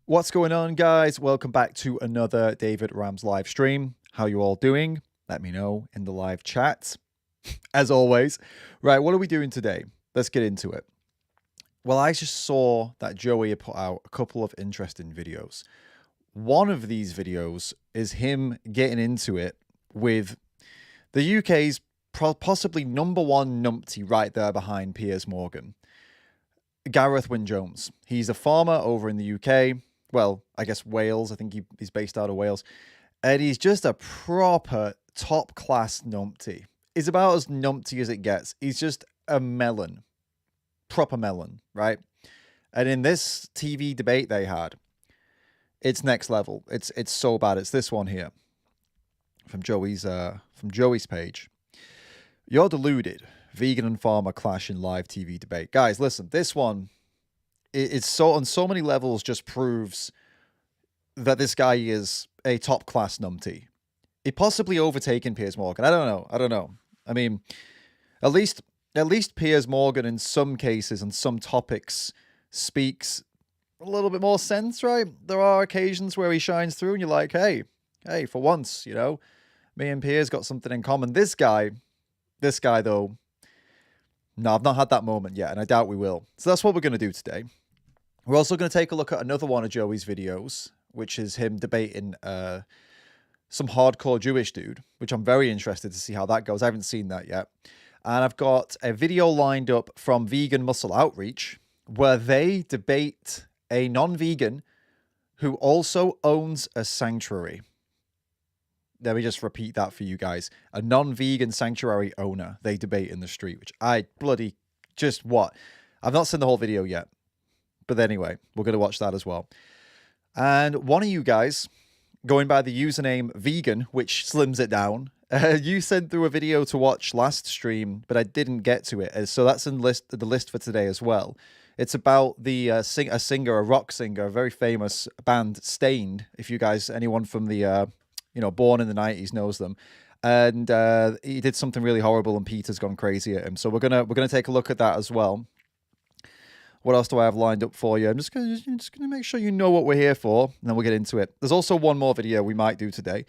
What's going on, guys? Welcome back to another David Rams live stream. How you all doing? Let me know in the live chat. As always. Right, what are we doing today? Let's get into it. Well, I just saw that Joey had put out a couple of interesting videos. One of these videos is him getting into it with the UK's possibly #1 numpty right there behind Piers Morgan. Gareth Wyn-Jones. He's a farmer over in the UK. Well, I guess Wales. I think he's based out of Wales. And he's just a proper top-class numpty. He's about as numpty as it gets. He's just a melon. Proper melon, right? And in this TV debate they had, it's next level. It's so bad. It's this one here. From Joey's page. You're deluded. Vegan and farmer clash in live TV debate. Guys, listen, this one, it's so on so many levels just proves that this guy is a top-class numpty. He possibly overtaken Piers Morgan. I don't know. I mean, at least Piers Morgan in some cases and some topics speaks a little bit more sense, right? There are occasions where he shines through and you're like, hey, for once, you know, me and Piers got something in common. This guy though, no, I've not had that moment yet, and I doubt we will. So that's what we're going to do today. We're also going to take a look at another one of Joey's videos, which is him debating some hardcore Jewish dude, which I'm very interested to see how that goes. I haven't seen that yet. And I've got a video lined up from Vegan Muscle Outreach, where they debate a non-vegan who also owns a sanctuary. Let me just repeat that for you guys. A non-vegan sanctuary owner they debate in the street, which I bloody just what? I've not seen the whole video yet. But anyway, we're going to watch that as well. And one of you guys, going by the username vegan, which slims it down, you sent through a video to watch last stream, but I didn't get to it. So that's in the list for today as well. It's about a singer, a rock singer, a very famous band, Stained. If you guys, anyone from the born in the 90s knows them. And he did something really horrible and Peter's gone crazy at him. So we're gonna take a look at that as well. What else do I have lined up for you? I'm just gonna make sure you know what we're here for, and then we'll get into it. There's also one more video we might do today,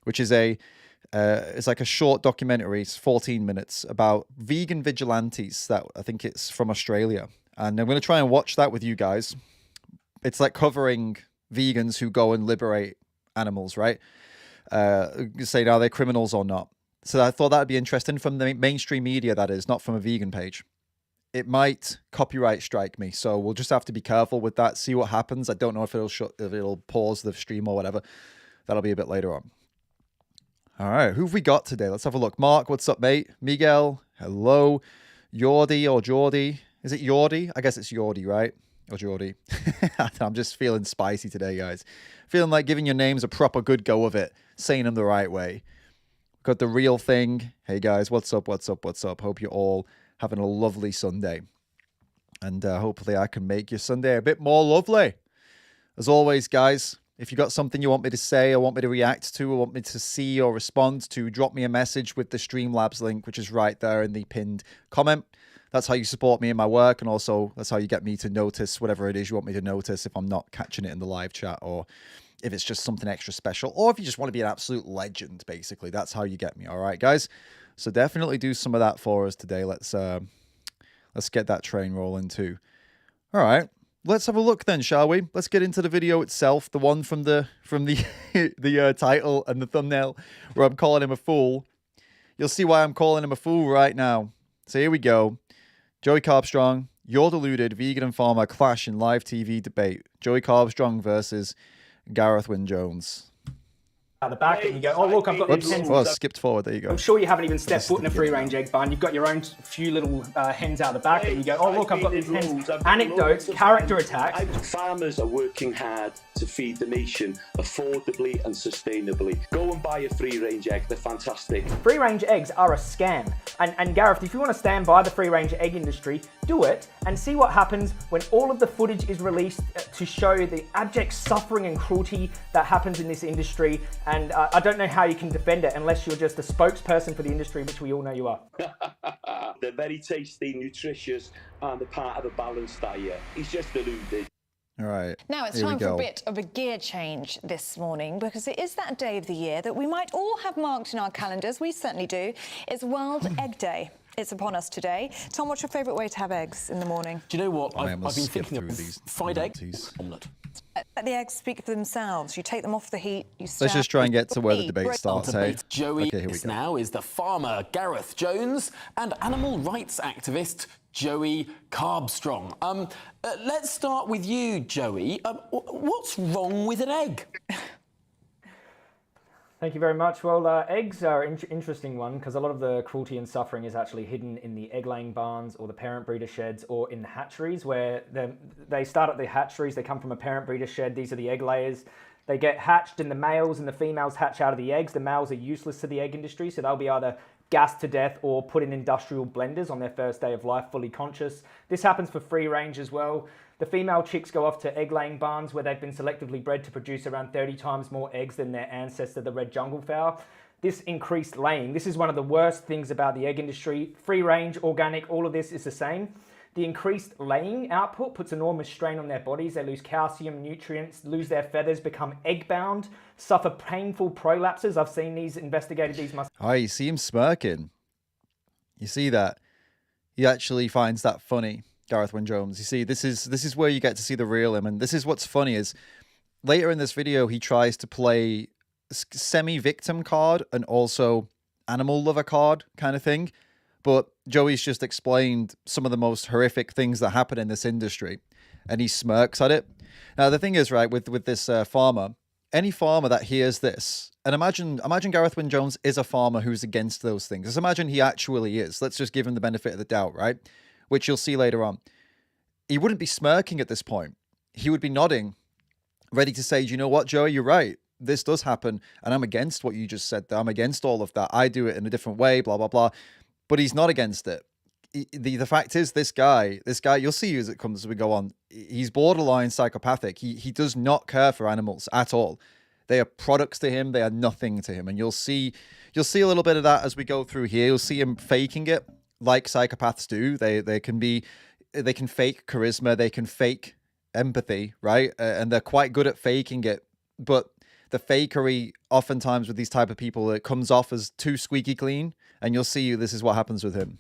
which is it's like a short documentary. It's 14 minutes about vegan vigilantes that I think it's from Australia. And I'm going to try and watch that with you guys. It's like covering vegans who go and liberate animals, right? Saying are they criminals or not. So I thought that would be interesting from the mainstream media, that is, not from a vegan page. It might copyright strike me, so we'll just have to be careful with that, see what happens. I don't know if it'll pause the stream or whatever. That'll be a bit later on. All right, who've we got today? Let's have a look. Mark, what's up, mate? Miguel, hello. Yordi or Geordie? Is it Yordi? I guess it's Yordi, right? Or Geordie. I'm just feeling spicy today, guys. Feeling like giving your names a proper good go of it. Saying them the right way. Got the real thing. Hey, guys, what's up? Hope you're all having a lovely Sunday. And hopefully I can make your Sunday a bit more lovely. As always, guys, if you got something you want me to say or want me to react to or want me to see or respond to, drop me a message with the Streamlabs link, which is right there in the pinned comment. That's how you support me in my work, and also that's how you get me to notice whatever it is you want me to notice if I'm not catching it in the live chat, or if it's just something extra special, or if you just want to be an absolute legend, basically. That's how you get me, all right, guys? So definitely do some of that for us today. Let's get that train rolling too. All right, let's have a look then, shall we? Let's get into the video itself, the one from the the title and the thumbnail, where I'm calling him a fool. You'll see why I'm calling him a fool right now. So here we go. Joey Carbstrong, you're deluded, vegan and farmer clash in live TV debate. Joey Carbstrong versus Gareth Wyn-Jones. Out the back and you go, oh look, I've got these hens. Oh, skipped forward, there you go. I'm sure you haven't even stepped foot in a free-range egg barn. You've got your own few little hens out the back and you go, oh look, I've got these hens. Anecdotes, character attacks. Farmers are working hard to feed the nation affordably and sustainably. Go and buy a free-range egg, they're fantastic. Free-range eggs are a scam. And Gareth, if you want to stand by the free-range egg industry, do it and see what happens when all of the footage is released to show the abject suffering and cruelty that happens in this industry. And I don't know how you can defend it unless you're just a spokesperson for the industry, which we all know you are. They're very tasty, nutritious, and they're part of a balanced diet. He's just deluded. All right. Now it's here we time for a go. bit of a gear change this morning, because it is that day of the year that we might all have marked in our calendars. We certainly do. It's World Egg Day. It's upon us today. Tom, what's your favourite way to have eggs in the morning? Do you know what? I am I've been skip thinking through of these fried egg numpties. omelette. Let the eggs speak for themselves. You take them off the heat. Let's just try and get to where the debate starts, hey? Joey Okay, here we go. now is the farmer Gareth Jones and animal rights activist Joey Carbstrong. Let's start with you, Joey. What's wrong with an egg? Thank you very much. Well, eggs are an interesting one because a lot of the cruelty and suffering is actually hidden in the egg-laying barns or the parent breeder sheds or in the hatcheries, where they start at the hatcheries. They come from a parent breeder shed. These are the egg layers. They get hatched and the males and the females hatch out of the eggs. The males are useless to the egg industry, so they'll be either gassed to death or put in industrial blenders on their first day of life, fully conscious. This happens for free range as well. The female chicks go off to egg-laying barns where they've been selectively bred to produce around 30 times more eggs than their ancestor, the red jungle fowl. This increased laying, this is one of the worst things about the egg industry. Free range, organic, all of this is the same. The increased laying output puts enormous strain on their bodies. They lose calcium, nutrients, lose their feathers, become egg-bound, suffer painful prolapses. I've seen these, investigated these myself. Oh, you see him smirking. You see that? He actually finds that funny, Gareth Jones. You see, this is where you get to see the real him. And this is what's funny is later in this video, he tries to play semi-victim card and also animal lover card kind of thing. But Joey's just explained some of the most horrific things that happen in this industry, and he smirks at it. Now, the thing is, right, with this farmer, any farmer that hears this, and imagine Gareth Jones is a farmer who's against those things. Just imagine he actually is. Let's just give him the benefit of the doubt, right? Which you'll see later on. He wouldn't be smirking at this point. He would be nodding, ready to say, do you know what, Joey, you're right. This does happen, and I'm against what you just said there. I'm against all of that. I do it in a different way, blah, blah, blah. But he's not against it. The fact is, this guy, you'll see as it comes as we go on, he's borderline psychopathic. He does not care for animals at all. They are products to him. They are nothing to him. And you'll see a little bit of that as we go through here. You'll see him faking it like psychopaths do. They can fake charisma. They can fake empathy, right? And they're quite good at faking it. But the fakery, oftentimes with these type of people, it comes off as too squeaky clean. And you'll see this is what happens with him.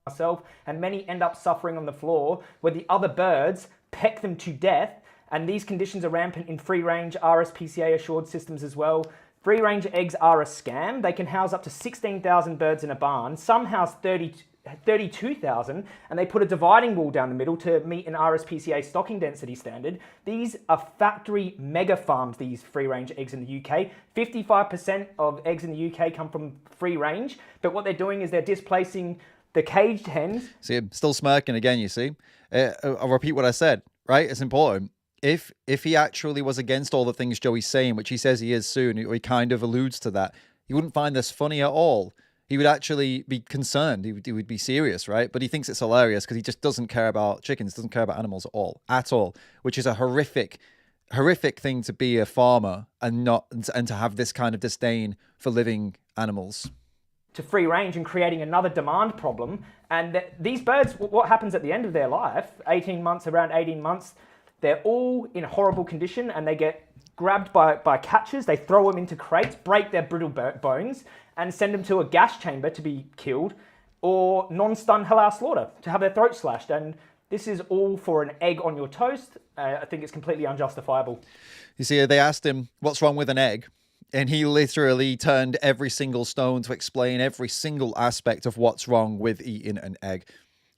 Myself, and many end up suffering on the floor where the other birds peck them to death. And these conditions are rampant in free-range RSPCA assured systems as well. Free-range eggs are a scam. They can house up to 16,000 birds in a barn. Some house 32,000, and they put a dividing wall down the middle to meet an RSPCA stocking density standard. These are factory mega farms, these free-range eggs in the UK. 55% of eggs in the UK come from free-range, but what they're doing is they're displacing the caged hens. See him still smirking again, you see? I'll repeat what I said, right? It's important. If he actually was against all the things Joey's saying, which he says he is soon, or he kind of alludes to that, he wouldn't find this funny at all. He would actually be concerned. He would be serious, right? But he thinks it's hilarious because he just doesn't care about chickens, doesn't care about animals at all, which is a horrific thing to be a farmer and to have this kind of disdain for living animals. To free range and creating another demand problem. And these birds, what happens at the end of their life, around 18 months, they're all in horrible condition and they get grabbed by catchers. They throw them into crates, break their brittle bones, and send them to a gas chamber to be killed, or non-stun halal slaughter to have their throat slashed. And this is all for an egg on your toast. I think it's completely unjustifiable. You see, they asked him, what's wrong with an egg? And he literally turned every single stone to explain every single aspect of what's wrong with eating an egg.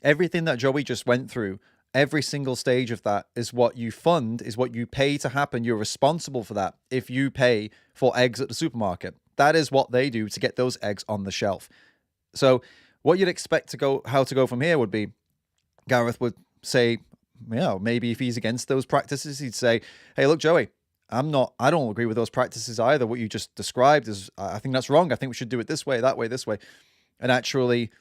Everything that Joey just went through, every single stage of that is what you fund, is what you pay to happen. You're responsible for that if you pay for eggs at the supermarket. That is what they do to get those eggs on the shelf. So what you'd expect how to go from here would be, Gareth would say, maybe if he's against those practices, he'd say, hey, look, Joey, I don't agree with those practices either. What you just described is, I think that's wrong. I think we should do it this way, that way, this way, and actually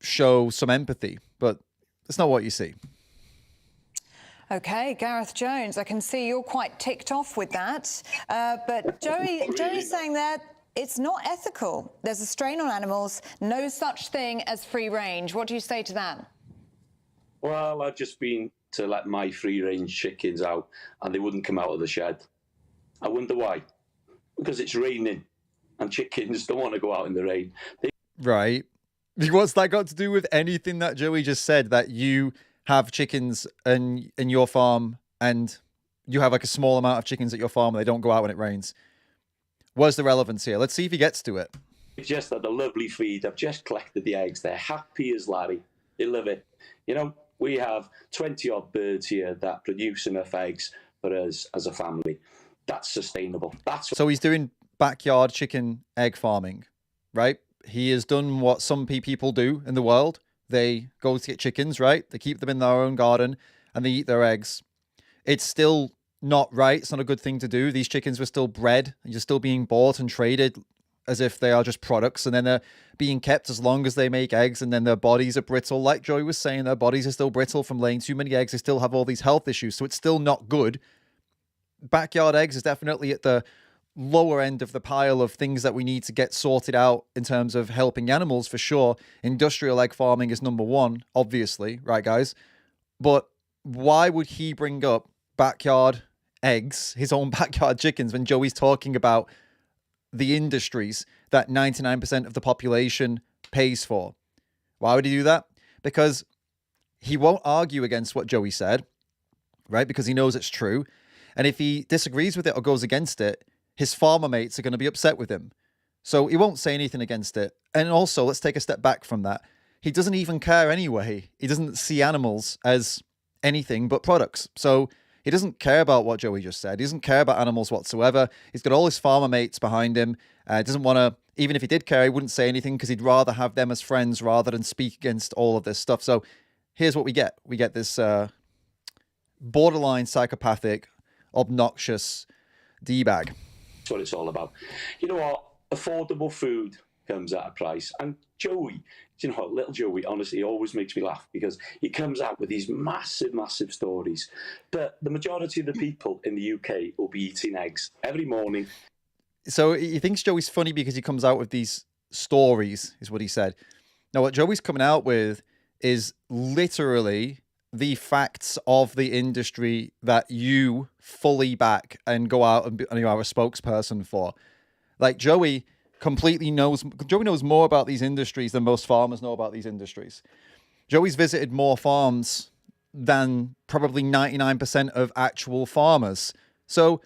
show some empathy. But that's not what you see. Okay, Gareth Jones, I can see you're quite ticked off with that. But Joey's saying that it's not ethical. There's a strain on animals, no such thing as free range. What do you say to that? Well, I've just been to let my free-range chickens out and they wouldn't come out of the shed. I wonder why. Because it's raining and chickens don't want to go out in the rain. Right. What's that got to do with anything that Joey just said, that you have chickens in your farm and you have like a small amount of chickens at your farm and they don't go out when it rains? What's the relevance here? Let's see if he gets to it. It's just that the lovely feed. I've just collected the eggs. They're happy as Larry. They love it. You know, we have 20 odd birds here that produce enough eggs for us as a family. That's sustainable. So he's doing backyard chicken egg farming, right? He has done what some people do in the world. They go to get chickens, right? They keep them in their own garden and they eat their eggs. It's still not right. It's not a good thing to do. These chickens were still bred and you're still being bought and traded as if they are just products, and then they're being kept as long as they make eggs, and then their bodies are brittle. Like Joey was saying, their bodies are still brittle from laying too many eggs. They still have all these health issues, so it's still not good. Backyard eggs is definitely at the lower end of the pile of things that we need to get sorted out in terms of helping animals, for sure. Industrial egg farming is number one, obviously, right, guys? But why would he bring up backyard eggs, his own backyard chickens, when Joey's talking about the industries that 99% of the population pays for? Why would he do that? Because he won't argue against what Joey said, right? Because he knows it's true. And if he disagrees with it or goes against it, his farmer mates are going to be upset with him. So he won't say anything against it. And also, let's take a step back from that. He doesn't even care anyway. He doesn't see animals as anything but products. So he doesn't care about what Joey just said. He doesn't care about animals whatsoever. He's got all his farmer mates behind him. Doesn't want to, even if he did care, he wouldn't say anything because he'd rather have them as friends rather than speak against all of this stuff. So here's what we get. We get this borderline psychopathic, obnoxious D-bag. That's what it's all about. You know what? Affordable food comes at a price. And Joey, you know what, little Joey, honestly, he always makes me laugh because he comes out with these massive, massive stories. But the majority of the people in the UK will be eating eggs every morning. So he thinks Joey's funny because he comes out with these stories, is what he said. Now, what Joey's coming out with is literally the facts of the industry that you fully back and go out and you are a spokesperson for. Like, Joey knows more about these industries than most farmers know about these industries. Joey's visited more farms than probably 99% of actual farmers. So,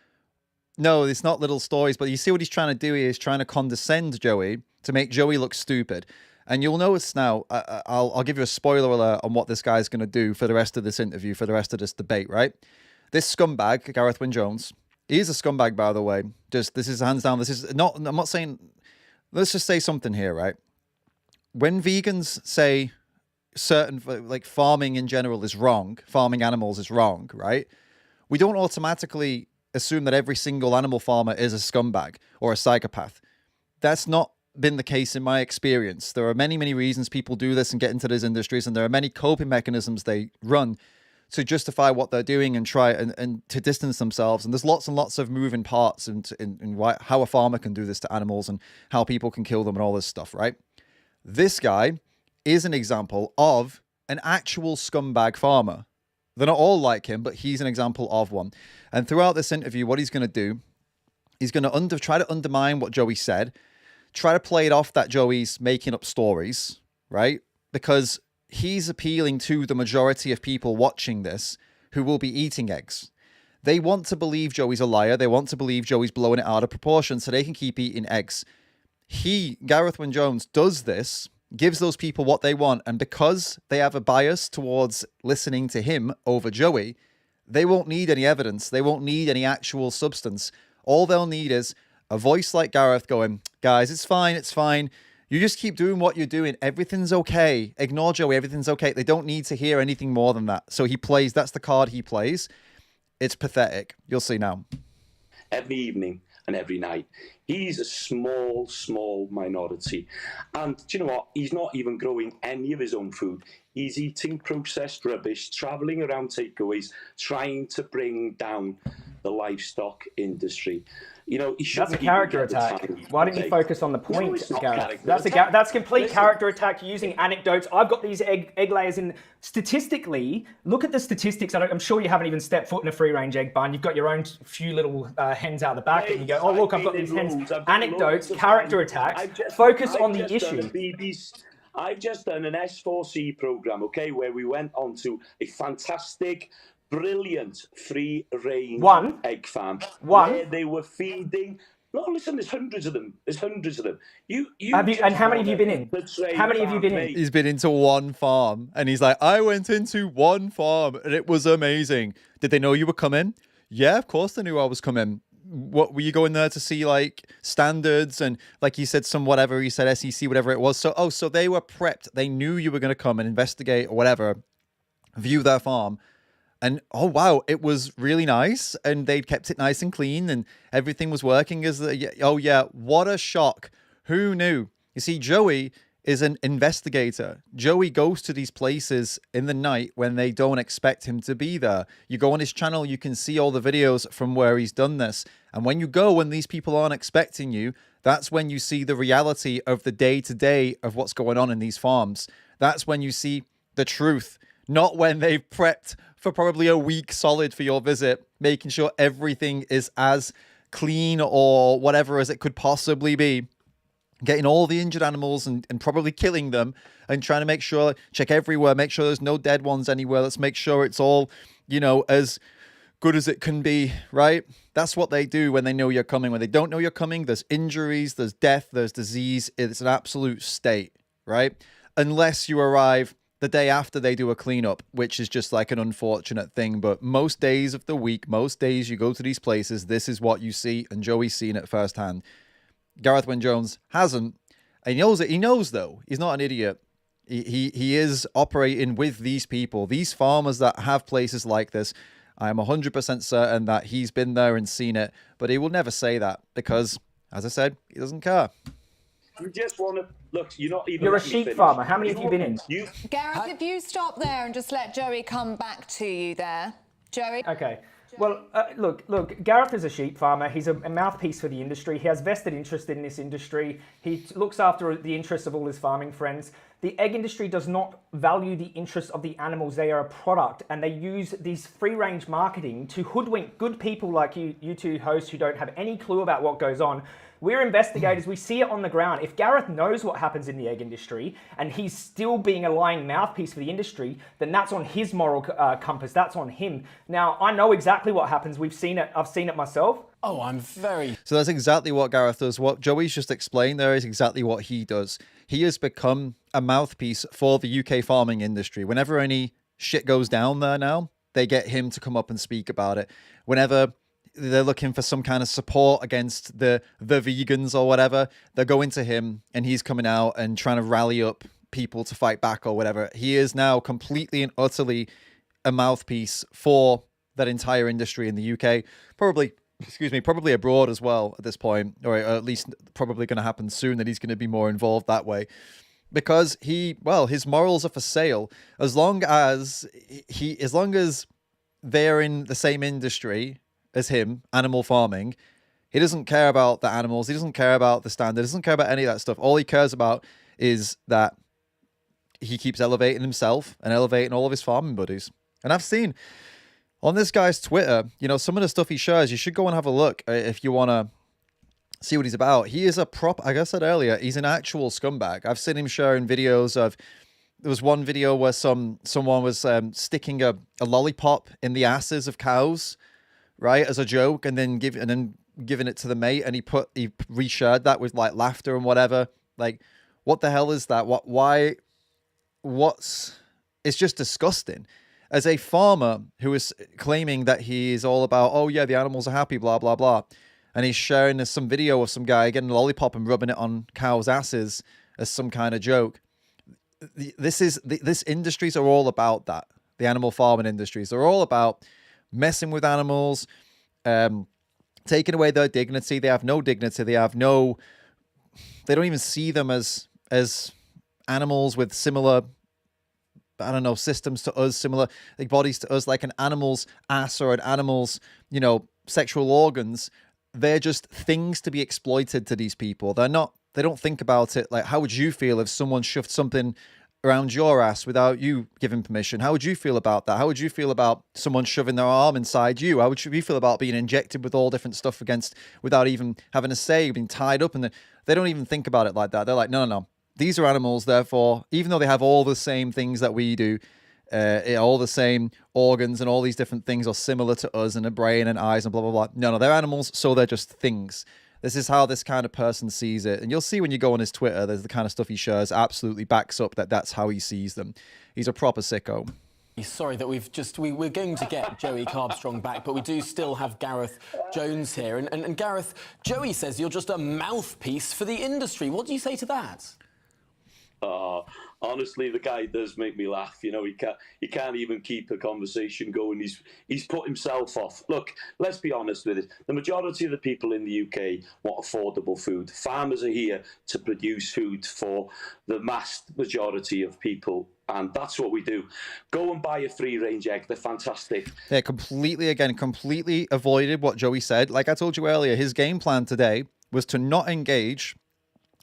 no, it's not little stories, but you see what he's trying to do here is trying to condescend Joey to make Joey look stupid. And you'll notice now, I'll give you a spoiler alert on what this guy's going to do for the rest of this interview, for the rest of this debate, right? This scumbag, Gareth Wynne-Jones, he is a scumbag, by the way. This is hands down. This is not, I'm not saying, let's just say something here, right? When vegans say certain, like, farming in general is wrong, farming animals is wrong, right? We don't automatically assume that every single animal farmer is a scumbag or a psychopath. That's not been the case in my experience. There are many, many reasons people do this and get into these industries, and there are many coping mechanisms they run to justify what they're doing and try and to distance themselves. And there's lots and lots of moving parts in how a farmer can do this to animals and how people can kill them and all this stuff, right? This guy is an example of an actual scumbag farmer. They're not all like him, but he's an example of one. And throughout this interview, what he's going to do, he's going to try to undermine what Joey said, try to play it off that Joey's making up stories, right? Because he's appealing to the majority of people watching this who will be eating eggs. They want to believe Joey's a liar. They want to believe Joey's blowing it out of proportion so they can keep eating eggs. Gareth Wynne-Jones, does this, gives those people what they want, and because they have a bias towards listening to him over Joey, they won't need any evidence. They won't need any actual substance. All they'll need is a voice like Gareth going, guys, it's fine, it's fine. You just keep doing what you're doing. Everything's okay. Ignore Joey, everything's okay. They don't need to hear anything more than that. So he plays, that's the card he plays. It's pathetic. You'll see now. Every evening and every night. He's a small, small minority. And do you know what? He's not even growing any of his own food. He's eating processed rubbish, travelling around takeaways, trying to bring down the livestock industry. You know, he That's a shouldn't character even get the attack. time Why don't you today. focus on the No, point, it's not Gareth? character That's attack. that's complete Listen. character attack using anecdotes. I've got these egg layers in. Statistically, look at the statistics. I'm sure you haven't even stepped foot in a free-range egg barn. You've got your own few little hens out the back, and you go, "Oh, look, I've got these hens." Anecdotes, character attacks. Focus on the issue. I've just done an S4C program, okay, where we went on to a fantastic, brilliant free-range egg farm where they were feeding. No, listen, there's hundreds of them. And how many have you been in? How many have you been in? He's been into one farm, and he's like, I went into one farm, and it was amazing. Did they know you were coming? Yeah, of course they knew I was coming. What were you going there to see, like standards and like he said some whatever he said SEC whatever it was? So they were prepped. They knew you were going to come and investigate or whatever, view their farm. And oh wow, it was really nice, and they'd kept it nice and clean, and everything was working as the. Oh yeah, what a shock! Who knew? You see, Joey is an investigator. Joey goes to these places in the night when they don't expect him to be there. You go on his channel, you can see all the videos from where he's done this, and when you go when these people aren't expecting you, that's when you see the reality of the day-to-day of what's going on in these farms. That's when you see the truth. Not when they've prepped for probably a week solid for your visit, making sure everything is as clean or whatever as it could possibly be. Getting all the injured animals and probably killing them and trying to make sure, check everywhere, make sure there's no dead ones anywhere. Let's make sure it's all, you know, as good as it can be, right? That's what they do when they know you're coming. When they don't know you're coming, there's injuries, there's death, there's disease. It's an absolute state, right? Unless you arrive the day after they do a cleanup, which is just like an unfortunate thing. But most days of the week, most days you go to these places, this is what you see, and Joey's seen it firsthand. Gareth Wynne-Jones hasn't, and he knows it. He knows, though. He's not an idiot. He is operating with these people, these farmers that have places like this. I am 100% certain that he's been there and seen it, but he will never say that because, as I said, he doesn't care. You just want to look. You're not even. You're a sheep farmer. How many have you been in? Gareth, if you stop there and just let Joey come back to you there. Joey? Okay. Well, look, Gareth is a sheep farmer. He's a mouthpiece for the industry. He has vested interest in this industry. He looks after the interests of all his farming friends. The egg industry does not value the interests of the animals. They are a product, and they use these free-range marketing to hoodwink good people like you two hosts who don't have any clue about what goes on. We're investigators. We see it on the ground. If Gareth knows what happens in the egg industry and he's still being a lying mouthpiece for the industry, then that's on his moral compass. That's on him. Now, I know exactly what happens. We've seen it. I've seen it myself. Oh, I'm very... So that's exactly what Gareth does. What Joey's just explained there is exactly what he does. He has become a mouthpiece for the UK farming industry. Whenever any shit goes down there now, they get him to come up and speak about it. Whenever they're looking for some kind of support against the vegans or whatever, they're going to him, and he's coming out and trying to rally up people to fight back or whatever. He is now completely and utterly a mouthpiece for that entire industry in the UK. Probably abroad as well at this point, or at least probably going to happen soon, that he's going to be more involved that way. Because his morals are for sale. As long as they're in the same industry as him, animal farming, he doesn't care about the animals. He doesn't care about the standard. He doesn't care about any of that stuff. All he cares about is that he keeps elevating himself and elevating all of his farming buddies. And I've seen on this guy's Twitter, you know, some of the stuff he shares, you should go and have a look if you want to see what he's about. He is a like I said earlier, he's an actual scumbag. I've seen him sharing videos of, there was one video where someone was sticking a lollipop in the asses of cows, right, as a joke, and then giving it to the mate, and he reshared that with like laughter and whatever. Like, what the hell is that? It's just disgusting. As a farmer who is claiming that he is all about, oh yeah, the animals are happy, blah blah blah, and he's sharing some video of some guy getting a lollipop and rubbing it on cows' asses as some kind of joke. This industries are all about that. The animal farming industries, they're all about messing with animals, taking away their dignity. They have no dignity. They don't even see them as animals with similar I don't know, systems to us, similar like bodies to us, like an animal's ass or an animal's, you know, sexual organs. They're just things to be exploited to these people. They don't think about it like, how would you feel if someone shoved something around your ass without you giving permission? How would you feel about that? How would you feel about someone shoving their arm inside you? How would you feel about being injected with all different stuff without even having a say, being tied up? And they don't even think about it like that. They're like, no. These are animals, therefore, even though they have all the same things that we do, all the same organs and all these different things are similar to us, and a brain and eyes and blah, blah, blah. No, they're animals, so they're just things. This is how this kind of person sees it. And you'll see when you go on his Twitter, there's the kind of stuff he shares absolutely backs up that that's how he sees them. He's a proper sicko. Sorry that we're going to get Joey Carbstrong back, but we do still have Gareth Jones here. And Gareth, Joey says you're just a mouthpiece for the industry. What do you say to that? Honestly, the guy does make me laugh. You know, he can't even keep a conversation going. He's put himself off. Look, let's be honest with it. The majority of the people in the UK want affordable food. Farmers are here to produce food for the vast majority of people, and that's what we do. Go and buy a free-range egg. They're fantastic. Yeah, completely avoided what Joey said. Like I told you earlier, his game plan today was to not engage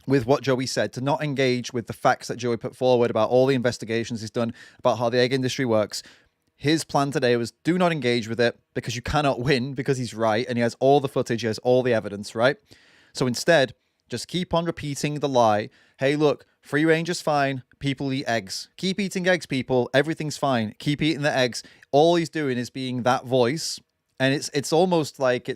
with what Joey said, to not engage with the facts that Joey put forward about all the investigations he's done about how the egg industry works. His plan today was do not engage with it because you cannot win, because he's right and he has all the footage, he has all the evidence, right? So instead, just keep on repeating the lie. Hey, look, free range is fine. People eat eggs. Keep eating eggs, people. Everything's fine. Keep eating the eggs. All he's doing is being that voice, and it's almost like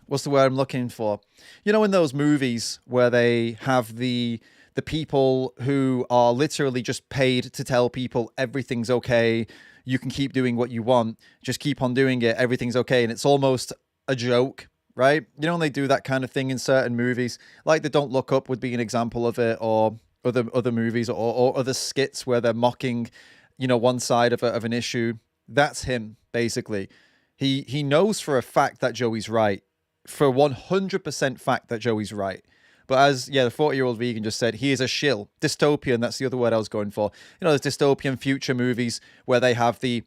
what's the word I'm looking for? You know, in those movies where they have the people who are literally just paid to tell people everything's okay, you can keep doing what you want, just keep on doing it, everything's okay, and it's almost a joke, right? You know, when they do that kind of thing in certain movies, like the Don't Look Up would be an example of it, or other movies or other skits where they're mocking, you know, one side of an issue. That's him, basically. He knows for a fact that Joey's right. For 100% fact that Joey's right. But as, the 40-year-old vegan just said, he is a shill. Dystopian, that's the other word I was going for. You know, there's dystopian future movies where they have the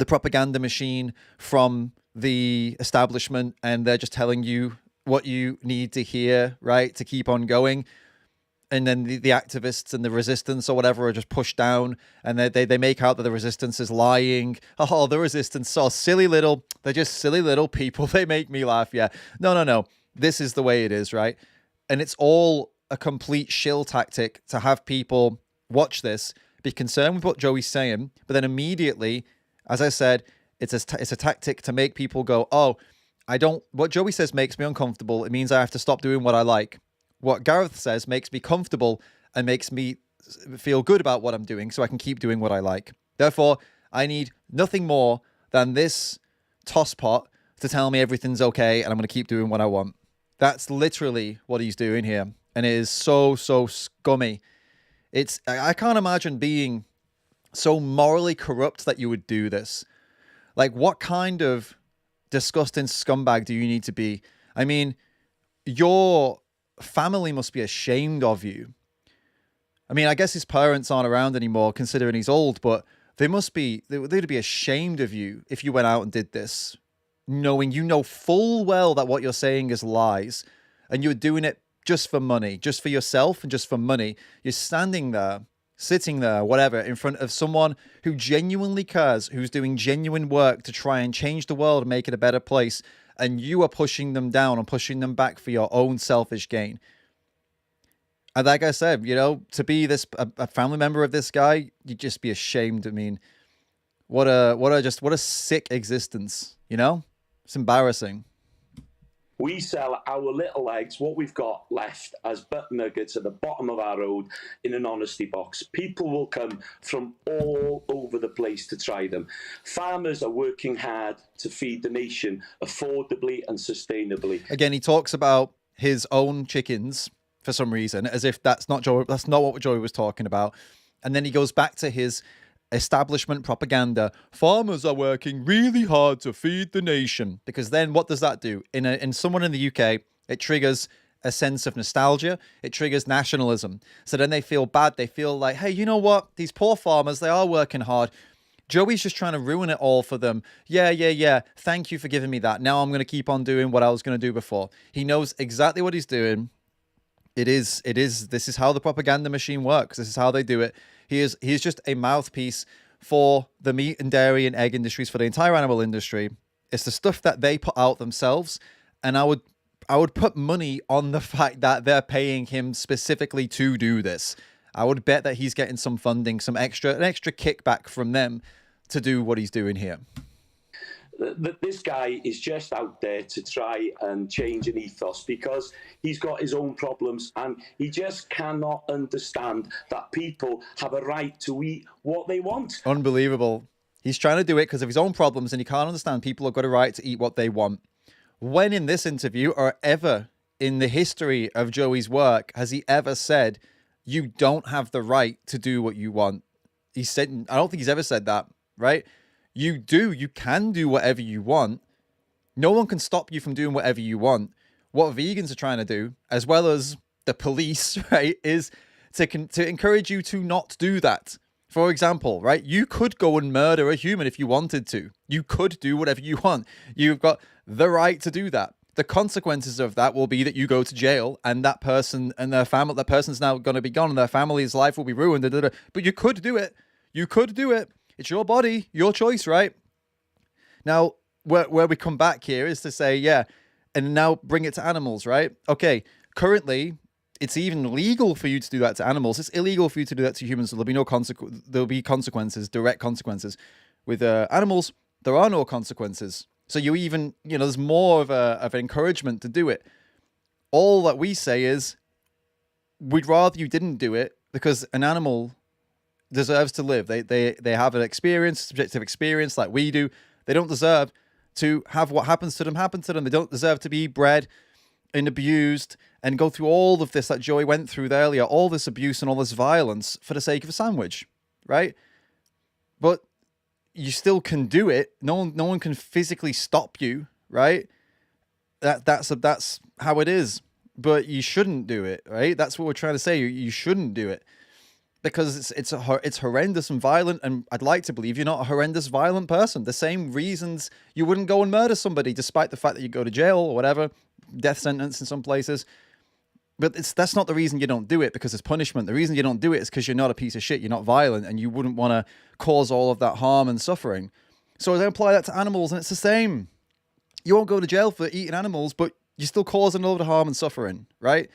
propaganda machine from the establishment, and they're just telling you what you need to hear, right, to keep on going. And then the activists and the resistance or whatever are just pushed down, and they make out that the resistance is lying. Oh, the resistance are they're just silly little people. They make me laugh. Yeah. No. This is the way it is, right? And it's all a complete shill tactic to have people watch this, be concerned with what Joey's saying, but then immediately, as I said, it's a tactic to make people go, oh, what Joey says makes me uncomfortable. It means I have to stop doing what I like. What Gareth says makes me comfortable and makes me feel good about what I'm doing, so I can keep doing what I like. Therefore, I need nothing more than this tosspot to tell me everything's okay and I'm going to keep doing what I want. That's literally what he's doing here. And it is so scummy. I can't imagine being so morally corrupt that you would do this. Like, what kind of disgusting scumbag do you need to be? I mean, your family must be ashamed of you. I mean, I guess his parents aren't around anymore considering he's old, but they'd be ashamed of you if you went out and did this, knowing you know full well that what you're saying is lies, and you're doing it just for money, just for yourself and just for money. You're standing there, sitting there, whatever, in front of someone who genuinely cares, who's doing genuine work to try and change the world and make it a better place, and you are pushing them down and pushing them back for your own selfish gain. And like I said, you know, to be a family member of this guy, you'd just be ashamed. I mean, what a sick existence, you know? It's embarrassing. We sell our little eggs, what we've got left, as butt nuggets at the bottom of our road in an honesty box. People will come from all over the place to try them. Farmers are working hard to feed the nation affordably and sustainably. Again, he talks about his own chickens for some reason, as if that's not what Joey was talking about. And then he goes back to his establishment propaganda. Farmers are working really hard to feed the nation, because then what does that do in someone in the UK? It triggers a sense of nostalgia. It triggers nationalism. So then they feel bad. They feel like, hey, you know what? These poor farmers, they are working hard. Joey's just trying to ruin it all for them. Yeah. Thank you for giving me that. Now I'm going to keep on doing what I was going to do before. He knows exactly what he's doing. This is how the propaganda machine works. This is how they do it. He is just a mouthpiece for the meat and dairy and egg industries, for the entire animal industry. It's the stuff that they put out themselves. And I would put money on the fact that they're paying him specifically to do this. I would bet that he's getting some funding, an extra kickback from them to do what he's doing here. This guy is just out there to try and change an ethos because he's got his own problems and he just cannot understand that people have a right to eat what they want. Unbelievable. He's trying to do it because of his own problems and he can't understand people have got a right to eat what they want. When in this interview or ever in the history of Joey's work has he ever said, you don't have the right to do what you want? He said, I don't think he's ever said that, right? You can do whatever you want. No one can stop you from doing whatever you want. What vegans are trying to do, as well as the police, right, is to encourage you to not do that. For example, right, you could go and murder a human if you wanted to. You could do whatever you want. You've got the right to do that. The consequences of that will be that you go to jail and that person and their family, that person's now going to be gone and their family's life will be ruined. But you could do it. You could do it. It's your body, your choice, right? Now, where we come back here is to say, yeah, and now bring it to animals, right? Okay, currently, it's even legal for you to do that to animals. It's illegal for you to do that to humans. So there'll be consequences, direct consequences. With animals, there are no consequences. So there's more of an encouragement to do it. All that we say is, we'd rather you didn't do it because an animal deserves to live. They have an experience, subjective experience like we do. They don't deserve to have what happens to them happen to them. They don't deserve to be bred and abused and go through all of this that Joey went through earlier, all this abuse and all this violence for the sake of a sandwich, right? But you still can do it. No one can physically stop you, right? That's how it is. But you shouldn't do it, right? That's what we're trying to say. You shouldn't do it because it's horrendous and violent. And I'd like to believe you're not a horrendous, violent person. The same reasons you wouldn't go and murder somebody, despite the fact that you go to jail or whatever, death sentence in some places. But that's not the reason you don't do it, because it's punishment. The reason you don't do it is because you're not a piece of shit. You're not violent, and you wouldn't want to cause all of that harm and suffering. So they apply that to animals, and it's the same. You won't go to jail for eating animals, but you're still causing a lot of harm and suffering, right?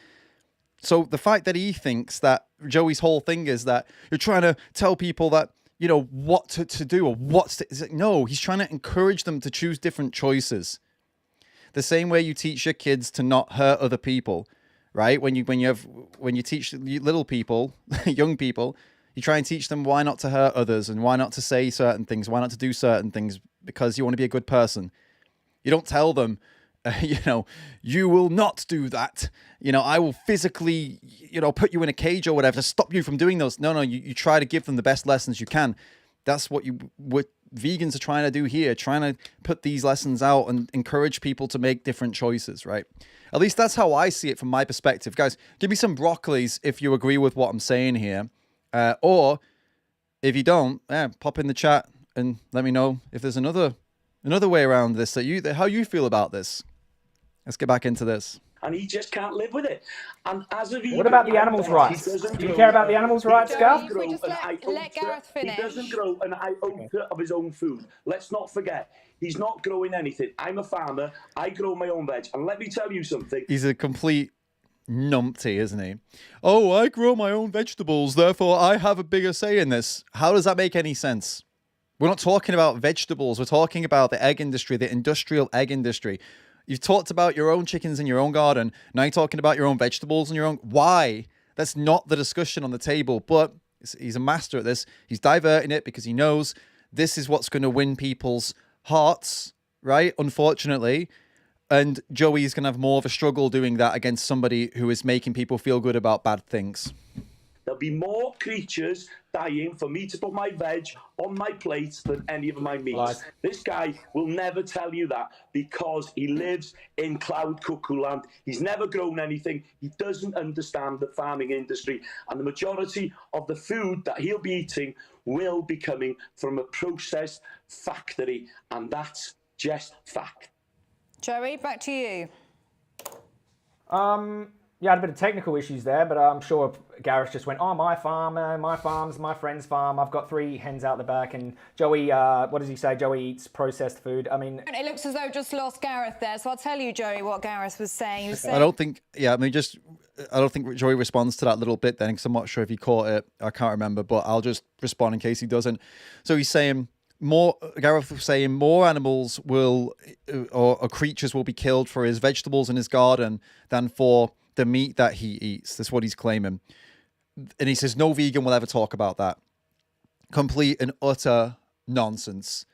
So the fact that he thinks that Joey's whole thing is that you're trying to tell people that, what to do or no, he's trying to encourage them to choose different choices. The same way you teach your kids to not hurt other people. Right? When you teach little people, young people, you try and teach them why not to hurt others and why not to say certain things, why not to do certain things, because you want to be a good person. You don't tell them, you will not do that. I will physically, put you in a cage or whatever to stop you from doing those. No, you try to give them the best lessons you can. That's what vegans are trying to do here, trying to put these lessons out and encourage people to make different choices, right? At least that's how I see it from my perspective. Guys, give me some broccolis if you agree with what I'm saying here. Or if you don't, pop in the chat and let me know if there's another way around this, how you feel about this. Let's get back into this. And he just can't live with it. And as a vegan, what about the animals' rights? Do you care about the animals' rights, Gareth? If we just let Gareth finish. He doesn't grow an iota of his own food. Let's not forget, he's not growing anything. I'm a farmer. I grow my own veg. And let me tell you something. He's a complete numpty, isn't he? Oh, I grow my own vegetables, therefore I have a bigger say in this. How does that make any sense? We're not talking about vegetables. We're talking about the egg industry, the industrial egg industry. You've talked about your own chickens in your own garden. Now you're talking about your own vegetables and your own... Why? That's not the discussion on the table. But he's a master at this. He's diverting it because he knows this is what's going to win people's hearts, right? Unfortunately. And Joey's going to have more of a struggle doing that against somebody who is making people feel good about bad things. there'll be more creatures dying for me to put my veg on my plate than any of my meats. Right. This guy will never tell you that because he lives in cloud cuckoo land. He's never grown anything. He doesn't understand the farming industry, and the majority of the food that he'll be eating will be coming from a processed factory, and that's just fact. Joey, back to you. Yeah, I had a bit of technical issues there, but I'm sure Gareth just went, oh, my farm, my farm's my friend's farm. I've got 3 hens out the back. And Joey, what does he say? Joey eats processed food. I mean... It looks as though I just lost Gareth there, so I'll tell you, Joey, what Gareth was saying. He was saying... I don't think Joey responds to that little bit then, because I'm not sure if he caught it. I can't remember, but I'll just respond in case he doesn't. So he's saying... Gareth was saying more animals will, or creatures will be killed for his vegetables in his garden than for the meat that he eats. That's what he's claiming. And he says no vegan will ever talk about that. Complete and utter nonsense.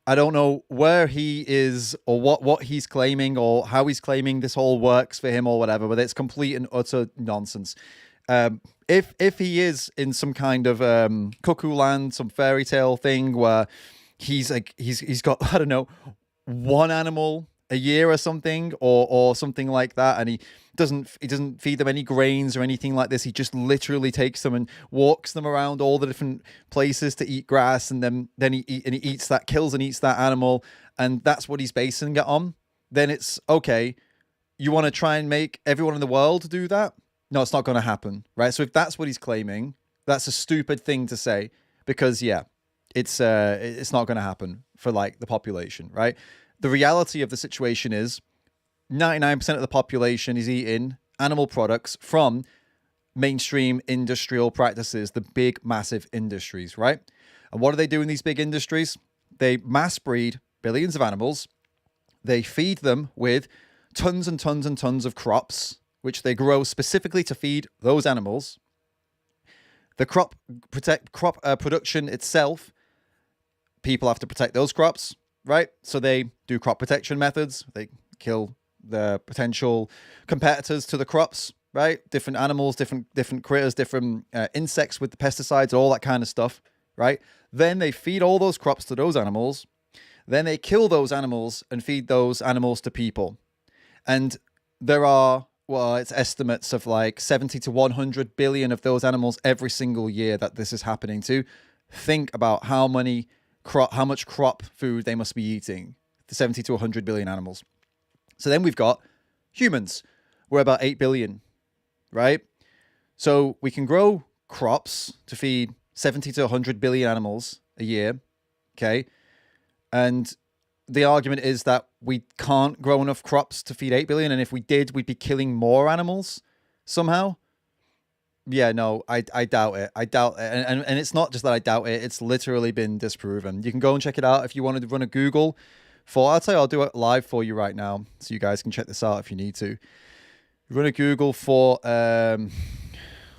I don't know where he is or what he's claiming or how he's claiming this all works for him or whatever, but it's complete and utter nonsense. If he is in some kind of cuckoo land, some fairy tale thing where he's got, I don't know, 1 animal a year or something or something like that, and he doesn't feed them any grains or anything like this. He just literally takes them and walks them around all the different places to eat grass, and then he eats that, kills and eats that animal, and that's what he's basing it on. Then it's okay. You want to try and make everyone in the world do that? No, it's not going to happen, right? So if that's what he's claiming, that's a stupid thing to say, because yeah, it's not going to happen for like the population, right? The reality of the situation is 99% of the population is eating animal products from mainstream industrial practices, the big, massive industries, right? And what do they do in these big industries? They mass breed billions of animals. They feed them with tons and tons and tons of crops, which they grow specifically to feed those animals. The crop production itself, people have to protect those crops, right? So they do crop protection methods. They kill the potential competitors to the crops, right? Different animals, different critters, different insects with the pesticides, all that kind of stuff, right? Then they feed all those crops to those animals. Then they kill those animals and feed those animals to people. And there are, well, it's estimates of like 70 to 100 billion of those animals every single year that this is happening to. Think about how much crop food they must be eating. The 70 to 100 billion animals. So then we've got humans. We're about 8 billion, right? So we can grow crops to feed 70 to 100 billion animals a year, okay? And the argument is that we can't grow enough crops to feed 8 billion, and if we did, we'd be killing more animals somehow. Yeah, no, I doubt it. I doubt it. And it's not just that I doubt it, it's literally been disproven. You can go and check it out if you wanted to run a Google for, I'll tell you, I'll do it live for you right now, so you guys can check this out if you need to. Run a Google for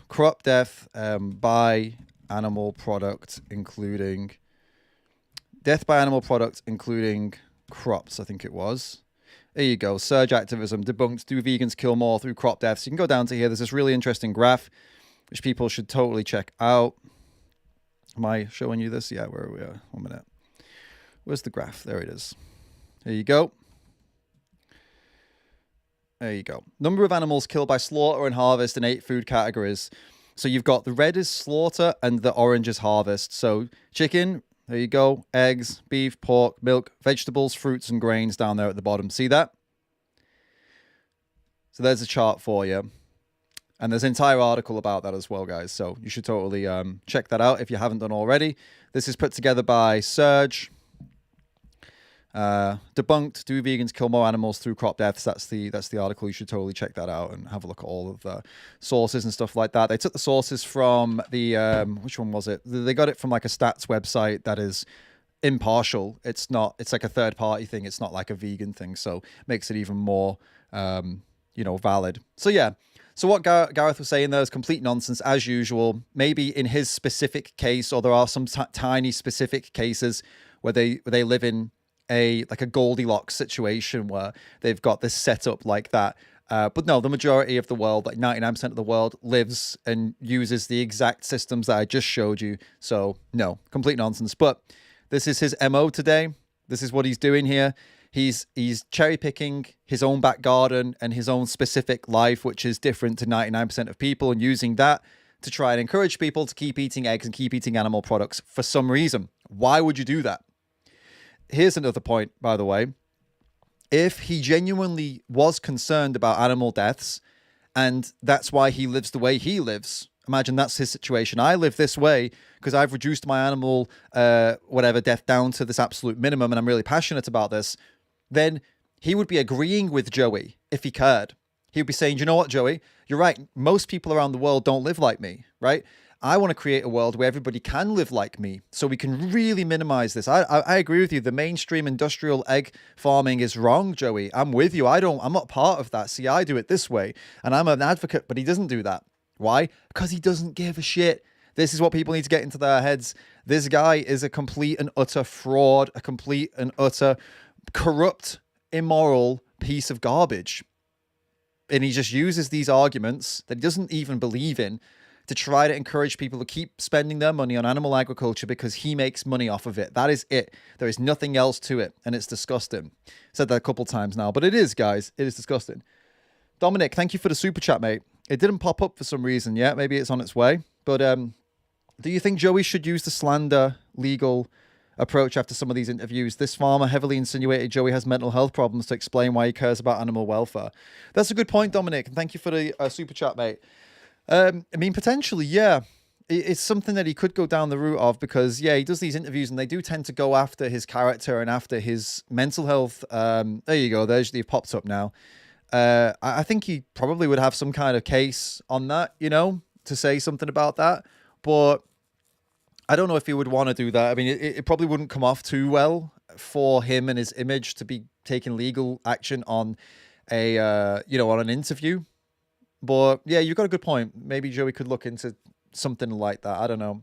crop death by animal product, including death by animal product, including crops, I think it was. There you go. Surge activism debunked. Do vegans kill more through crop deaths? You can go down to here. There's this really interesting graph, which people should totally check out. Am I showing you this? Yeah, where are we? 1 minute. Where's the graph? There it is. There you go. There you go. Number of animals killed by slaughter and harvest in 8 food categories. So you've got the red is slaughter and the orange is harvest. So chicken, there you go. Eggs, beef, pork, milk, vegetables, fruits, and grains down there at the bottom. See that? So there's a chart for you. And there's an entire article about that as well, guys. So you should totally check that out if you haven't done already. This is put together by Surge. Debunked. Do vegans kill more animals through crop deaths? That's the article. You should totally check that out and have a look at all of the sources and stuff like that. They took the sources from the which one was it? They got it from like a stats website that is impartial. It's like a third party thing. It's not like a vegan thing, so makes it even more valid. So yeah. So what Gareth was saying there is complete nonsense as usual. Maybe in his specific case, or there are some tiny specific cases where they live in a Goldilocks situation where they've got this setup like that, But no, the majority of the world, like 99% of the world, lives and uses the exact systems that I just showed you. So no, complete nonsense. But this is his MO today. This is what he's doing here. He's cherry picking his own back garden and his own specific life, which is different to 99% of people, and using that to try and encourage people to keep eating eggs and keep eating animal products for some reason. Why would you do that? Here's another point, by the way. If he genuinely was concerned about animal deaths, and that's why he lives the way he lives, imagine that's his situation. I live this way because I've reduced my animal, death down to this absolute minimum, and I'm really passionate about this. Then he would be agreeing with Joey if he cared. He would be saying, you know what, Joey, you're right. Most people around the world don't live like me, right? I want to create a world where everybody can live like me, so we can really minimize this. I agree with you. The mainstream industrial egg farming is wrong, Joey. I'm with you. I'm not part of that. See, I do it this way, and I'm an advocate, but he doesn't do that. Why? Because he doesn't give a shit. This is what people need to get into their heads. This guy is a complete and utter fraud, a complete and utter corrupt, immoral piece of garbage. And he just uses these arguments that he doesn't even believe in to try to encourage people to keep spending their money on animal agriculture because he makes money off of it. That is it. There is nothing else to it, and it's disgusting. Said that a couple times now, but it is, guys. It is disgusting. Dominic, thank you for the super chat, mate. It didn't pop up for some reason yet. Maybe it's on its way. But do you think Joey should use the slander legal approach after some of these interviews? This farmer heavily insinuated Joey has mental health problems to explain why he cares about animal welfare. That's a good point, Dominic. And thank you for the super chat, mate. I mean, potentially, yeah. It's something that he could go down the route of because, yeah, he does these interviews and they do tend to go after his character and after his mental health. There you go. They've popped up now. I think he probably would have some kind of case on that, to say something about that. But I don't know if he would want to do that. I mean, it probably wouldn't come off too well for him and his image to be taking legal action on on an interview. But yeah, you've got a good point. Maybe Joey could look into something like that. I don't know.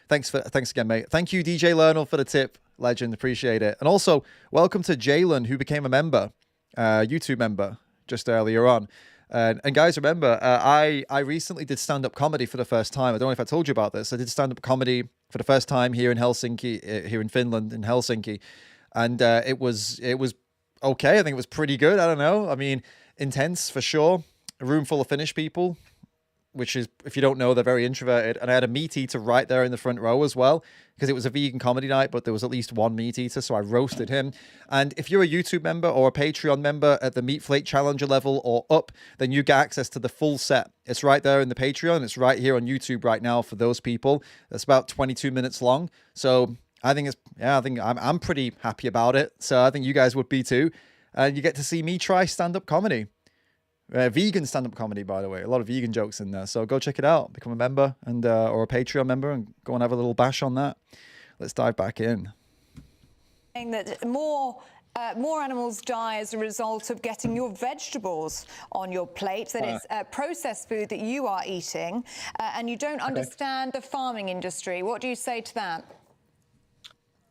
Thanks again, mate. Thank you, DJ Lernal, for the tip. Legend, appreciate it. And also, welcome to Jalen, who became a member, YouTube member, just earlier on. And guys, remember, I recently did stand-up comedy for the first time. I don't know if I told you about this. I did stand-up comedy for the first time here in Helsinki, here in Finland, in Helsinki. And it was okay. I think it was pretty good. I don't know. I mean, intense for sure. A room full of Finnish people, which is, if you don't know, they're very introverted. And I had a meat eater right there in the front row as well, because it was a vegan comedy night, but there was at least one meat eater, so I roasted him. And if you're a YouTube member or a Patreon member at the Meat Flake Challenger level or up, then you get access to the full set. It's right there in the Patreon. It's right here on YouTube right now for those people. That's about 22 minutes long. So I think I'm pretty happy about it. So I think you guys would be too. And you get to see me try stand-up comedy. Vegan stand-up comedy, by the way. A lot of vegan jokes in there. So go check it out. Become a member and or a Patreon member and go and have a little bash on that. Let's dive back in. Saying that more animals die as a result of getting your vegetables on your plate, that it's processed food that you are eating, and you don't understand the farming industry. What do you say to that?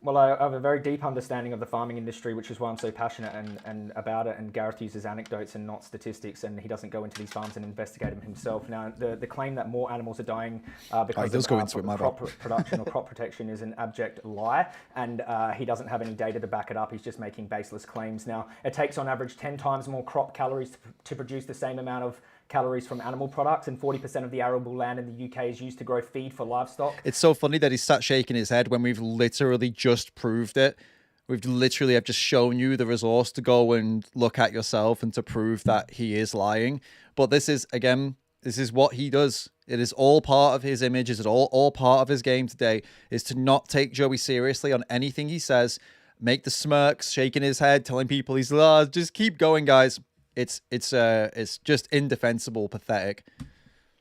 Well, I have a very deep understanding of the farming industry, which is why I'm so passionate and about it. And Gareth uses anecdotes and not statistics, and he doesn't go into these farms and investigate them himself. Now, the claim that more animals are dying because of crop production or crop protection is an abject lie, and he doesn't have any data to back it up. He's just making baseless claims. Now, it takes on average 10 times more crop calories to produce the same amount of calories from animal products, and 40% of the arable land in the UK is used to grow feed for livestock. It's so funny that he sat shaking his head when we've literally just proved it. I've just shown you the resource to go and look at yourself and to prove that he is lying. But this is what he does. It is all part of his image. It's all part of his game today, is to not take Joey seriously on anything he says, make the smirks, shaking his head, telling people just keep going, guys. It's just indefensible, pathetic.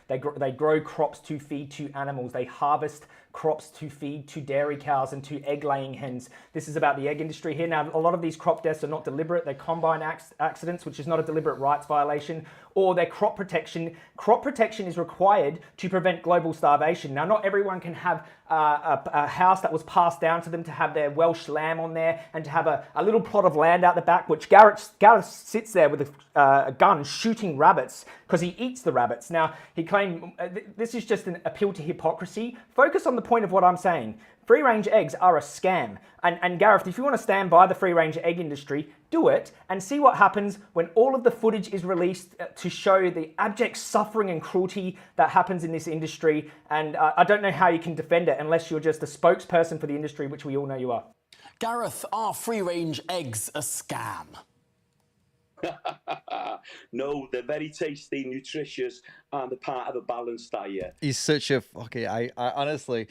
They grow crops to feed to animals. They harvest crops to feed to dairy cows and to egg-laying hens. This is about the egg industry here. Now, a lot of these crop deaths are not deliberate. They're combine accidents, which is not a deliberate rights violation. or their crop protection. Crop protection is required to prevent global starvation. Now, not everyone can have a house that was passed down to them to have their Welsh lamb on there and to have a little plot of land out the back, which Gareth sits there with a gun shooting rabbits because he eats the rabbits. Now, he claimed this is just an appeal to hypocrisy. Focus on the point of what I'm saying. Free-range eggs are a scam. And Gareth, if you want to stand by the free-range egg industry, do it and see what happens when all of the footage is released to show the abject suffering and cruelty that happens in this industry. And I don't know how you can defend it unless you're just a spokesperson for the industry, which we all know you are. Gareth, are free-range eggs a scam? No, they're very tasty, nutritious, and they're part of a balanced diet. He's such a okay. I honestly,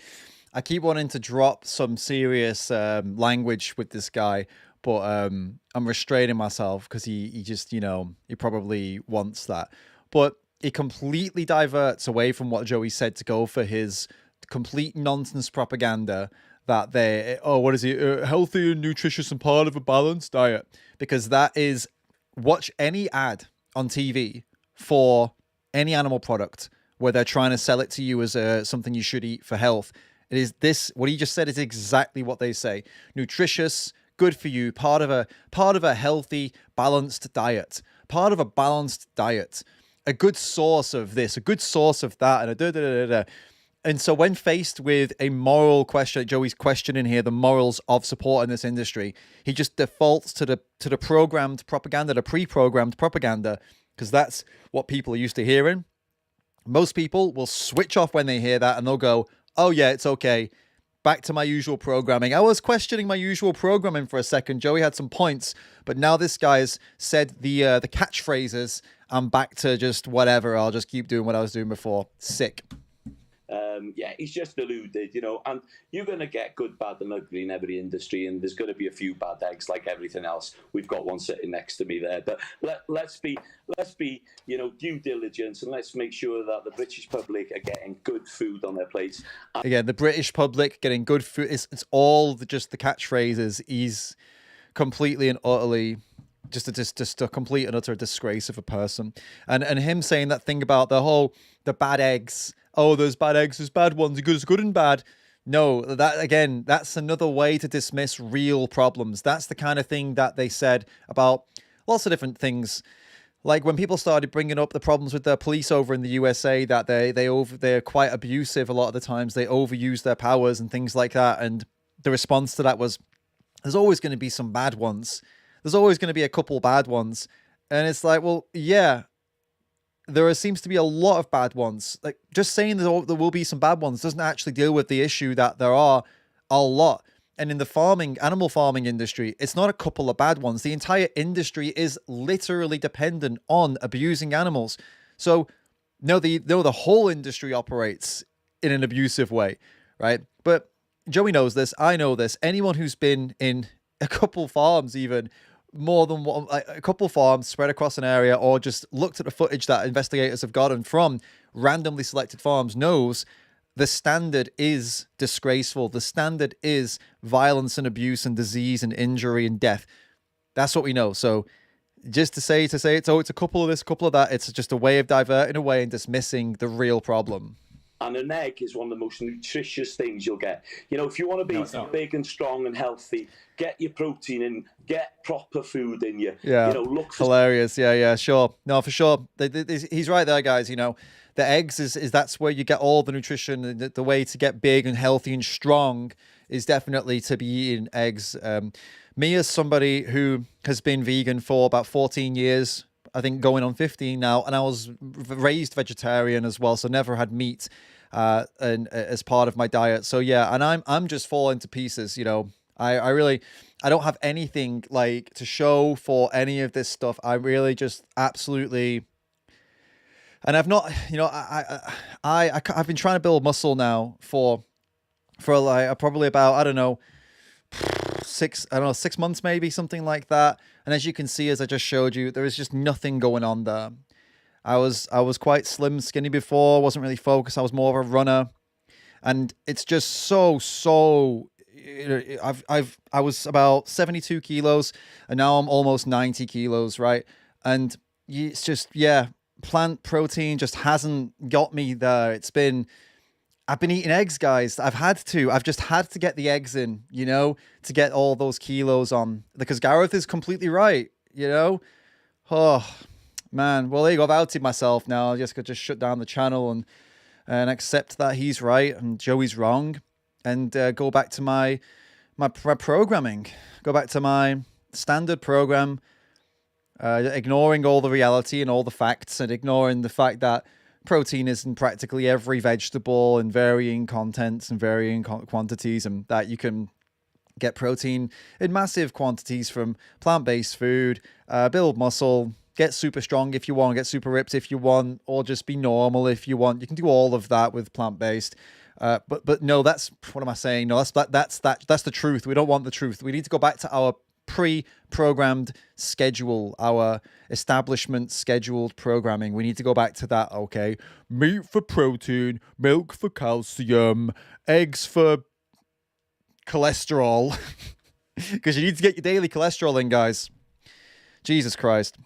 I keep wanting to drop some serious language with this guy, but I'm restraining myself because he just, he probably wants that. But he completely diverts away from what Joey said to go for his complete nonsense propaganda that what is it? Healthy and nutritious and part of a balanced diet. Because that is, watch any ad on TV for any animal product where they're trying to sell it to you as something you should eat for health. It is this, what he just said is exactly what they say. Nutritious, good for you, part of a healthy, balanced diet. Part of a balanced diet. A good source of this, a good source of that, and a da-da-da-da-da. And so when faced with a moral question, Joey's questioning here the morals of support in this industry, he just defaults to the programmed propaganda, the pre-programmed propaganda, because that's what people are used to hearing. Most people will switch off when they hear that and they'll go, oh yeah, it's okay. Back to my usual programming. I was questioning my usual programming for a second. Joey had some points, but now this guy's said the catchphrases. I'm back to just whatever. I'll just keep doing what I was doing before. Sick. Yeah, he's just alluded, and you're going to get good, bad and ugly in every industry, and there's going to be a few bad eggs like everything else. We've got one sitting next to me there, but let's be due diligence, and let's make sure that the British public are getting good food on their plates. Again, the British public getting good food, it's all just the catchphrases. He's completely and utterly just a complete and utter disgrace of a person, and him saying that thing about the bad eggs. Oh, there's bad eggs, there's bad ones, there's good and bad. No, that's another way to dismiss real problems. That's the kind of thing that they said about lots of different things. Like when people started bringing up the problems with the police over in the USA, that they're quite abusive a lot of the times. They overuse their powers and things like that. And the response to that was, there's always going to be some bad ones. There's always going to be a couple bad ones. And it's like, well, yeah, there seems to be a lot of bad ones. Like just saying there will be some bad ones doesn't actually deal with the issue that there are a lot. And in the animal farming industry, it's not a couple of bad ones. The entire industry is literally dependent on abusing animals. So no, the whole industry operates in an abusive way, right? But Joey knows this. I know this. Anyone who's been in a couple farms, even more than one, like a couple farms spread across an area, or just looked at the footage that investigators have gotten from randomly selected farms, knows the standard is disgraceful. The standard is violence and abuse and disease and injury and death. That's what we know. So just to say it's a couple of this, couple of that, it's just a way of diverting away and dismissing the real problem. And an egg is one of the most nutritious things you'll get. If you want to be big and strong and healthy, get your protein in, get proper food in you. Yeah, look for hilarious. Yeah, sure. No, for sure. He's right there, guys. The eggs is that's where you get all the nutrition. The way to get big and healthy and strong is definitely to be eating eggs. Me, as somebody who has been vegan for about 14 years, I think going on 15 now, and I was raised vegetarian as well, so never had meat and as part of my diet. So yeah, and I'm just falling to pieces. I don't have anything like to show for any of this stuff. I really just absolutely, and I've not, I've been trying to build muscle now for like probably about, I don't know, 6 months, maybe something like that. And as you can see, as I just showed you, there is just nothing going on there. I was quite slim, skinny before, wasn't really focused. I was more of a runner, and it's just so. I was about 72 kilos, and now I'm almost 90 kilos, right? And it's just, yeah, plant protein just hasn't got me there. I've been eating eggs, guys. I've just had to get the eggs in, to get all those kilos on, because Gareth is completely right, Oh, man. Well, there you go. I've outed myself now. I just could just shut down the channel and accept that he's right and Joey's wrong, and go back to my programming, go back to my standard program, ignoring all the reality and all the facts, and ignoring the fact that protein is in practically every vegetable in varying contents and varying quantities, and that you can get protein in massive quantities from plant-based food, build muscle, get super strong if you want, get super ripped if you want, or just be normal if you want. You can do all of that with plant-based. But no, that's, what am I saying? No, that's the truth. We don't want the truth. We need to go back to our pre-programmed schedule, our establishment scheduled programming. We need to go back to that. Okay, meat for protein, milk for calcium, eggs for cholesterol, because you need to get your daily cholesterol in, guys. Jesus Christ.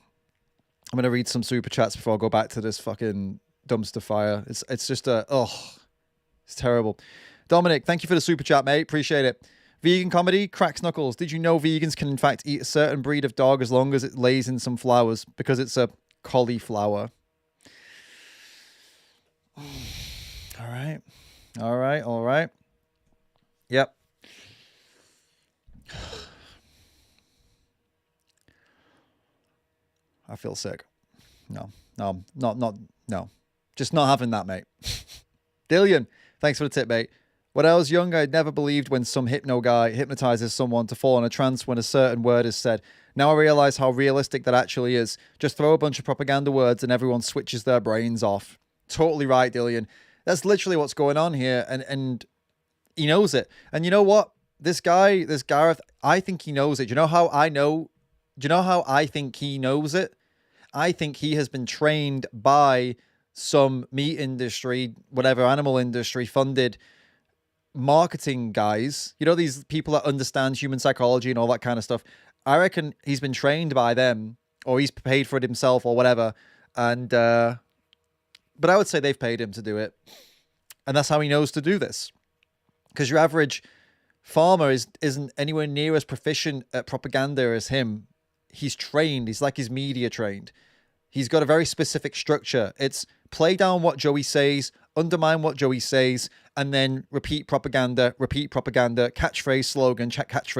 I'm gonna read some super chats before I go back to this fucking dumpster fire. It's just it's terrible. Dominic, thank you for the super chat, mate. Appreciate it. Vegan comedy cracks knuckles. Did you know vegans can in fact eat a certain breed of dog as long as it lays in some flowers, because it's a cauliflower? All right. Yep. I feel sick. No. Just not having that, mate. Dillian, thanks for the tip, mate. When I was young, I'd never believed when some hypno guy hypnotizes someone to fall in a trance when a certain word is said. Now I realize how realistic that actually is. Just throw a bunch of propaganda words and everyone switches their brains off. Totally right, Dillian. That's literally what's going on here, and he knows it. And you know what? This Gareth, I think he knows it. Do you know how I know? Do you know how I think he knows it? I think he has been trained by some meat industry, whatever, animal industry funded marketing guys. These people that understand human psychology and all that kind of stuff. I reckon he's been trained by them, or he's paid for it himself, or whatever. And but I would say they've paid him to do it, and that's how he knows to do this. Because your average farmer isn't anywhere near as proficient at propaganda as him. He's trained. He's like, he's media trained. He's got a very specific structure. It's play down what Joey says, undermine what Joey says, and then repeat propaganda, catchphrase,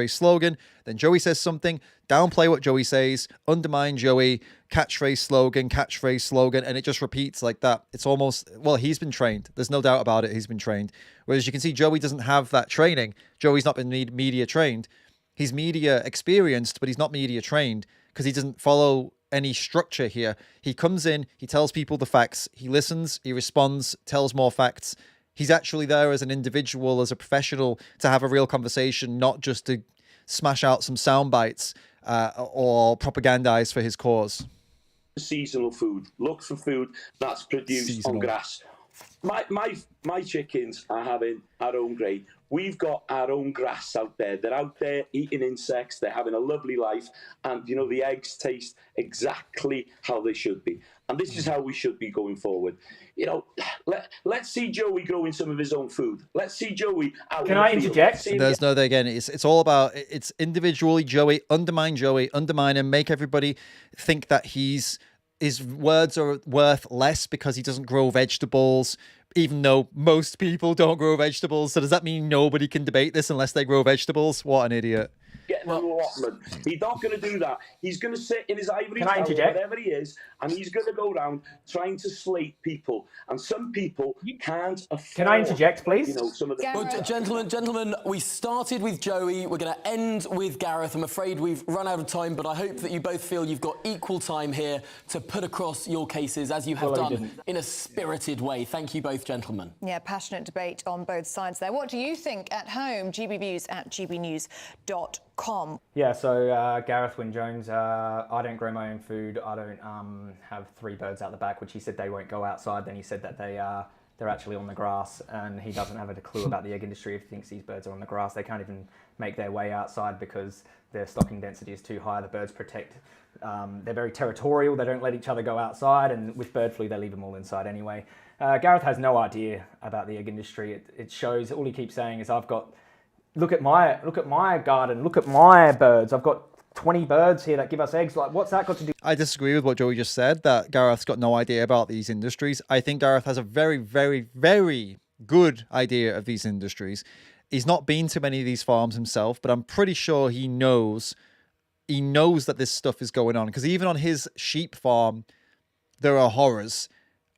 slogan. Then Joey says something, downplay what Joey says, undermine Joey, catchphrase, slogan, and it just repeats like that. It's almost, well, he's been trained. There's no doubt about it. He's been trained. Whereas you can see Joey doesn't have that training. Joey's not been media trained. He's media experienced, but he's not media trained because he doesn't follow any structure here. He comes in, he tells people the facts, he listens, he responds, tells more facts. He's actually there as an individual, as a professional, to have a real conversation, not just to smash out some sound bites or propagandize for his cause. Seasonal food. Look for food that's produced on grass. My chickens are having our own grain. We've got our own grass out there. They're out there eating insects. They're having a lovely life. And, the eggs taste exactly how they should be. And this is how we should be going forward. Let's see Joey growing some of his own food. Let's see Joey out. Can I interject? There's no, again, it's all about, it's individually Joey, undermine him, make everybody think that his words are worth less because he doesn't grow vegetables, even though most people don't grow vegetables. So does that mean nobody can debate this unless they grow vegetables? What an idiot. Getting an allotment. He's not going to do that. He's going to sit in his ivory tower, whatever he is, and he's going to go around trying to slate people. And some people can't afford. Can I interject, please? Some of the. Well, gentlemen, we started with Joey. We're going to end with Gareth. I'm afraid we've run out of time, but I hope that you both feel you've got equal time here to put across your cases as you have done in a spirited way. Thank you both, gentlemen. Yeah, passionate debate on both sides there. What do you think at home? gbviews@gbnews.com. Yeah, so Gareth Wynne Jones, I don't grow my own food. I don't have three birds out the back, which he said they won't go outside. Then he said that they they're actually on the grass, and he doesn't have a clue about the egg industry if he thinks these birds are on the grass. They can't even make their way outside because their stocking density is too high. The birds protect, they're very territorial, they don't let each other go outside, and with bird flu they leave them all inside anyway. Gareth has no idea about the egg industry. It shows, all he keeps saying is, look at my garden, look at my birds, I've got 20 birds here that give us eggs. Like, what's that got to do? I disagree with what Joey just said, that Gareth's got no idea about these industries. I think Gareth has a very, very, very good idea of these industries. He's not been to many of these farms himself, but I'm pretty sure he knows that this stuff is going on. Because even on his sheep farm, there are horrors.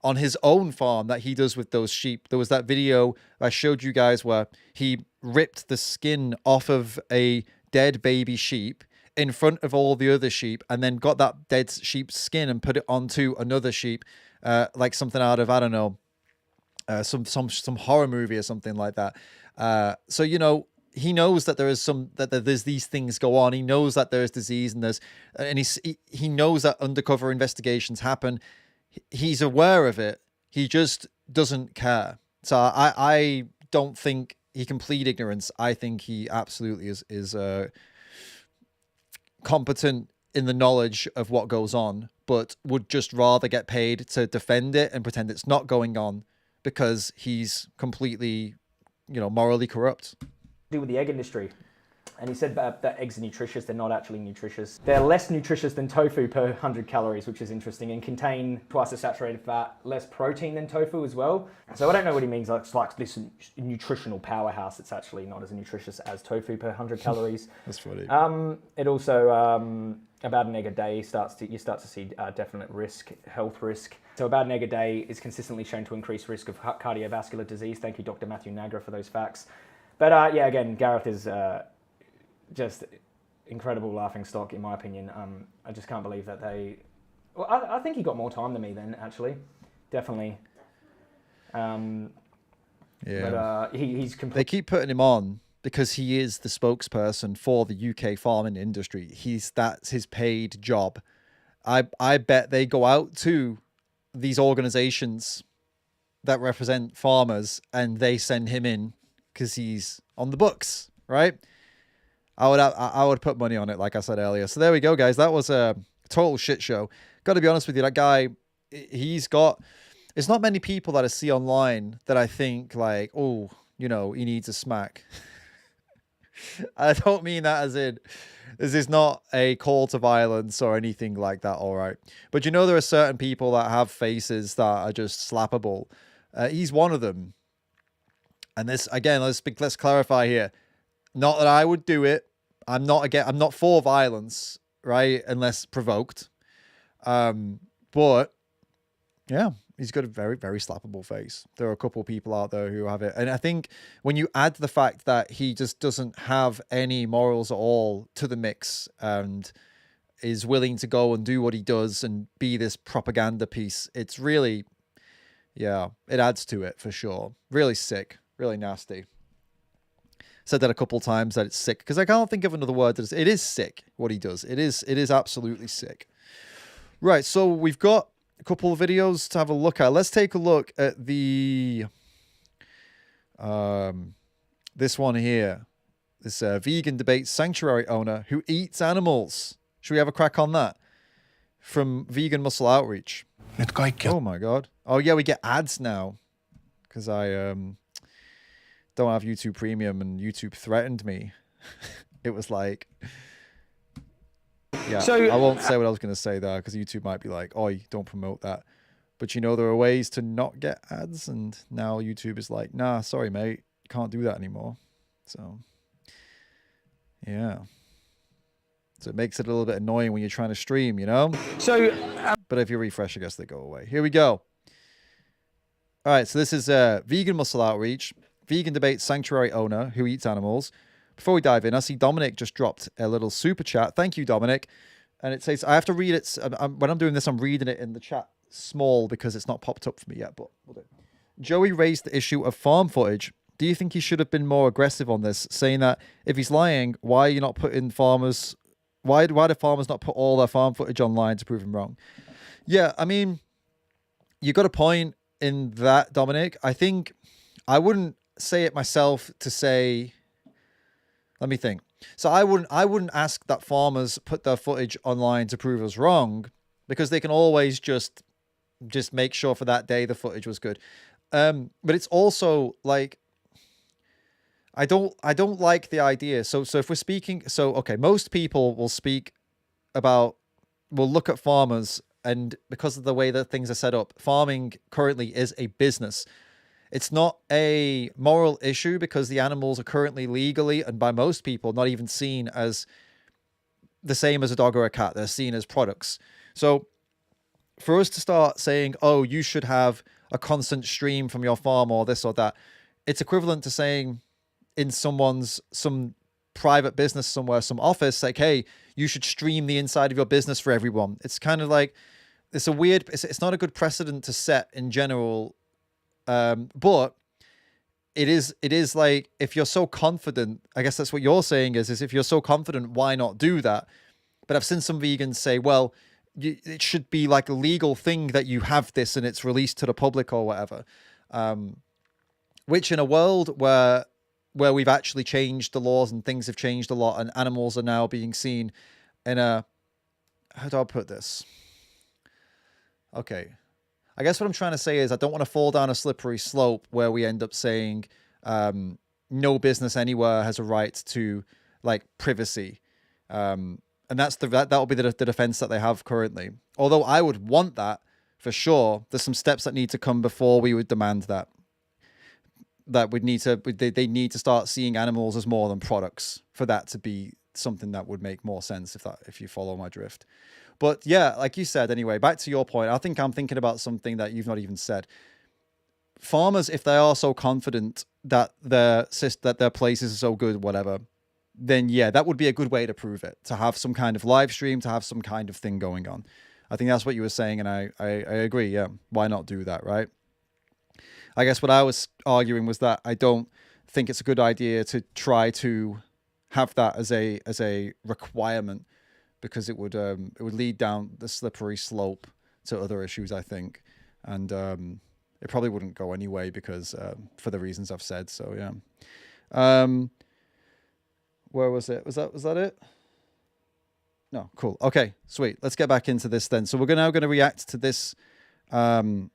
On his own farm that he does with those sheep, there was that video I showed you guys where he ripped the skin off of a dead baby sheep in front of all the other sheep, and then got that dead sheep's skin and put it onto another sheep, like something out of, I don't know, some horror movie or something like that. So, you know, he knows that there's these things go on. He knows that there's disease, and he knows that undercover investigations happen. He's aware of it. He just doesn't care. So I don't think he can plead ignorance. I think he absolutely is competent in the knowledge of what goes on, but would just rather get paid to defend it and pretend it's not going on because he's completely, you know, morally corrupt. Do with the egg industry. And he said that eggs are nutritious. They're not actually nutritious. They're less nutritious than tofu per 100 calories, which is interesting, and contain twice the saturated fat, less protein than tofu as well. So I don't know what he means. It's like this nutritional powerhouse. It's actually not as nutritious as tofu per 100 calories. That's funny. It also, about an egg a day, you start to see definite health risk. So about an egg a day is consistently shown to increase risk of cardiovascular disease. Thank you, Dr. Matthew Nagra, for those facts. But yeah, again, Gareth is just incredible laughing stock, in my opinion. I just can't believe that well, I think he got more time than me then, actually. Definitely. Yeah. But he's They keep putting him on because he is the spokesperson for the UK farming industry. That's his paid job. I bet they go out to these organizations that represent farmers and they send him in because he's on the books, right? I would put money on it, like I said earlier. So there we go, guys. That was a total shit show. Got to be honest with you, that guy, it's not many people that I see online that I think like, oh, you know, he needs a smack. I don't mean that as in, this is not a call to violence or anything like that, all right? But you know, there are certain people that have faces that are just slappable. He's one of them. And this, again, let's clarify here. Not that I would do it. I'm not for violence, right? Unless provoked. But yeah, he's got a very, very slappable face. There are a couple of people out there who have it. And I think when you add the fact that he just doesn't have any morals at all to the mix and is willing to go and do what he does and be this propaganda piece, it's really, yeah, it adds to it for sure. Really sick, really nasty. Said that a couple times that it's sick because I can't think of another word. It is sick what he does. It is absolutely sick. Right, so we've got a couple of videos to have a look at. Let's take a look at the this one here. This vegan debate sanctuary owner who eats animals. Should we have a crack on that? From Vegan Muscle Outreach. Oh my god. Oh yeah, we get ads now because I don't have YouTube Premium and YouTube threatened me. It was like, yeah, so I won't say what I was going to say there because YouTube might be like, oh, don't promote that. But you know, there are ways to not get ads, and now YouTube is like, nah, sorry, mate, you can't do that anymore. So, yeah. So it makes it a little bit annoying when you're trying to stream, you know? So, but if you refresh, I guess they go away. Here we go. All right, so this is Vegan Muscle Outreach. Vegan debate sanctuary owner who eats animals. Before we dive in, I see Dominic just dropped a little super chat. Thank you, Dominic. And it says, I have to read it. When I'm doing this, I'm reading it in the chat small because it's not popped up for me yet, but we'll do. Joey raised the issue of farm footage. Do you think he should have been more aggressive on this, saying that if he's lying, why are you not putting farmers... Why do farmers not put all their farm footage online to prove him wrong? Yeah, I mean, you got a point. in that, Dominic. I think I wouldn't say it myself to say, let me think. So I wouldn't ask that farmers put their footage online to prove us wrong, because they can always just make sure for that day the footage was good. But it's also like, I don't like the idea. So if we're speaking, okay, most people will look at farmers, and because of the way that things are set up, farming currently is a business. It's not a moral issue, because the animals are currently legally, and by most people, not even seen as the same as a dog or a cat. They're seen as products. So for us to start saying, oh, you should have a constant stream from your farm or this or that, it's equivalent to saying in some private business somewhere, some office, like, hey, you should stream the inside of your business for everyone. It's kind of like, it's not a good precedent to set in general. But it is like, if you're so confident, I guess that's what you're saying is if you're so confident, why not do that? But I've seen some vegans say, well, it should be like a legal thing that you have this and it's released to the public or whatever. Which in a world where we've actually changed the laws and things have changed a lot, and animals are now being seen in a, how do I put this? Okay. I guess what I'm trying to say is I don't want to fall down a slippery slope where we end up saying no business anywhere has a right to like privacy. And that'll be the defense that they have currently. Although I would want that for sure. There's some steps that need to come before we would demand that. They need to start seeing animals as more than products for that to be something that would make more sense, if you follow my drift. But yeah, like you said, anyway, back to your point, I think I'm thinking about something that you've not even said. Farmers, if they are so confident that their places are so good, whatever, then yeah, that would be a good way to prove it, to have some kind of live stream, to have some kind of thing going on. I think that's what you were saying, and I agree. Yeah, why not do that, right? I guess what I was arguing was that I don't think it's a good idea to try to have that as a requirement, because it would lead down the slippery slope to other issues, I think, and it probably wouldn't go anyway because for the reasons I've said. So yeah. Where was it? Was that it? No, cool. Okay, sweet. Let's get back into this then. So we're now going to react to this vegan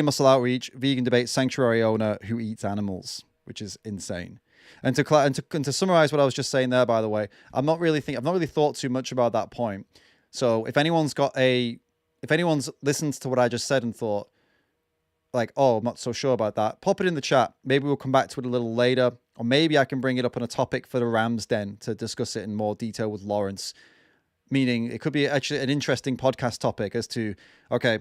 muscle outreach, vegan debate sanctuary owner who eats animals, which is insane. And to summarize what I was just saying there, by the way, I've not really thought too much about that point. So if anyone's listened to what I just said and thought like, oh, I'm not so sure about that, pop it in the chat. Maybe we'll come back to it a little later, or maybe I can bring it up on a topic for the Rams Den to discuss it in more detail with Lawrence. Meaning it could be actually an interesting podcast topic as to, okay,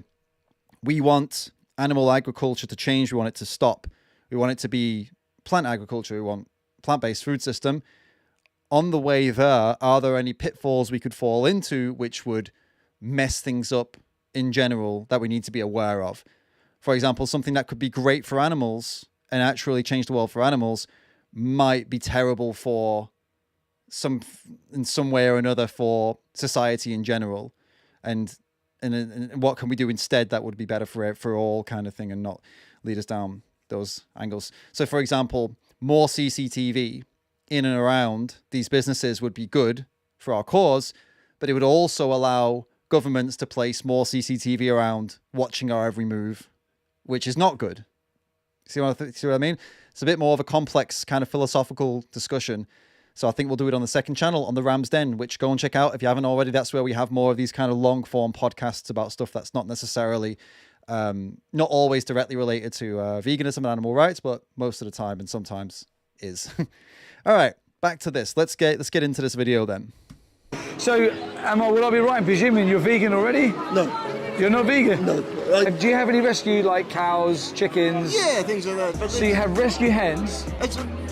we want animal agriculture to change. We want it to stop. We want it to be plant agriculture. We want plant-based food system. On the way there, are there any pitfalls we could fall into which would mess things up in general that we need to be aware of? For example, something that could be great for animals and actually change the world for animals might be terrible in some way or another for society in general. And what can we do instead that would be better for all, kind of thing, and not lead us down those angles. So for example, more CCTV in and around these businesses would be good for our cause, but it would also allow governments to place more CCTV around watching our every move, which is not good. See what I mean? It's a bit more of a complex kind of philosophical discussion. So I think we'll do it on the second channel, on the Rams Den, which go and check out if you haven't already. That's where we have more of these kind of long form podcasts about stuff that's not necessarily, not always directly related to veganism and animal rights, but most of the time and sometimes is. All right, back to this. Let's get into this video then. So, will I be right in presuming you're vegan already? No. You're not vegan? No. Do you have any rescue, like cows, chickens? Yeah, things like that. But so you have rescue hens,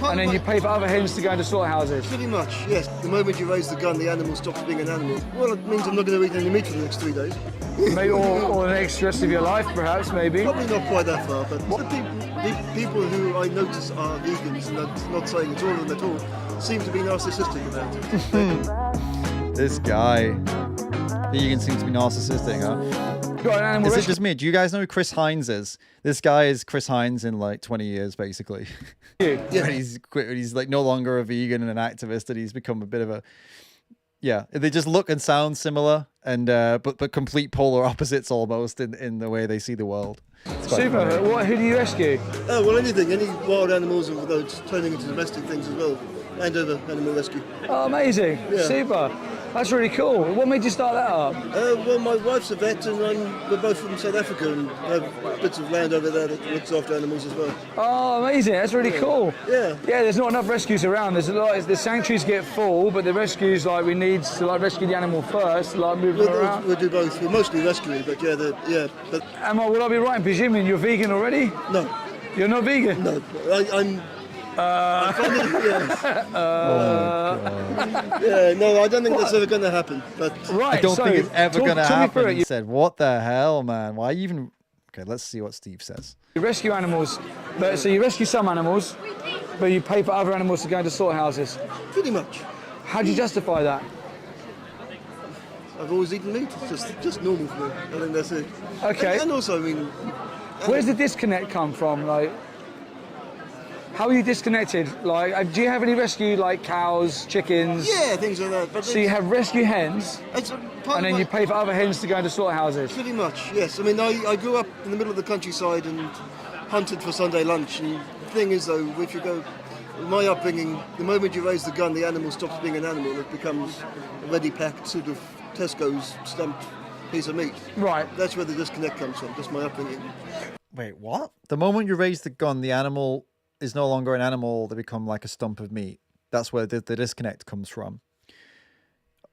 and then you pay for other hens to go into slaughterhouses? Pretty much, yes. The moment you raise the gun, the animal stops being an animal. Well, it means I'm not going to eat any meat for the next 3 days. Maybe, or the next rest of your life, perhaps, maybe? Probably not quite that far, but the people who I notice are vegans, and I'm not saying it's all of them at all, seem to be narcissistic about it. This guy. Vegan seems to be narcissistic, huh? Got an animal Is it rescue. just me? Do you guys know who Chris Hines is? This guy is Chris Hines in like 20 years, basically. Yeah. When he's like no longer a vegan and an activist, and he's become a bit of a, yeah. They just look and sound similar, and but complete polar opposites almost in the way they see the world. It's quite Super. funny. Who do you rescue? Oh, well, anything, any wild animals, although it's turning into domestic things as well. Hand over animal rescue. Oh, amazing. Yeah. Super. That's really cool. What made you start that up? Well, my wife's a vet, and we're both from South Africa, and have bits of land over there that looks after animals as well. Oh, amazing. That's really cool. Yeah. Yeah, there's not enough rescues around. There's a lot. The sanctuaries get full, but the rescues, like, we need to like rescue the animal first, like move them around. We'll do both. We're mostly rescuing, but but Would I be right in presuming you're vegan already? no, You're not vegan? no. I'm find it, no, I don't think that's ever going to happen. But Right. I don't think it's ever going to happen. He You said, "What the hell, man? Why even?" Okay, let's see what Steve says. rescue animals, so you rescue some animals, but you pay for other animals to go into slaughterhouses. pretty much, How do you justify that? I've always eaten meat. It's just normal for me. I think that's it. Okay. And also, I mean, Where's the disconnect come from? Like, how are you disconnected? Like, do you have any rescue, like cows, chickens? yeah, things like that. But So you have rescue hens, it's part and then of you pay for other hens to go into slaughterhouses. Pretty much, yes. I mean, I grew up in the middle of the countryside and hunted for Sunday lunch. And the thing is, though, if you go, my upbringing, the moment you raise the gun, the animal stops being an animal. It becomes a ready-packed sort of Tesco's stamped piece of meat. Right. That's where the disconnect comes from. That's my upbringing. Wait, what? The moment you raise the gun, the animal is no longer an animal. They become like a stump of meat. That's where the disconnect comes from.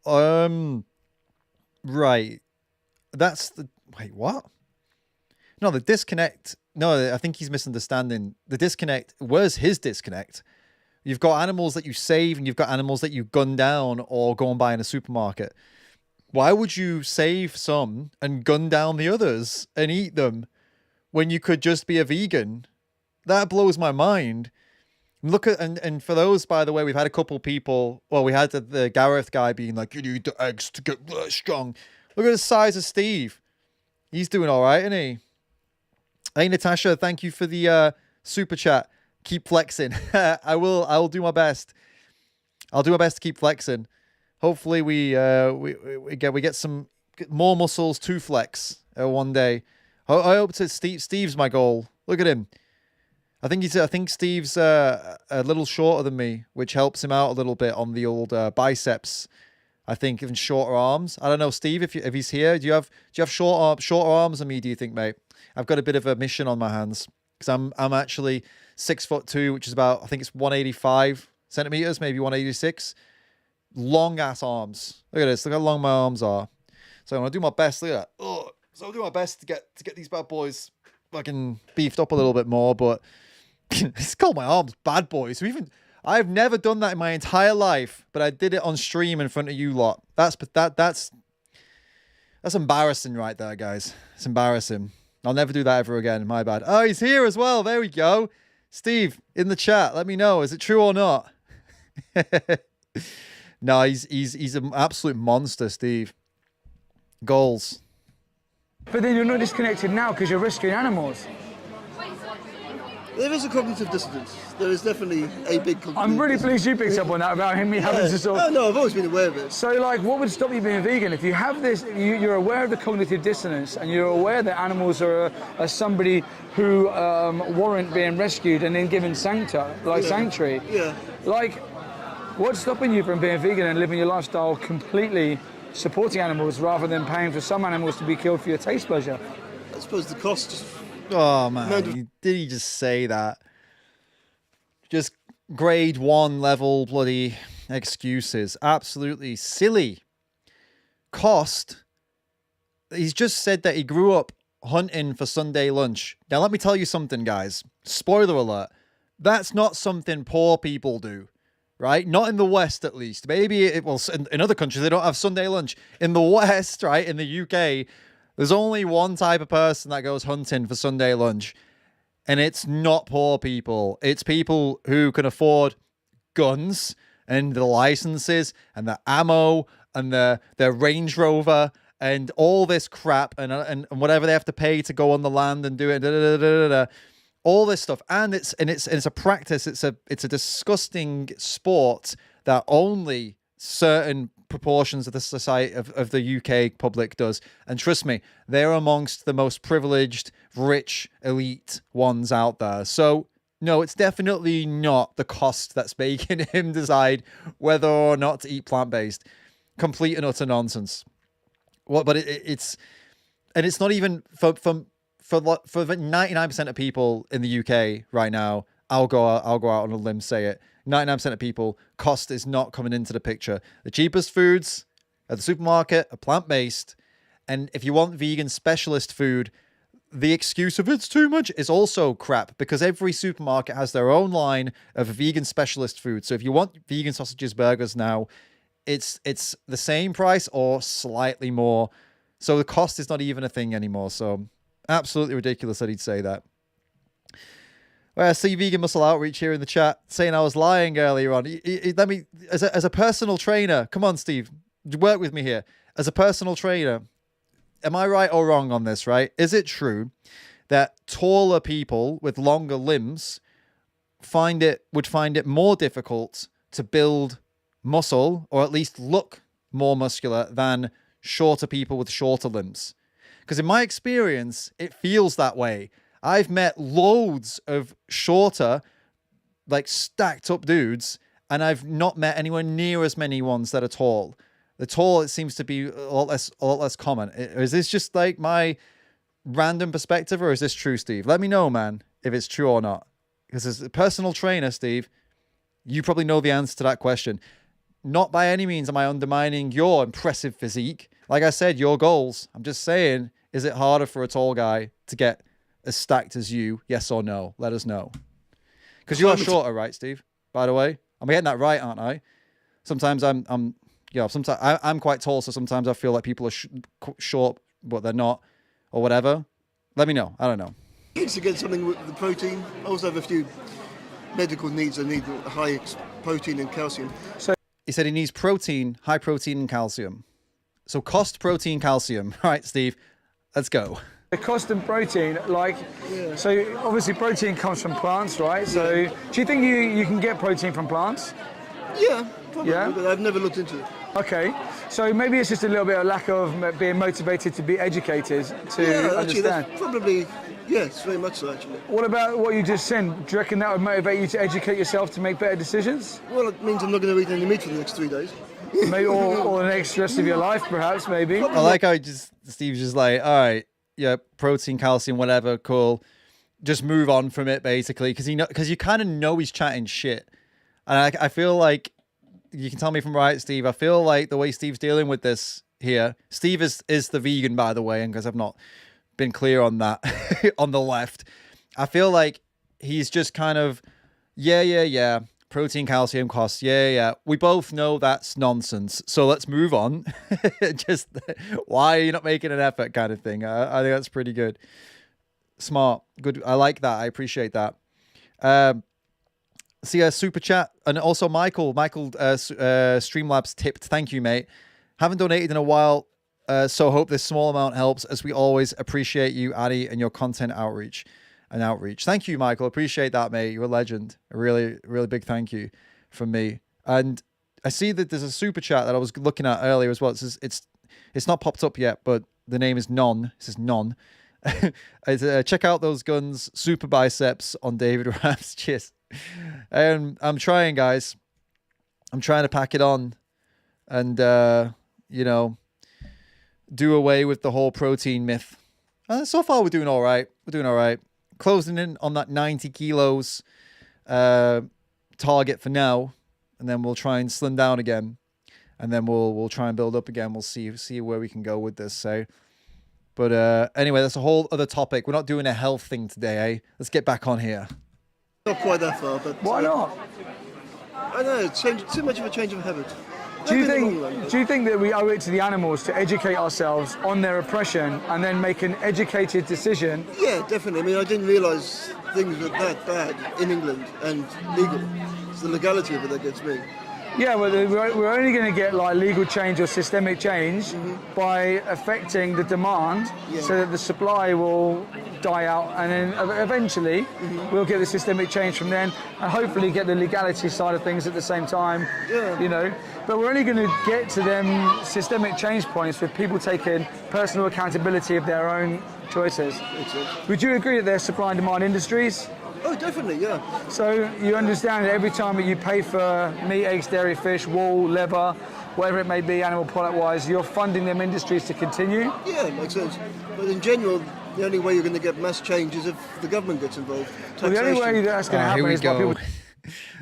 Right. That's the... Wait, what? No, the disconnect... No, I think he's misunderstanding. The disconnect... Where's his disconnect? You've got animals that you save, and you've got animals that you gun down or go and buy in a supermarket. Why would you save some and gun down the others and eat them when you could just be a vegan? That blows my mind. Look at, and for those, by the way, we've had a couple people, well, we had the Gareth guy being like, you need the eggs to get strong. Look at the size of Steve. He's doing all right, isn't he? Hey, Natasha, thank you for the super chat. Keep flexing. I will do my best. I'll do my best to keep flexing. Hopefully we get some more muscles to flex one day. I hope to Steve's my goal. Look at him. I think Steve's a little shorter than me, which helps him out a little bit on the old biceps. I think even shorter arms. I don't know, Steve, if he's here. Do you have shorter arms than me? Do you think, mate? I've got a bit of a mission on my hands because I'm actually 6'2", which is about, I think it's 185 centimeters, maybe 186. Long ass arms. Look at this. Look how long my arms are. So I'm gonna do my best. Look at that. Ugh. So I'll do my best to get these bad boys fucking beefed up a little bit more. But it's called my arms bad boys. So I've never done that in my entire life, but I did it on stream in front of you lot. That's embarrassing right there, guys. It's embarrassing. I'll never do that ever again. My bad. Oh, he's here as well. There we go. Steve, in the chat, let me know. Is it true or not? No, he's an absolute monster, Steve. Goals. But then you're not disconnected now because you're rescuing animals. There is a cognitive dissonance. There is definitely a big cognitive I'm really pleased you picked up on that about me having to sort of... No, I've always been aware of it. So, like, what would stop you being vegan? If you have this, you're aware of the cognitive dissonance, and you're aware that animals are somebody who warrant being rescued and then given sanctuary. Yeah. Like, what's stopping you from being vegan and living your lifestyle completely supporting animals rather than paying for some animals to be killed for your taste pleasure? I suppose the cost. Oh man, did he just say that? Just grade 1 level bloody excuses. Absolutely silly. Cost. He's just said that he grew up hunting for Sunday lunch. Now let me tell you something, guys. Spoiler alert. That's not something poor people do. Right? Not in the West, at least. Maybe it will. In other countries, they don't have Sunday lunch. In the West, right, in the UK, there's only one type of person that goes hunting for Sunday lunch. And it's not poor people. It's people who can afford guns and the licenses and the ammo and their Range Rover and all this crap and whatever they have to pay to go on the land and do it, all this stuff. And it's a practice. It's a disgusting sport that only certain proportions of the society of the UK public does. And trust me, they're amongst the most privileged, rich, elite ones out there. So no, it's definitely not the cost that's making him decide whether or not to eat plant-based. Complete and utter nonsense. Well, but it's not even for 99% of people in the UK right now. I'll go out on a limb, say it. 99% of people, cost is not coming into the picture. The cheapest foods at the supermarket are plant-based, and if you want vegan specialist food, the excuse of it's too much is also crap, because every supermarket has their own line of vegan specialist food. So if you want vegan sausages, burgers now, it's the same price or slightly more. So the cost is not even a thing anymore. So absolutely ridiculous that he'd say that. Well, I see Vegan Muscle Outreach here in the chat saying I was lying earlier on. Let me, as a personal trainer, come on, Steve, work with me here. As a personal trainer, am I right or wrong on this, right? Is it true that taller people with longer limbs would find it more difficult to build muscle, or at least look more muscular, than shorter people with shorter limbs? Because in my experience, it feels that way. I've met loads of shorter, like stacked up dudes, and I've not met anywhere near as many ones that are tall. The tall, it seems to be a lot less common. Is this just like my random perspective, or is this true, Steve? Let me know, man, if it's true or not. Because as a personal trainer, Steve, you probably know the answer to that question. Not by any means am I undermining your impressive physique. Like I said, your goals. I'm just saying, is it harder for a tall guy to get as stacked as you? Yes or no? Let us know. Because you are shorter, right, Steve? By the way, I'm getting that right, aren't I? Sometimes I'm quite tall, so sometimes I feel like people are short, but they're not, or whatever. Let me know. I don't know. To get something with the protein. I also have a few medical needs. I need high protein and calcium. So he said he needs protein, high protein and calcium. So cost, protein, calcium. All right, Steve, let's go. the cost and protein, so obviously protein comes from plants, right? So do you think you can get protein from plants? Yeah, probably, but I've never looked into it. Okay, so maybe it's just a little bit of lack of being motivated to be educated to understand. That's probably, yes, very much so, actually. What about what you just said? Do you reckon that would motivate you to educate yourself to make better decisions? Well, it means I'm not going to eat any meat for the next 3 days. Maybe, or the next rest of your life, perhaps, maybe. I like how Steve's just like, all right, yeah, protein, calcium, whatever, cool. Just move on from it, basically, because you kind of know he's chatting shit. And I feel like, you can tell me if I'm right, Steve, I feel like the way Steve's dealing with this here, Steve is the vegan, by the way, and because I've not been clear on that on the left, I feel like he's just kind of, yeah, protein, calcium costs, yeah. We both know that's nonsense, so let's move on. Just, why are you not making an effort kind of thing? I think that's pretty good. Smart. Good. I like that. I appreciate that. See a super chat, and also Michael Streamlabs tipped. Thank you, mate. Haven't donated in a while, so hope this small amount helps. As we always appreciate you, Addy, and your content outreach. Thank you, Michael. Appreciate that, mate. You're a legend. A really, really big thank you from me. And I see that there's a super chat that I was looking at earlier as well. It's not popped up yet, but the name is Non. It says Non. Check out those guns, super biceps on David Rams. Cheers. I'm trying, guys. I'm trying to pack it on and, do away with the whole protein myth. So far, we're doing all right. Closing in on that 90 kilos target for now. And then we'll try and slim down again. And then we'll try and build up again. We'll see where we can go with this. So, but anyway, that's a whole other topic. We're not doing a health thing today, eh? Let's get back on here. Not quite that far, but... Why not? I know, it's too much of a change of habit. Do you think that we owe it to the animals to educate ourselves on their oppression and then make an educated decision? Yeah, definitely. I mean, I didn't realise things were that bad in England and legal. It's the legality of it that gets me. Yeah, well, we're only going to get like legal change or systemic change by affecting the demand, so that the supply will die out, and then eventually we'll get the systemic change from then, and hopefully get the legality side of things at the same time. You know, but we're only going to get to them systemic change points with people taking personal accountability of their own choices. Would you agree that they're supply and demand industries? Oh, definitely, yeah. So you understand that every time that you pay for meat, eggs, dairy, fish, wool, leather, whatever it may be, animal product-wise, you're funding them industries to continue? Yeah, makes sense. But in general, the only way you're going to get mass change is if the government gets involved. Well, the only way that's going to happen is by people...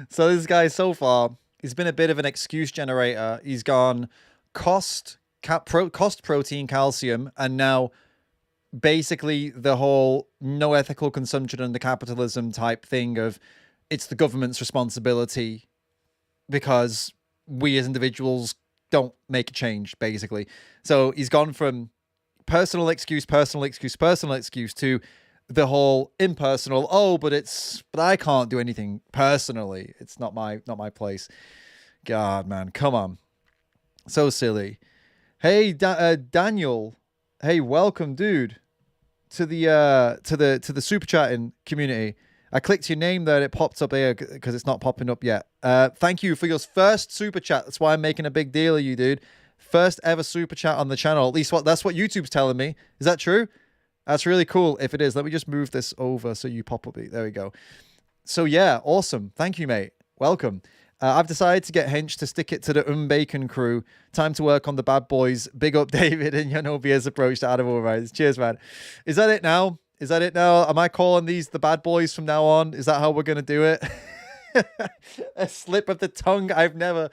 So this guy so far, he's been a bit of an excuse generator. He's gone cost, protein, calcium, and now basically the whole no ethical consumption and the capitalism type thing of it's the government's responsibility because we as individuals don't make a change, basically. So he's gone from personal excuse to the whole impersonal, but I can't do anything personally. It's not my place. God, man, come on. So silly. Hey, Daniel. Hey, welcome, dude, to the super chatting community. I clicked your name there and it popped up here because it's not popping up yet. Thank you for your first super chat. That's why I'm making a big deal of you, dude. First ever super chat on the channel. At least that's what YouTube's telling me. Is that true? That's really cool. If it is, let me just move this over so you pop up. There we go. So yeah, awesome. Thank you, mate. Welcome. I've decided to get Hench to stick it to the Bacon crew. Time to work on the bad boys. Big up, David, and Yanobia's approach to animal rights. Cheers, man. Is that it now? Am I calling these the bad boys from now on? Is that how we're going to do it? A slip of the tongue. I've never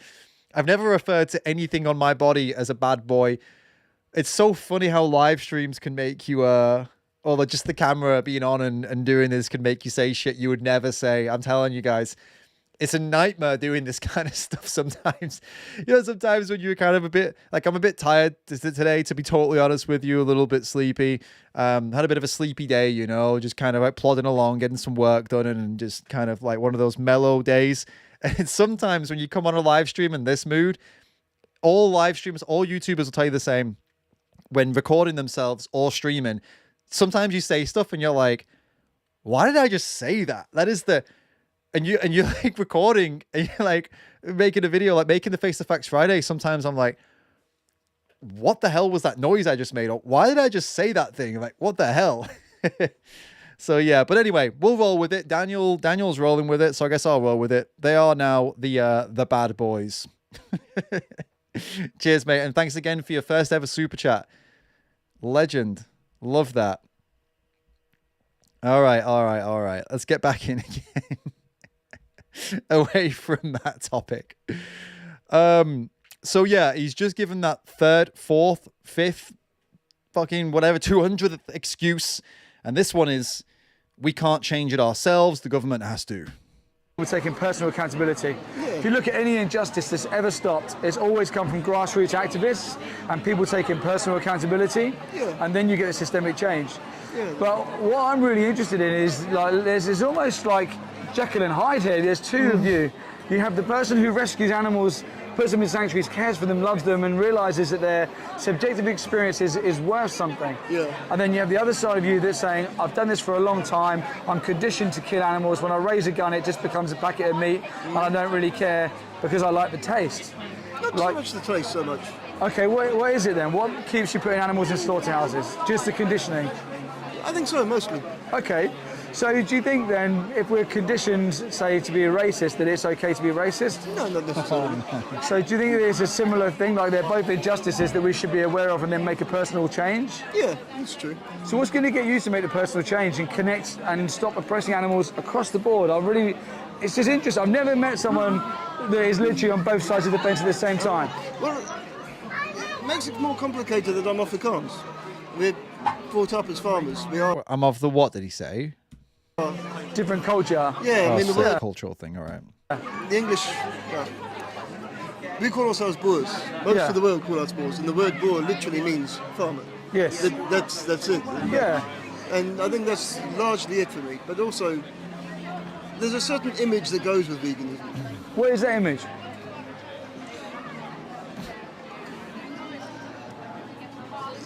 referred to anything on my body as a bad boy. It's so funny how live streams can make you, or just the camera being on and doing this can make you say shit you would never say. I'm telling you guys. It's a nightmare doing this kind of stuff sometimes. Sometimes when you're kind of a bit, like I'm a bit tired today, to be totally honest with you, a little bit sleepy. Had a bit of a sleepy day, just kind of like plodding along, getting some work done and just kind of like one of those mellow days. And sometimes when you come on a live stream in this mood, all live streamers, all YouTubers will tell you the same. When recording themselves or streaming, sometimes you say stuff and you're like, why did I just say that? That is the... And you're like recording and you're like making a video, like making the Face the Facts Friday. Sometimes I'm like, what the hell was that noise I just made? Or why did I just say that thing? Like, what the hell? So yeah, but anyway, we'll roll with it. Daniel's rolling with it, so I guess I'll roll with it. They are now the bad boys. Cheers, mate, and thanks again for your first ever super chat. Legend. Love that. All right. Let's get back in again. Away from that topic. So yeah, he's just given that third, fourth, fifth, fucking whatever, 200th excuse. And this one is, we can't change it ourselves. The government has to. We're taking personal accountability. If you look at any injustice that's ever stopped, it's always come from grassroots activists and people taking personal accountability, and then you get a systemic change. But what I'm really interested in is, like, there's almost like Jekyll and Hyde here. There's two of you. You have the person who rescues animals, puts them in sanctuaries, cares for them, loves them, and realizes that their subjective experience is worth something. And then you have the other side of you that's saying, I've done this for a long time, I'm conditioned to kill animals. When I raise a gun, it just becomes a packet of meat, and I don't really care because I like the taste. Not so much the taste so much. Okay, what is it then? What keeps you putting animals in slaughterhouses? Just the conditioning? I think so, mostly. Okay. So do you think then, if we're conditioned, say, to be a racist, that it's okay to be racist? No, not necessarily. So do you think there's a similar thing, like they're both injustices that we should be aware of and then make a personal change? Yeah, that's true. So what's going to get you to make the personal change and connect and stop oppressing animals across the board? It's just interesting. I've never met someone that is literally on both sides of the fence at the same time. Well, it makes it more complicated that I'm Afrikaans. We're brought up as farmers. I'm of the what did he say? Different culture. Yeah, I mean, the cultural thing, all right. The English, we call ourselves Boers. Most of the world call us Boers, and the word Boer literally means farmer. Yes. That's it. Yeah. And I think that's largely it for me. But also, there's a certain image that goes with veganism. What is that image?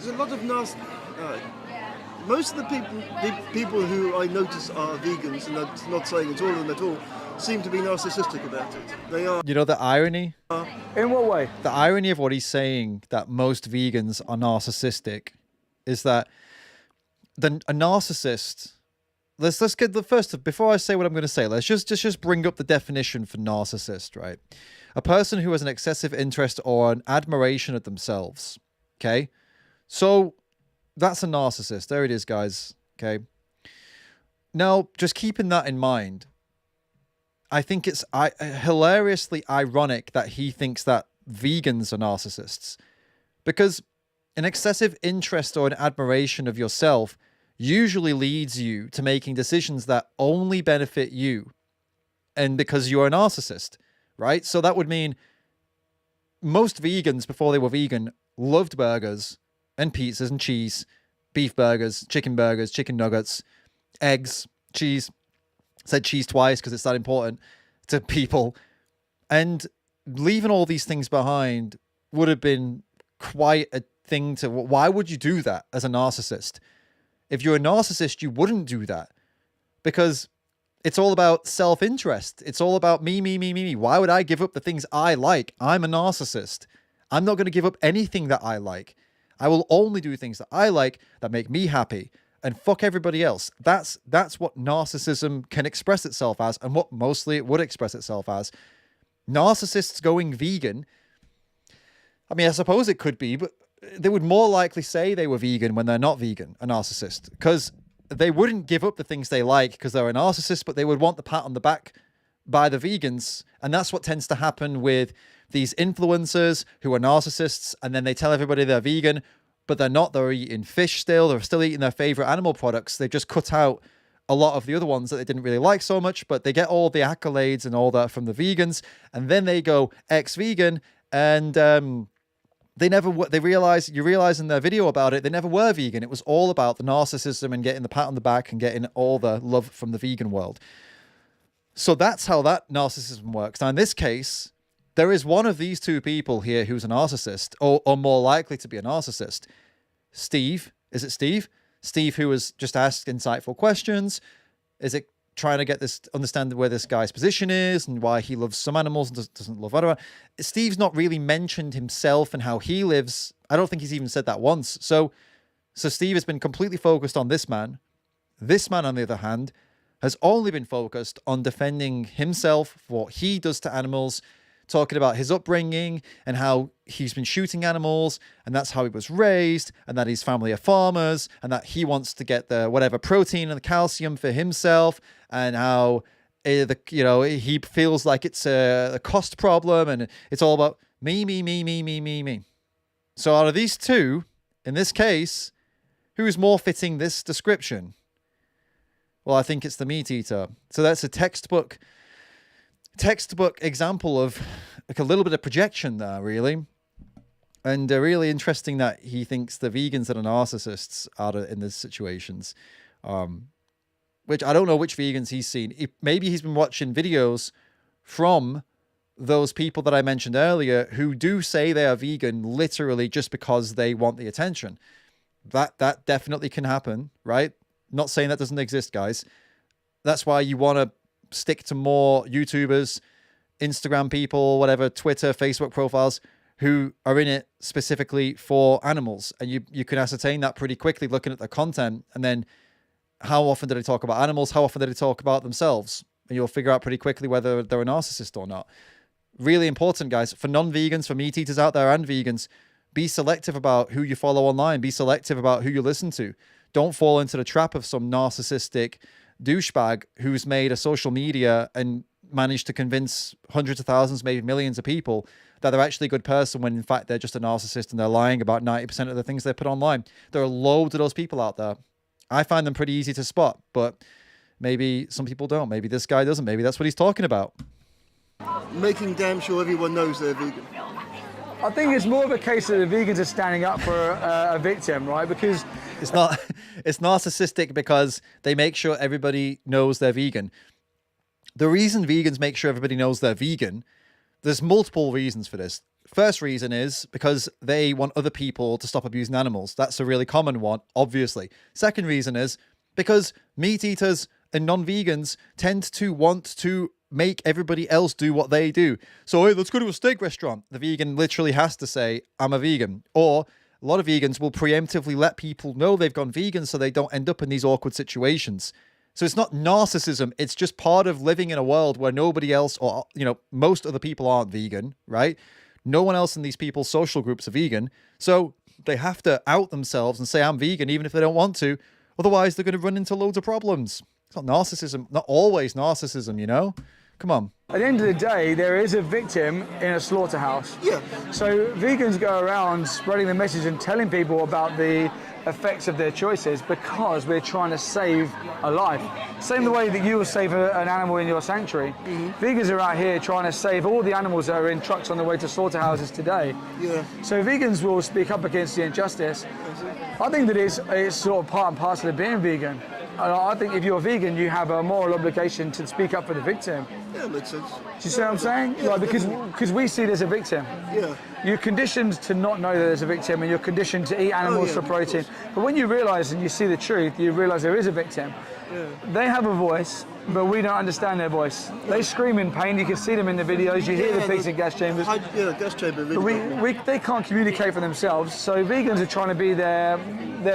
there's a lot of nasty. Most of the people who I notice are vegans, and I'm not saying it's all of them at all, seem to be narcissistic about it. They are. You know the irony? In what way? The irony of what he's saying, that most vegans are narcissistic, is that a narcissist. Let's get the first. Before I say what I'm going to say, let's just bring up the definition for narcissist, right? A person who has an excessive interest or an admiration of themselves. Okay, so that's a narcissist. There it is, guys. Okay. Now, just keeping that in mind, I think it's hilariously ironic that he thinks that vegans are narcissists, because an excessive interest or an admiration of yourself usually leads you to making decisions that only benefit you, and because you're a narcissist, right? So that would mean most vegans before they were vegan loved burgers and pizzas and cheese, beef burgers, chicken nuggets, eggs, cheese. Said cheese twice because it's that important to people. And leaving all these things behind would have been quite a thing to... Why would you do that as a narcissist? If you're a narcissist, you wouldn't do that, because it's all about self-interest. It's all about me. Why would I give up the things I like? I'm a narcissist. I'm not going to give up anything that I like. I will only do things that I like, that make me happy, and fuck everybody else. That's what narcissism can express itself as, and what mostly it would express itself as. Narcissists going vegan, I mean, I suppose it could be, but they would more likely say they were vegan when they're not vegan, a narcissist, because they wouldn't give up the things they like because they're a narcissist, but they would want the pat on the back by the vegans. And that's what tends to happen with these influencers who are narcissists, and then they tell everybody they're vegan, but they're not. They're eating fish still. They're still eating their favorite animal products. They just cut out a lot of the other ones that they didn't really like so much, but they get all the accolades and all that from the vegans, and then they go ex-vegan, and you realize in their video about it, they never were vegan. It was all about the narcissism and getting the pat on the back and getting all the love from the vegan world. So that's how that narcissism works. Now, in this case, there is one of these two people here who's a narcissist, or more likely to be a narcissist. Steve. Is it Steve? Steve, who was just asked insightful questions. Is it trying to understand where this guy's position is and why he loves some animals and doesn't love other? Steve's not really mentioned himself and how he lives. I don't think he's even said that once. So Steve has been completely focused on this man. This man, on the other hand, has only been focused on defending himself for what he does to animals, talking about his upbringing and how he's been shooting animals, and that's how he was raised, and that his family are farmers, and that he wants to get the whatever protein and the calcium for himself, and how he feels like it's a cost problem, and it's all about me. So out of these two, in this case, who is more fitting this description? Well, I think it's the meat eater. So that's a textbook example of like a little bit of projection there, really. And really interesting that he thinks the vegans that are narcissists are in these situations. Which I don't know which vegans he's seen. Maybe he's been watching videos from those people that I mentioned earlier who do say they are vegan literally just because they want the attention. That definitely can happen, right? Not saying that doesn't exist, guys. That's why you want to stick to more YouTubers, Instagram people, whatever, Twitter, Facebook profiles who are in it specifically for animals. And you can ascertain that pretty quickly looking at the content. And then how often do they talk about animals? How often do they talk about themselves? And you'll figure out pretty quickly whether they're a narcissist or not. Really important, guys, for non-vegans, for meat eaters out there and vegans, be selective about who you follow online. Be selective about who you listen to. Don't fall into the trap of some narcissistic douchebag who's made a social media and managed to convince hundreds of thousands, maybe millions of people that they're actually a good person when in fact they're just a narcissist and they're lying about 90% of the things they put online. There are loads of those people out there. I find them pretty easy to spot, but maybe some people don't. Maybe this guy doesn't. Maybe that's what he's talking about. Making damn sure everyone knows they're vegan. I think it's more of a case that the vegans are standing up for a victim, right? Because it's narcissistic because they make sure everybody knows they're vegan. The reason vegans make sure everybody knows they're vegan, there's multiple reasons for this. First reason is because they want other people to stop abusing animals. That's a really common one, obviously. Second reason is because meat eaters and non-vegans tend to want to make everybody else do what they do. So, hey, let's go to a steak restaurant. The vegan literally has to say, I'm a vegan. Or a lot of vegans will preemptively let people know they've gone vegan so they don't end up in these awkward situations. So it's not narcissism. It's just part of living in a world where nobody else, or, most other people aren't vegan, right? No one else in these people's social groups are vegan. So they have to out themselves and say, I'm vegan, even if they don't want to. Otherwise, they're going to run into loads of problems. It's not narcissism, not always narcissism, Come on. At the end of the day, there is a victim in a slaughterhouse. Yeah. So vegans go around spreading the message and telling people about the effects of their choices because we're trying to save a life. Same the way that you will save an animal in your sanctuary. Vegans are out here trying to save all the animals that are in trucks on the way to slaughterhouses today. Yeah. So vegans will speak up against the injustice. I think that it's sort of part and parcel of being vegan. I think if you're vegan, you have a moral obligation to speak up for the victim. Yeah, makes sense. Do you see what I'm saying? Yeah, because we see there's a victim. Yeah. You're conditioned to not know that there's a victim, and you're conditioned to eat animals for protein. But when you realise and you see the truth, you realise there is a victim. Yeah. They have a voice, but we don't understand their voice. They scream in pain. You can see them in the videos. You hear the pigs in gas chambers. Gas chamber But video. they can't communicate for themselves. So vegans are trying to be their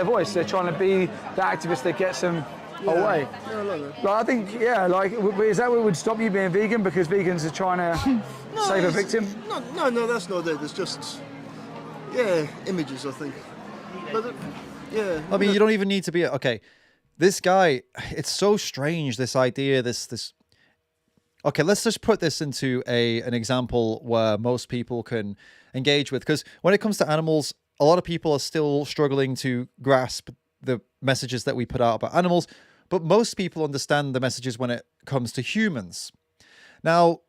voice. They're trying to be the activist that gets them away. Yeah, I like that. I think, is that what would stop you being vegan? Because vegans are trying to save a victim? No, that's not it. It's just, images, I think. But, I mean, you don't even need to be... Okay, this guy, it's so strange, this idea, this... Okay, let's just put this into an example where most people can engage with. Because when it comes to animals, a lot of people are still struggling to grasp the messages that we put out about animals. But most people understand the messages when it comes to humans. Now,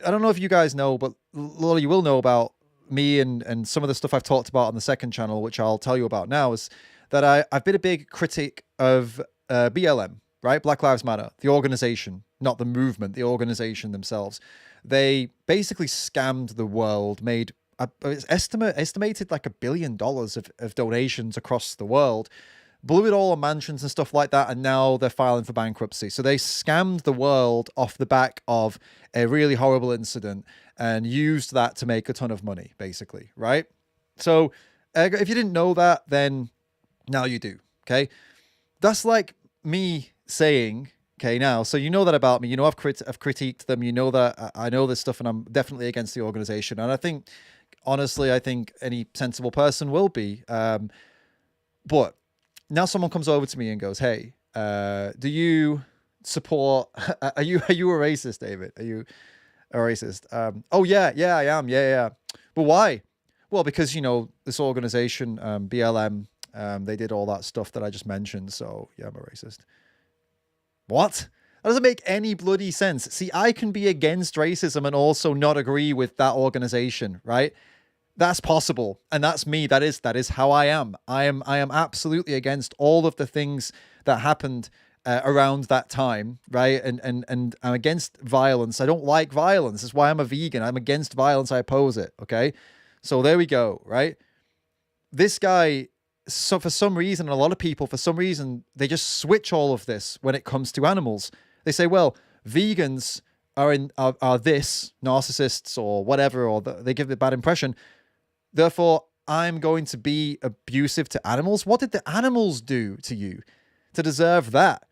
I don't know if you guys know, but a lot of you will know about me and some of the stuff I've talked about on the second channel, which I'll tell you about now, is that I've been a big critic of BLM, right? Black Lives Matter, the organization, not the movement, the organization themselves. They basically scammed the world, made estimated like $1 billion of donations across the world, blew it all on mansions and stuff like that, and now they're filing for bankruptcy. So they scammed the world off the back of a really horrible incident and used that to make a ton of money, basically, right? So if you didn't know that, then now you do, okay? That's like me saying, okay, now, so you know that about me. I've critiqued them. You know that I know this stuff, and I'm definitely against the organization. And I think, honestly, any sensible person will be. But now someone comes over to me and goes, hey, do you support... Are you a racist, David? Are you a racist? Oh, yeah, I am. Yeah. But why? Well, because, this organization, BLM, they did all that stuff that I just mentioned. So, yeah, I'm a racist. What? That doesn't make any bloody sense. See, I can be against racism and also not agree with that organization, right? That's possible, and that's me. That is how I am. I am absolutely against all of the things that happened around that time, right? And I'm against violence. I don't like violence. That's why I'm a vegan. I'm against violence. I oppose it. Okay, so there we go. Right? This guy. So for some reason, and a lot of people, for some reason, they just switch all of this when it comes to animals. They say, well, vegans are this narcissists or whatever, or they give a bad impression. Therefore, I'm going to be abusive to animals. What did the animals do to you to deserve that?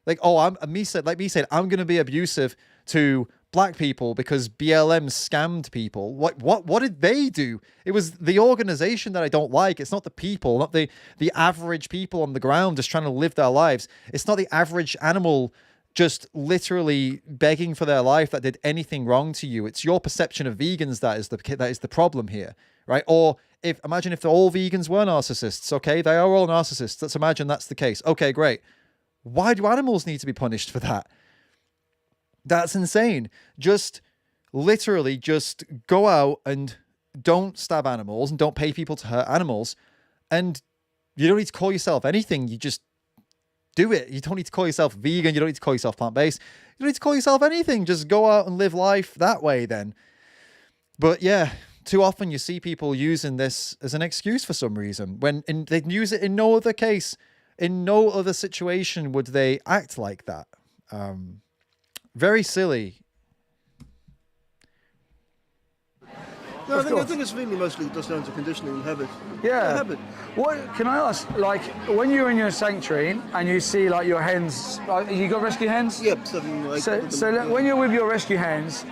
Like, I'm going to be abusive to black people because BLM scammed people. What did they do? It was the organization that I don't like. It's not the people, not the average people on the ground just trying to live their lives. It's not the average animal just literally begging for their life that did anything wrong to you. It's your perception of vegans that is the problem here, right? Or imagine if all vegans were narcissists. Okay, they are all narcissists. Let's imagine that's the case. Okay, great. Why do animals need to be punished for that? That's insane. Just literally just go out and don't stab animals and don't pay people to hurt animals. And you don't need to call yourself anything. You just do it. You don't need to call yourself vegan. You don't need to call yourself plant-based. You don't need to call yourself anything. Just go out and live life that way then. But yeah, too often you see people using this as an excuse for some reason when they'd use it in no other case, in no other situation would they act like that. Very silly. No, I think it's really mostly just down to conditioning and habit. Yeah. Habit. What can I ask? Like, when you're in your sanctuary and you see like your hens, you got rescue hens? Yep, 7 or 8. So when you're with your rescue hens,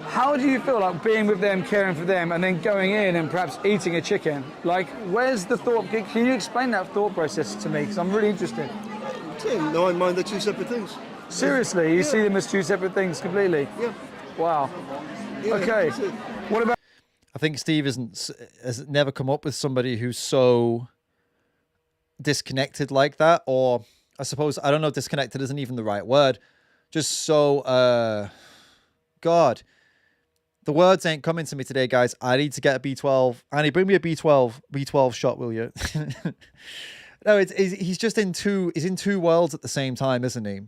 how do you feel like being with them, caring for them, and then going in and perhaps eating a chicken? Like, where's the thought? Can you explain that thought process to me? Because I'm really interested. In my mind, they're two separate things. Seriously, you see them as two separate things completely? Yeah. Wow. Yeah, Okay. that's it. What about? I think Steve has never come up with somebody who's so disconnected like that, or I suppose, I don't know, disconnected isn't even the right word. Just so, God, the words ain't coming to me today, guys. I need to get a B12. Annie, bring me a B12 shot, will you? No, he's just he's in two worlds at the same time, isn't he?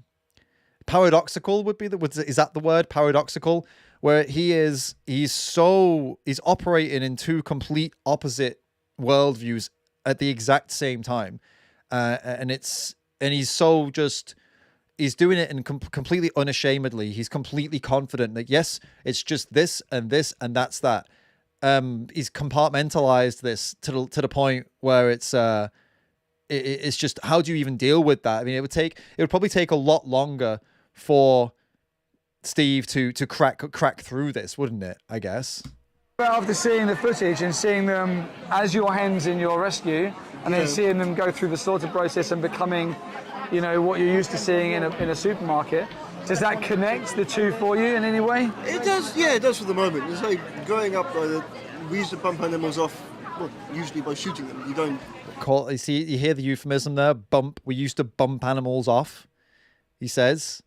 Paradoxical would be is that the word? Paradoxical, where he's operating in two complete opposite worldviews at the exact same time, and he's doing it in completely unashamedly. He's completely confident that yes, it's just this and that's that. He's compartmentalized this to the point where it's just, how do you even deal with that? I mean, it would probably take a lot longer for Steve to crack through this, wouldn't it? I guess. After seeing the footage and seeing them as your hens in your rescue, and then seeing them go through the slaughter process and becoming, you know, what you're used to seeing in a supermarket, does that connect the two for you in any way? It does, yeah, it does for the moment. It's like growing up, we used to bump animals off, well, usually by shooting them. You don't. You see, you hear the euphemism there. Bump. We used to bump animals off. He says.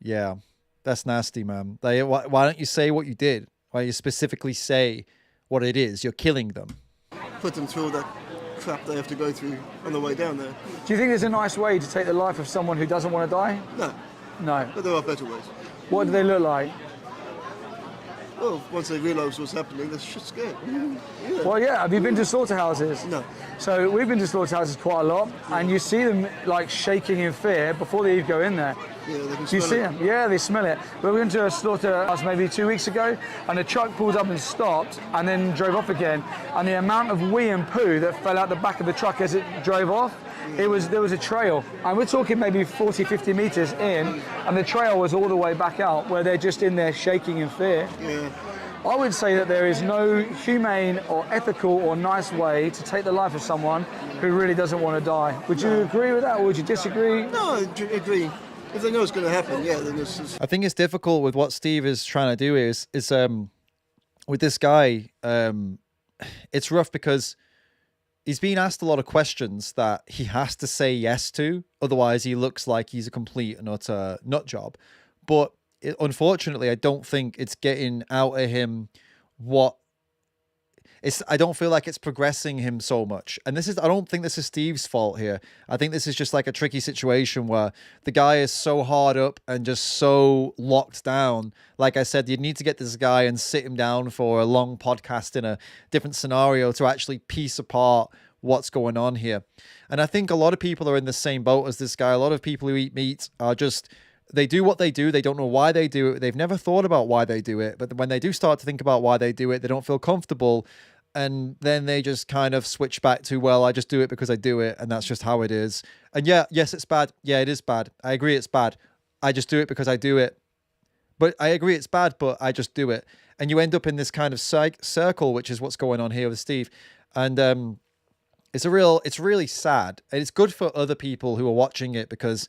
Yeah, that's nasty, man. Why don't you say what you did? Why don't you specifically say what it is? You're killing them. Put them through all that crap they have to go through on the way down there. Do you think there's a nice way to take the life of someone who doesn't want to die? No. No. But there are better ways. What do they look like? Well, once they realise what's happening, they're shit scared. Yeah. Well, yeah. Have you been to slaughterhouses? No. So we've been to slaughterhouses quite a lot, and you see them like shaking in fear before they even go in there. Yeah, they can Do you smell see it. them? Yeah, they smell it. We went to a slaughterhouse maybe 2 weeks ago, and a truck pulled up and stopped, and then drove off again. And the amount of wee and poo that fell out the back of the truck as it drove off, there was a trail. And we're talking maybe 40, 50 meters in, and the trail was all the way back out, where they're just in there shaking in fear. Yeah. I would say that there is no humane or ethical or nice way to take the life of someone who really doesn't want to die. Would you agree with that, or would you disagree? No, I agree. If they know it's going to happen, yeah, then it's I think it's difficult with what Steve is trying to do is with this guy. It's rough because he's being asked a lot of questions that he has to say yes to, otherwise he looks like he's a complete and utter nut job. But unfortunately, I don't think it's getting out of him what it's. I don't feel like it's progressing him so much. And I don't think this is Steve's fault here. I think this is just like a tricky situation where the guy is so hard up and just so locked down. Like I said, you'd need to get this guy and sit him down for a long podcast in a different scenario to actually piece apart what's going on here. And I think a lot of people are in the same boat as this guy. A lot of people who eat meat are just, they do what they do. They don't know why they do it. They've never thought about why they do it. But when they do start to think about why they do it, they don't feel comfortable. And then they just kind of switch back to, well, I just do it because I do it. And that's just how it is. And yeah, yes, it's bad. Yeah, it is bad. I agree it's bad. I just do it because I do it. But I agree it's bad, but I just do it. And you end up in this kind of circle, which is what's going on here with Steve. And it's really sad. And it's good for other people who are watching it because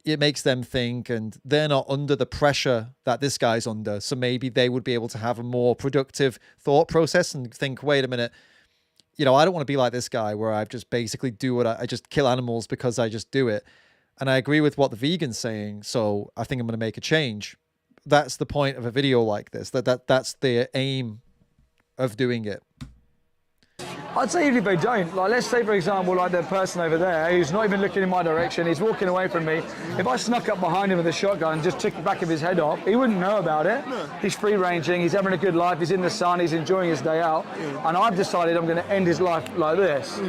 it makes them think, and they're not under the pressure that this guy's under. So maybe they would be able to have a more productive thought process and think, wait a minute, I don't want to be like this guy where I just basically do what I just kill animals because I just do it. And I agree with what the vegan's saying. So I think I'm going to make a change. That's the point of a video like this. That's the aim of doing it. I'd say even if they don't, like let's say for example, like the person over there who's not even looking in my direction, he's walking away from me. If I snuck up behind him with a shotgun and just took the back of his head off, he wouldn't know about it. No. He's free ranging, he's having a good life, he's in the sun, he's enjoying his day out, and I've decided I'm going to end his life like this.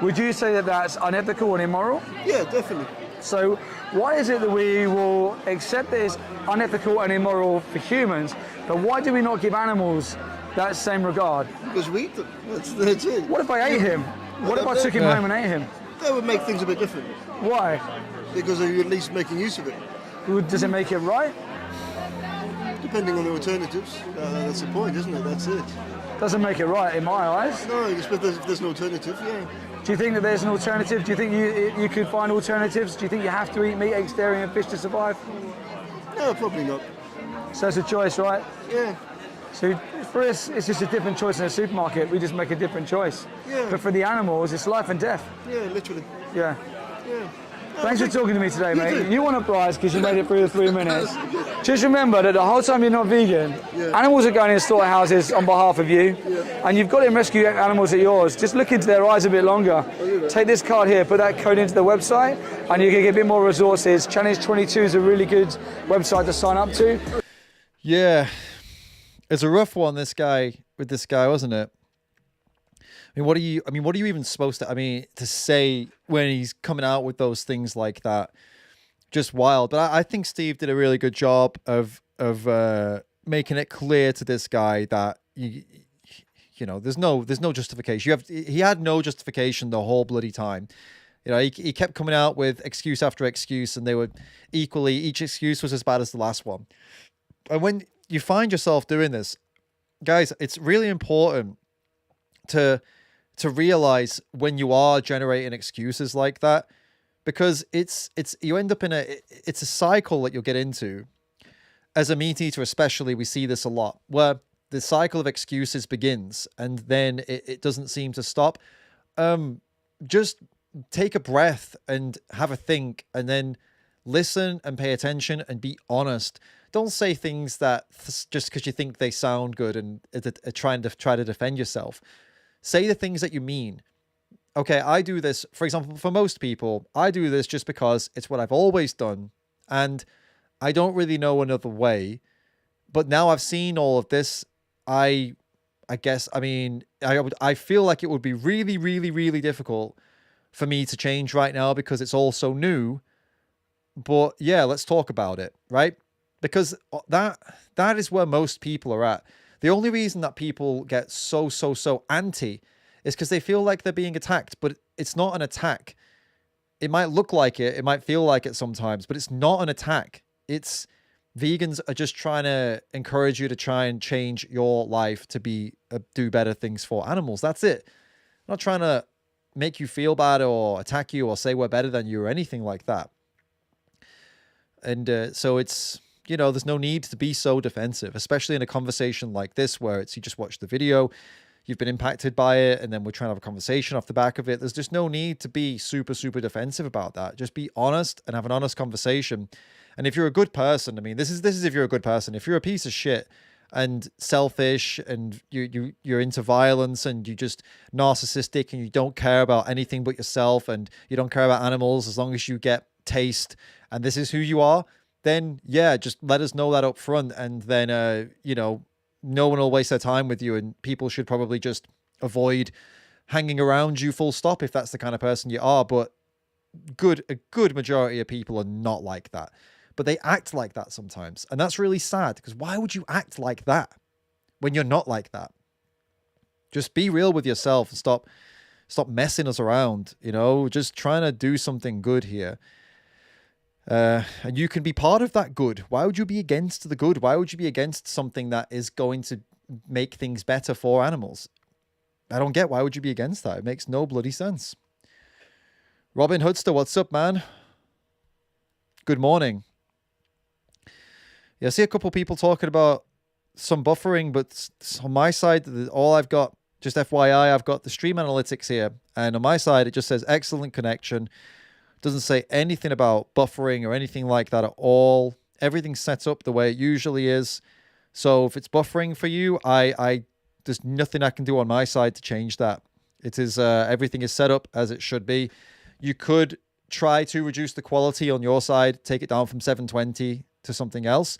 Would you say that that's unethical and immoral? Yeah, definitely. So why is it that we will accept that it's unethical and immoral for humans, but why do we not give animals that same regard? Because we eat them. That's it. What if I ate him? What if I took him home and ate him? That would make things a bit different. Why? Because you're at least making use of it. Does it make it right? Depending on the alternatives. That's the point, isn't it? That's it. Doesn't make it right in my eyes. No, if there's an alternative, yeah. Do you think that there's an alternative? Do you think you could find alternatives? Do you think you have to eat meat, eggs, dairy and fish to survive? No, probably not. So it's a choice, right? Yeah. So for us, it's just a different choice in a supermarket. We just make a different choice. Yeah. But for the animals, it's life and death. Yeah, literally. Yeah. Yeah. Thanks for talking to me today, mate. too. You won a prize because you made it through the 3 minutes. Just remember that the whole time you're not vegan, animals are going in slaughterhouses on behalf of you, and you've got to rescue animals at yours. Just look into their eyes a bit longer. Take this card here, put that code into the website, and you can get a bit more resources. Challenge 22 is a really good website to sign up to. Yeah, it's a rough one. This guy, wasn't it? What are you even supposed to say when he's coming out with those things like that? Just wild. But I think Steve did a really good job of making it clear to this guy that there's no justification. He had no justification the whole bloody time. He kept coming out with excuse after excuse, and they were equally, each excuse was as bad as the last one. And when you find yourself doing this, guys, it's really important to realize when you are generating excuses like that, because you end up it's a cycle that you'll get into. As a meat eater especially, we see this a lot, where the cycle of excuses begins and then it doesn't seem to stop. Just take a breath and have a think, and then listen and pay attention and be honest. Don't say things that just because you think they sound good and try to defend yourself. Say the things that you mean. Okay, I do this, for example, for most people, I do this just because it's what I've always done, and I don't really know another way. But now I've seen all of this, I feel like it would be really, really, really difficult for me to change right now because it's all so new. But yeah, let's talk about it, right? Because that is where most people are at. The only reason that people get so anti is because they feel like they're being attacked, but it's not an attack. It might look like it, it might feel like it sometimes, but it's not an attack. Vegans are just trying to encourage you to try and change your life to do better things for animals. That's it. I'm not trying to make you feel bad or attack you or say we're better than you or anything like that. And so it's, there's no need to be so defensive, especially in a conversation like this where you just watch the video, you've been impacted by it, and then we're trying to have a conversation off the back of it. There's just no need to be super defensive about that. Just be honest and have an honest conversation. And if you're a good person, this is if you're a good person. If you're a piece of shit and selfish and you're into violence and you're just narcissistic and you don't care about anything but yourself and you don't care about animals as long as you get taste, and this is who you are, then yeah, just let us know that up front, and then no one will waste their time with you, and people should probably just avoid hanging around you full stop if that's the kind of person you are. But a good majority of people are not like that, but they act like that sometimes, and that's really sad, because why would you act like that when you're not like that? Just be real with yourself and stop messing us around, just trying to do something good here. And you can be part of that good. Why would you be against the good? Why would you be against something that is going to make things better for animals? I don't get why would you be against that. It makes no bloody sense. Robin Hoodster, what's up, man? Good morning. Yeah, I see a couple people talking about some buffering, but on my side, all I've got, just FYI, I've got the stream analytics here, and on my side, it just says excellent connection. Doesn't say anything about buffering or anything like that at all. Everything's set up the way it usually is. So if it's buffering for you, there's nothing I can do on my side to change that. It is everything is set up as it should be. You could try to reduce the quality on your side, take it down from 720 to something else.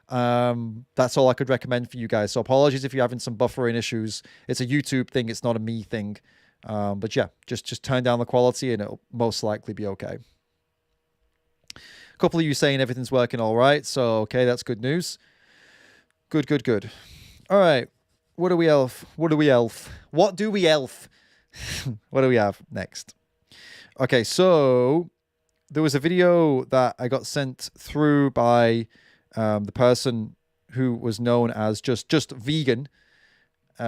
That's all I could recommend for you guys. So apologies if you're having some buffering issues. It's a YouTube thing. It's not a me thing. But yeah, just turn down the quality and it'll most likely be okay. A couple of you saying everything's working all right. So, okay, that's good news. Good. All right. What do we elf? What do we have next? Okay, so there was a video that I got sent through by the person who was known as just vegan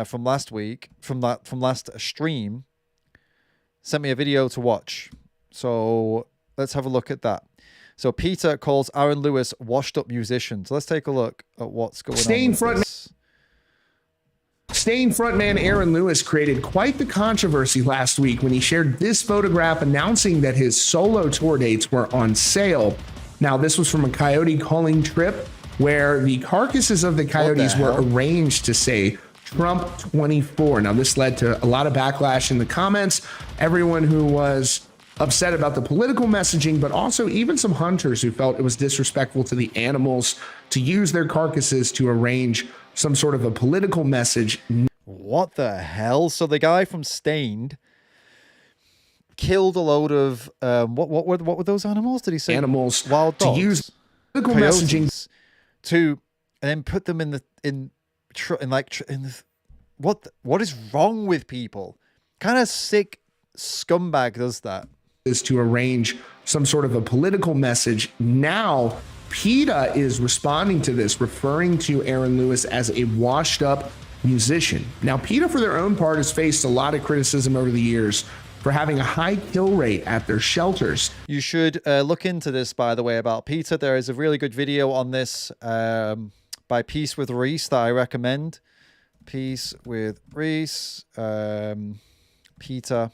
from last week, from last stream. Sent me a video to watch. So let's have a look at that. So Peter calls Aaron Lewis washed up musician. So let's take a look at what's going on with this. Staying frontman Aaron Lewis created quite the controversy last week when he shared this photograph announcing that his solo tour dates were on sale. Now, this was from a coyote calling trip where the carcasses of the coyotes were arranged to say Trump 24. Now, this led to a lot of backlash in the comments. Everyone who was upset about the political messaging, but also even some hunters who felt it was disrespectful to the animals to use their carcasses to arrange some sort of a political message. What the hell? So the guy from Stained killed a load of what were those animals? Did he say animals? Wild dogs, to use political messaging to, and then put them what is wrong with people? Kind of sick scumbag does that. Is to arrange some sort of a political message. Now, PETA is responding to this, referring to Aaron Lewis as a washed up musician. Now, PETA, for their own part, has faced a lot of criticism over the years for having a high kill rate at their shelters. You should look into this, by the way, about PETA. There is a really good video on this by Peace with Reese that I recommend. Peace with Reese, PETA.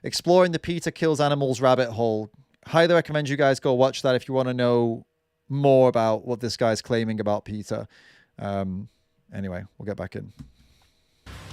Exploring the PETA kills animals rabbit hole. Highly recommend you guys go watch that if you want to know more about what this guy's claiming about PETA. Anyway, we'll get back in.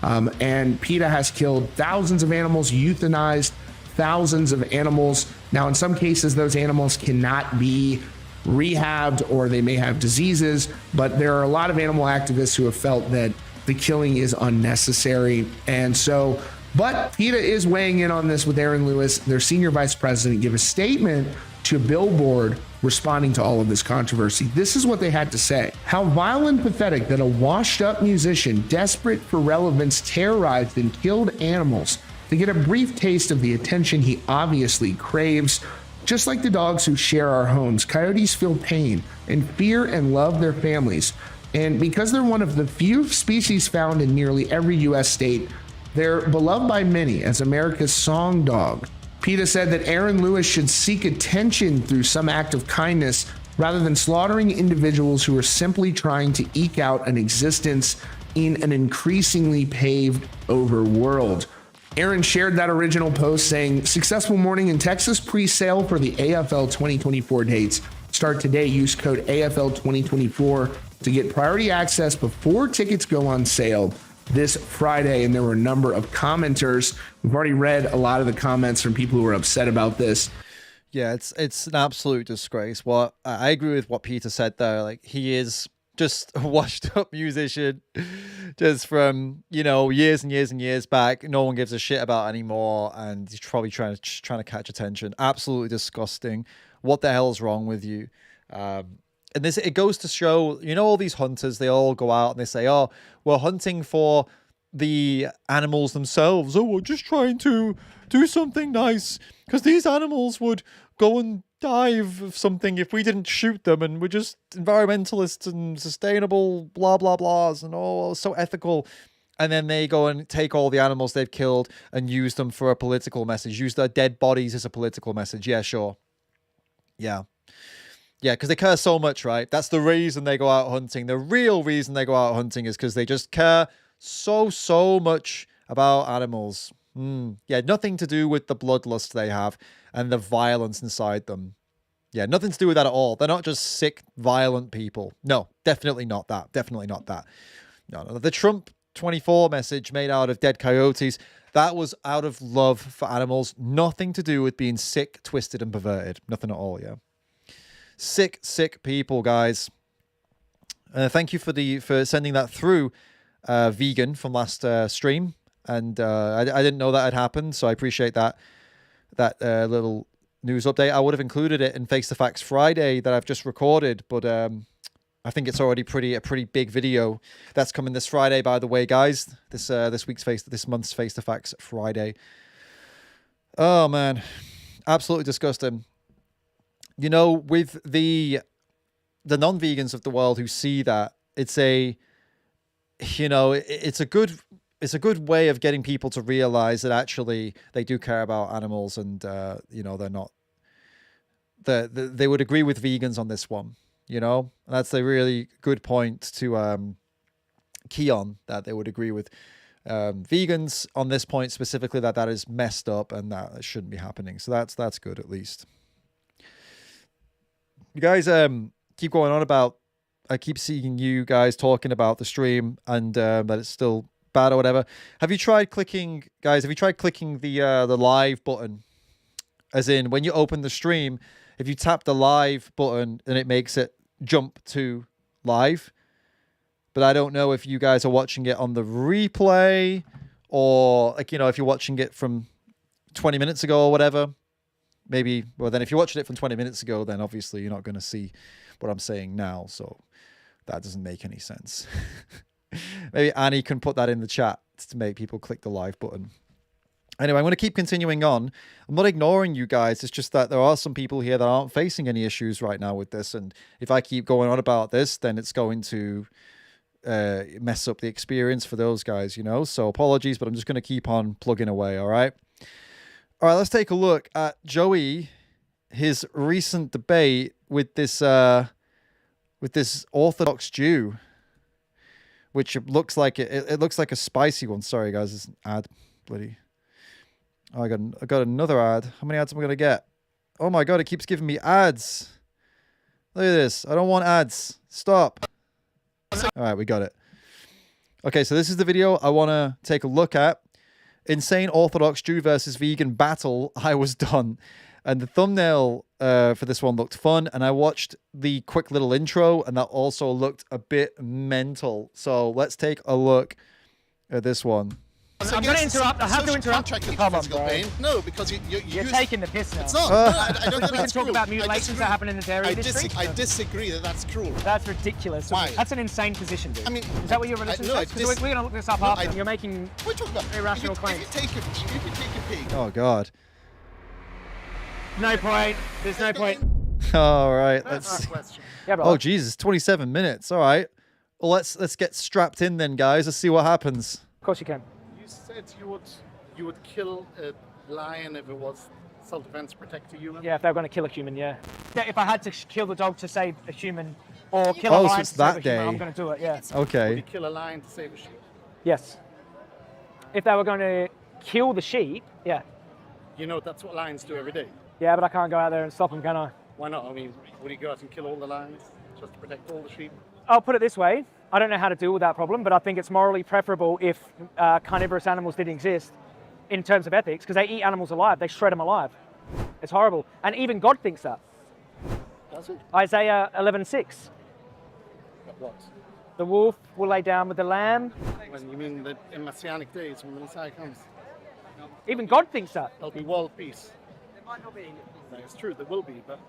And PETA has killed thousands of animals, euthanized thousands of animals. Now, in some cases, those animals cannot be rehabbed or they may have diseases, but there are a lot of animal activists who have felt that the killing is unnecessary. And so, but PETA is weighing in on this with Aaron Lewis. Their senior vice president gave a statement to Billboard responding to all of this controversy. This is what they had to say. How vile and pathetic that a washed up musician desperate for relevance terrorized and killed animals to get a brief taste of the attention he obviously craves. Just like the dogs who share our homes, coyotes feel pain and fear and love their families. And because they're one of the few species found in nearly every U.S. state, they're beloved by many as America's song dog. PETA said that Aaron Lewis should seek attention through some act of kindness rather than slaughtering individuals who are simply trying to eke out an existence in an increasingly paved over world. Aaron shared that original post saying, "Successful morning in Texas, pre-sale for the AFL 2024 dates. Start today, use code AFL 2024 to get priority access before tickets go on sale this Friday." And there were a number of commenters. We've already read a lot of the comments from people who were upset about this. Yeah, it's an absolute disgrace. Well, I agree with what Peter said there. Like, he is just a washed up musician just from, years and years and years back. No one gives a shit about anymore. And he's probably trying to catch attention. Absolutely disgusting. What the hell is wrong with you? And this, it goes to show, all these hunters, they all go out and they say, oh, we're hunting for the animals themselves. Oh, we're just trying to do something nice because these animals would go and die of something if we didn't shoot them, and we're just environmentalists and sustainable blah blah blahs and all so ethical. And then they go and take all the animals they've killed and use them for a political message, use their dead bodies as a political message. Yeah, sure. Yeah, because they care so much, right? That's the reason they go out hunting. The real reason they go out hunting is because they just care so much about animals. Yeah, nothing to do with the bloodlust they have and the violence inside them. Yeah, nothing to do with that at all. They're not just sick, violent people. No, definitely not that. Definitely not that. No. The Trump 24 message made out of dead coyotes. That was out of love for animals. Nothing to do with being sick, twisted, and perverted. Nothing at all, yeah. Sick, sick people, guys. Thank you for sending that through, vegan, from last stream. And I didn't know that had happened, so I appreciate that little news update. I would have included it in Face the Facts Friday that I've just recorded, but I think it's already a pretty big video that's coming this Friday, by the way, guys. This month's Face the Facts Friday. Oh man, absolutely disgusting. You know, with the non-vegans of the world who see that, it's a good way of getting people to realize that actually they do care about animals, and they're not they would agree with vegans on this one. And that's a really good point to key on, that they would agree with vegans on this point specifically, that is messed up and that shouldn't be happening. So that's good, at least. You guys keep going on about, I keep seeing you guys talking about the stream and that it's still bad or whatever. Have you tried clicking the live button? As in, when you open the stream, if you tap the live button, then it makes it jump to live. But I don't know if you guys are watching it on the replay, or if you're watching it from 20 minutes ago or whatever. Maybe, well, then if you're watching it from 20 minutes ago, then obviously you're not going to see what I'm saying now. So that doesn't make any sense. Maybe Annie can put that in the chat to make people click the live button. Anyway, I'm going to keep continuing on. I'm not ignoring you guys. It's just that there are some people here that aren't facing any issues right now with this. And if I keep going on about this, then it's going to mess up the experience for those guys, So apologies, but I'm just going to keep on plugging away, all right? All right, let's take a look at Joey, his recent debate with this Orthodox Jew, which looks like it looks like a spicy one. Sorry, guys, it's an ad, bloody. Oh, I got another ad. How many ads am I gonna get? Oh my god, it keeps giving me ads. Look at this. I don't want ads. Stop. All right, we got it. Okay, so this is the video I want to take a look at. Insane Orthodox Jew versus vegan battle. I was done. And the thumbnail for this one looked fun. And I watched the quick little intro, and that also looked a bit mental. So let's take a look at this one. I'm going to interrupt. I have to interrupt. Come on, bro. Pain? No, because you're taking the piss now. It's not. I don't think we can talk about mutilations that happen in the dairy industry. I disagree that's cruel. That's ridiculous. Why? That's an insane position, dude. I mean, is that what you're listening to? Because we're going to look this up after. You're making irrational claims. If you take a pig. Oh, God. No point. There's no point. All right. Let's see. Yeah, oh, Jesus. 27 minutes. All right. Well, let's get strapped in then, guys. Let's see what happens. Of course you can. Said you would kill a lion if it was self-defense to protect a human? Yeah, if they were going to kill a human, yeah. If I had to kill the dog to save a human, or kill a lion so it's to that save a day. human, I'm going to do it, yeah. Okay. Would you kill a lion to save a sheep? Yes. If they were going to kill the sheep, yeah. You know that's what lions do every day. Yeah, but I can't go out there and stop them, can I? Why not? I mean, would you go out and kill all the lions just to protect all the sheep? I'll put it this way. I don't know how to deal with that problem, but I think it's morally preferable if carnivorous animals didn't exist in terms of ethics, because they eat animals alive. They shred them alive. It's horrible. And even God thinks that. Does it? Isaiah 11:6. What? The wolf will lay down with the lamb. When you mean that in Messianic days when the Messiah comes? Even God thinks that. There'll be world peace. No, it's true, there will be, but...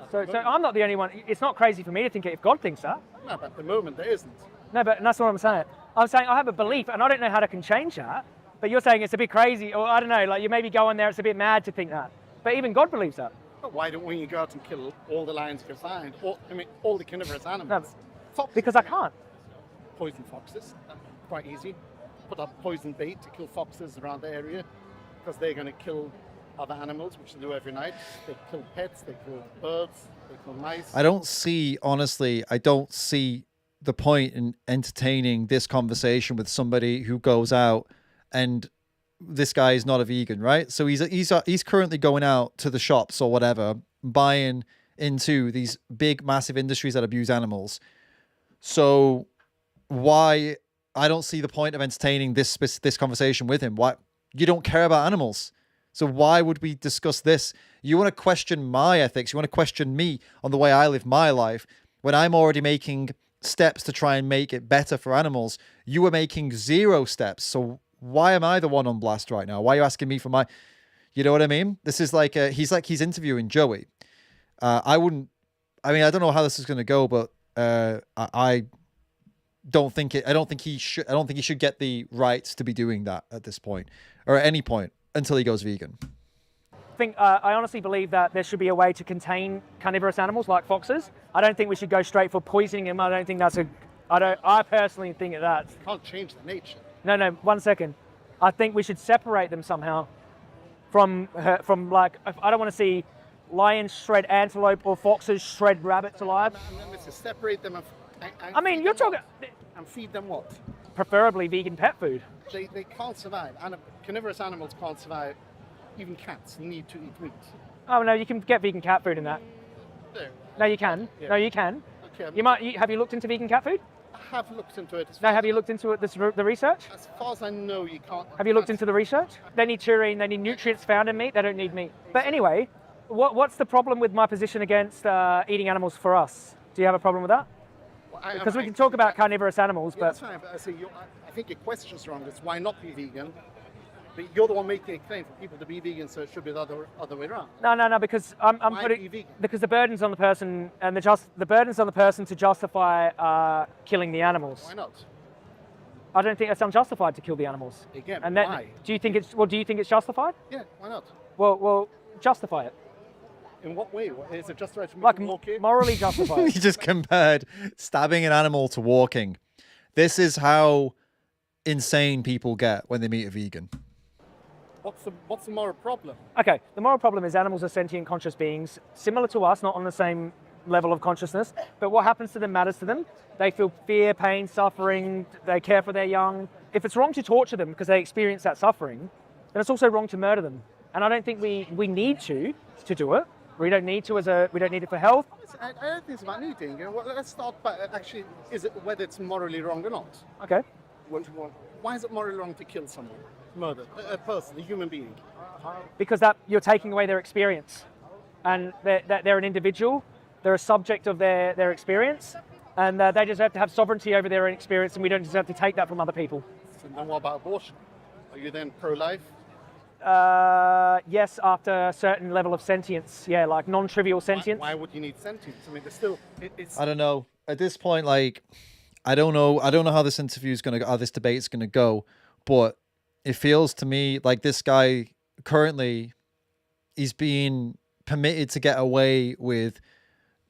So I'm not the only one. It's not crazy for me to think it if God thinks that. No, but at the moment there isn't. No, but that's what I'm saying. I'm saying I have a belief, and I don't know how to can change that. But you're saying it's a bit crazy, or I don't know, like you maybe go in there, it's a bit mad to think that. But even God believes that. But why don't we go out and kill all the lions you can find? All the carnivorous animals. No, Foxes. because I can't. Poison foxes, quite easy. Put up poison bait to kill foxes around the area, because they're going to kill other animals, which they do every night. They kill pets, they kill birds, they kill mice. I don't see the point in entertaining this conversation with somebody who goes out, and this guy is not a vegan, right? So he's currently going out to the shops or whatever, buying into these big, massive industries that abuse animals. So why I don't see the point of entertaining this conversation with him. Why? You don't care about animals. So why would we discuss this? You want to question my ethics. You want to question me on the way I live my life when I'm already making steps to try and make it better for animals. You are making 0 steps. So why am I the one on blast right now? Why are you asking me for my, you know what I mean? This is like, he's interviewing Joey. I don't know how this is going to go, but I don't think he should get the rights to be doing that at this point or at any point until he goes vegan. I honestly believe that there should be a way to contain carnivorous animals like foxes. I don't think we should go straight for poisoning them. I don't think that's I personally think that. You can't change the nature. No, 1 second. I think we should separate them somehow from like, I don't want to see lions shred antelope or foxes shred rabbits alive. And then let's just separate them and you're talking... And feed them what? Preferably vegan pet food. They can't survive. Carnivorous animals can't survive. Even cats need to eat meat. Oh no, you can get vegan cat food in that. No, you can. Yeah. No, you can. Okay, have you looked into vegan cat food? I have looked into it. No, have you looked into it, the research? As far as I know, you can't. Have you looked into the research? They need taurine, they need nutrients found in meat, they don't need meat. But anyway, what's the problem with my position against eating animals for us? Do you have a problem with that? Because we can talk about carnivorous animals, but... That's fine, but I think your question's wrong. It's why not be vegan? But you're the one making a claim for people to be vegan, so it should be the other way around. No, because because the burden's on the person, and the burden's on the person to justify killing the animals. Why not? I don't think it's unjustified to kill the animals. Again, and why? Do you think it's justified? Yeah, why not? Well, justify it. In what way? Is it justified to make like them walk in? Morally justified? He just compared stabbing an animal to walking. This is how insane people get when they meet a vegan. What's the moral problem? Okay, the moral problem is animals are sentient, conscious beings, similar to us, not on the same level of consciousness, but what happens to them matters to them. They feel fear, pain, suffering, they care for their young. If it's wrong to torture them because they experience that suffering, then it's also wrong to murder them. And I don't think we need to do it. We don't need to we don't need it for health. I don't think it's about needing. Let's start by actually, is it whether it's morally wrong or not? Okay. Why is it morally wrong to kill someone? Murder a person, a human being? Because that you're taking away their experience, and they're an individual, they're a subject of their experience, and they deserve to have sovereignty over their own experience, and we don't deserve to take that from other people. So then what about abortion? Are you then pro-life? Yes, after a certain level of sentience, yeah, like non-trivial sentience. Why would you need sentience? I mean, there's still it's. I don't know. At this point, like, I don't know how this interview's gonna go, how this debate's gonna go, but it feels to me like this guy currently, he's being permitted to get away with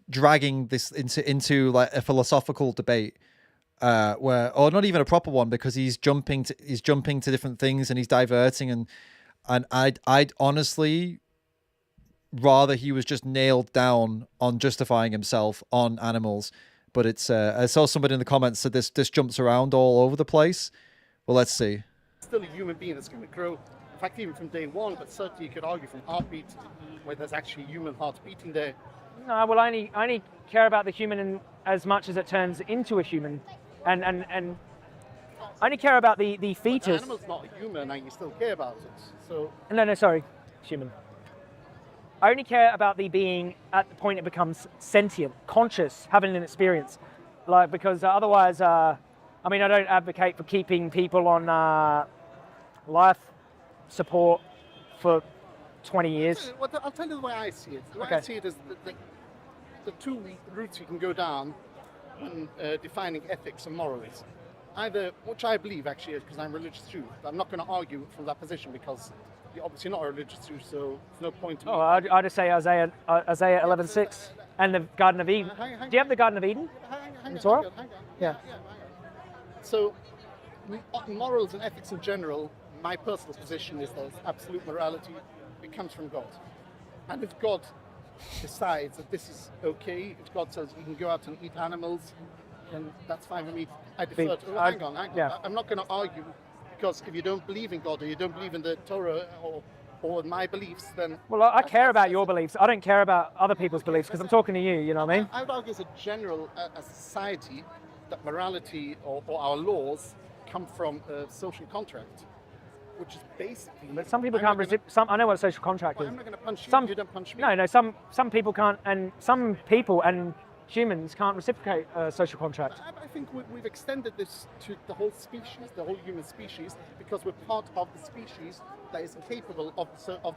dragging this into like a philosophical debate, or not even a proper one, because he's jumping to different things and he's diverting, and I'd honestly rather he was just nailed down on justifying himself on animals. But it's I saw somebody in the comments said this jumps around all over the place. Well, let's see. Still a human being that's going to grow. In fact, even from day one, but certainly you could argue from heartbeat, where there's actually human hearts beating there. No, well, I only care about the human as much as it turns into a human, and I only care about the fetus. The animal's not a human, and you still care about it. So no, sorry, human. I only care about the being at the point it becomes sentient, conscious, having an experience, like, because otherwise, I mean, I don't advocate for keeping people on life support for 20 years. I'll tell you the way I see it. The way I see it is the two routes you can go down when defining ethics and morals. Either, which I believe actually is because I'm religious too. I'm not going to argue from that position because you're obviously not a religious too, so there's no point to me. I just say Isaiah 11:6 and the Garden of Eden. Do you have the Garden of Eden? Hang Torah? on. Yeah. So, morals and ethics in general, my personal position is that absolute morality, it comes from God. And if God decides that this is okay, if God says you can go out and eat animals, then that's fine with me. I defer to... hang on. Yeah. I'm not going to argue, because if you don't believe in God or you don't believe in the Torah or my beliefs, then... Well, I care about your beliefs. I don't care about other people's beliefs because I'm talking to you, you know what I mean? I would argue as a general, as a society, that morality or our laws come from a social contract, which is basically. But some people can't I know what a social contract Well, is. I'm not going to punch you. Some, You don't punch me. No, some people can't, and some people and humans can't reciprocate a social contract. I think we've extended this to the whole species, the whole human species, because we're part of the species that is incapable of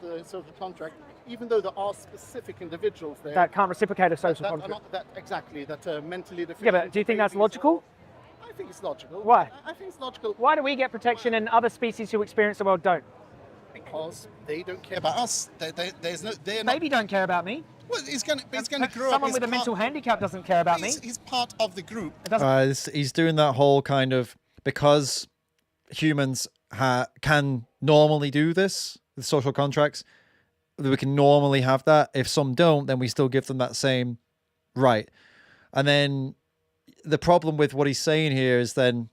the social contract, even though there are specific individuals there That can't reciprocate a social that contract. are not that exactly that are mentally deficient. Yeah, but do you think that's babies logical? I think it's logical. Why? I think it's logical Why do we get protection and other species who experience the world don't? because they don't care about us. They're not. Maybe don't care about me. Well, he's going to grow up. Someone He's with a mental handicap doesn't care about me. He's part of the group. He's doing that whole kind of, because humans can normally do this with social contracts, we can normally have that. If some don't, then we still give them that same right. And then the problem with what he's saying here is then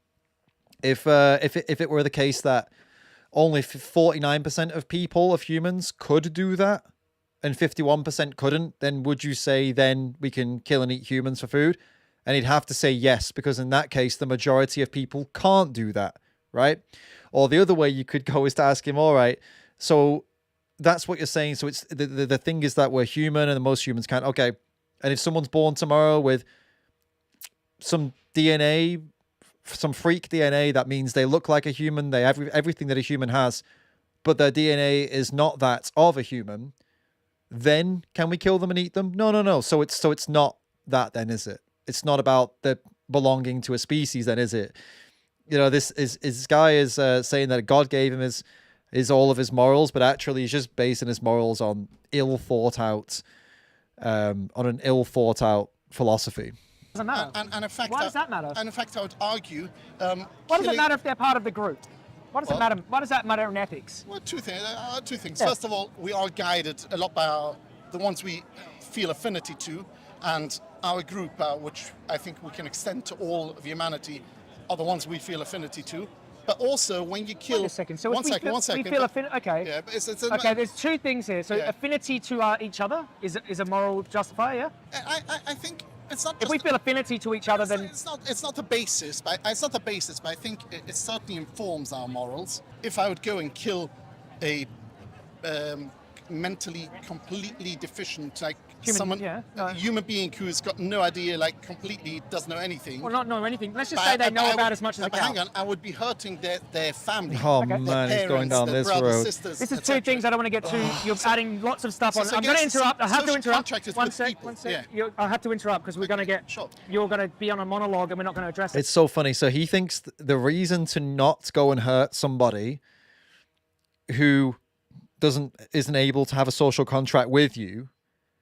if it were the case that only 49% of people, of humans, could do that, and 51% couldn't, then would you say then we can kill and eat humans for food? And he'd have to say yes, because in that case, the majority of people can't do that, right? Or the other way you could go is to ask him, all right, so that's what you're saying. So it's the thing is that we're human and most humans can't. Okay. And if someone's born tomorrow with some DNA, some freak DNA, that means they look like a human, they have everything that a human has, but their DNA is not that of a human, then can we kill them and eat them? No. So it's not that then, is it? It's not about the belonging to a species then, is it? You know, this guy is saying that God gave him his all of his morals, but actually he's just basing his morals on an ill thought out philosophy. Doesn't matter. And in fact, Why does that matter? And in fact, I would argue. Why does it matter if they're part of the group? Why does it matter? Why does that matter in ethics? Well, two things. Yeah. First of all, we are guided a lot by the ones we feel affinity to, and our group, which I think we can extend to all of humanity, are the ones we feel affinity to. But also, when you kill... Wait a second. So one if second. We feel affinity... Okay. Yeah, but Okay, there's two things here. So Yeah. affinity to each other is a moral justifier, yeah? I think it's not. If we feel affinity to each other, then... It's not the basis, but it's not the basis. But I think it certainly informs our morals. If I would go and kill a mentally completely deficient, like a human being who's got no idea, like completely doesn't know anything. Well, not know anything. Let's just say they know about as much as a cow. Hang on, I would be hurting their family. Oh their man, he's going parents, down their this brothers, road. sisters, This is etc. two things I don't want to get to. You're adding lots of stuff on. So I'm going to against interrupt. I have to social interrupt. contractors One with sec. people. One sec. Yeah. I have to interrupt because we're going to get. Sure. You're going to be on a monologue and we're not going to address it. It's so funny. So he thinks the reason to not go and hurt somebody who isn't able to have a social contract with you.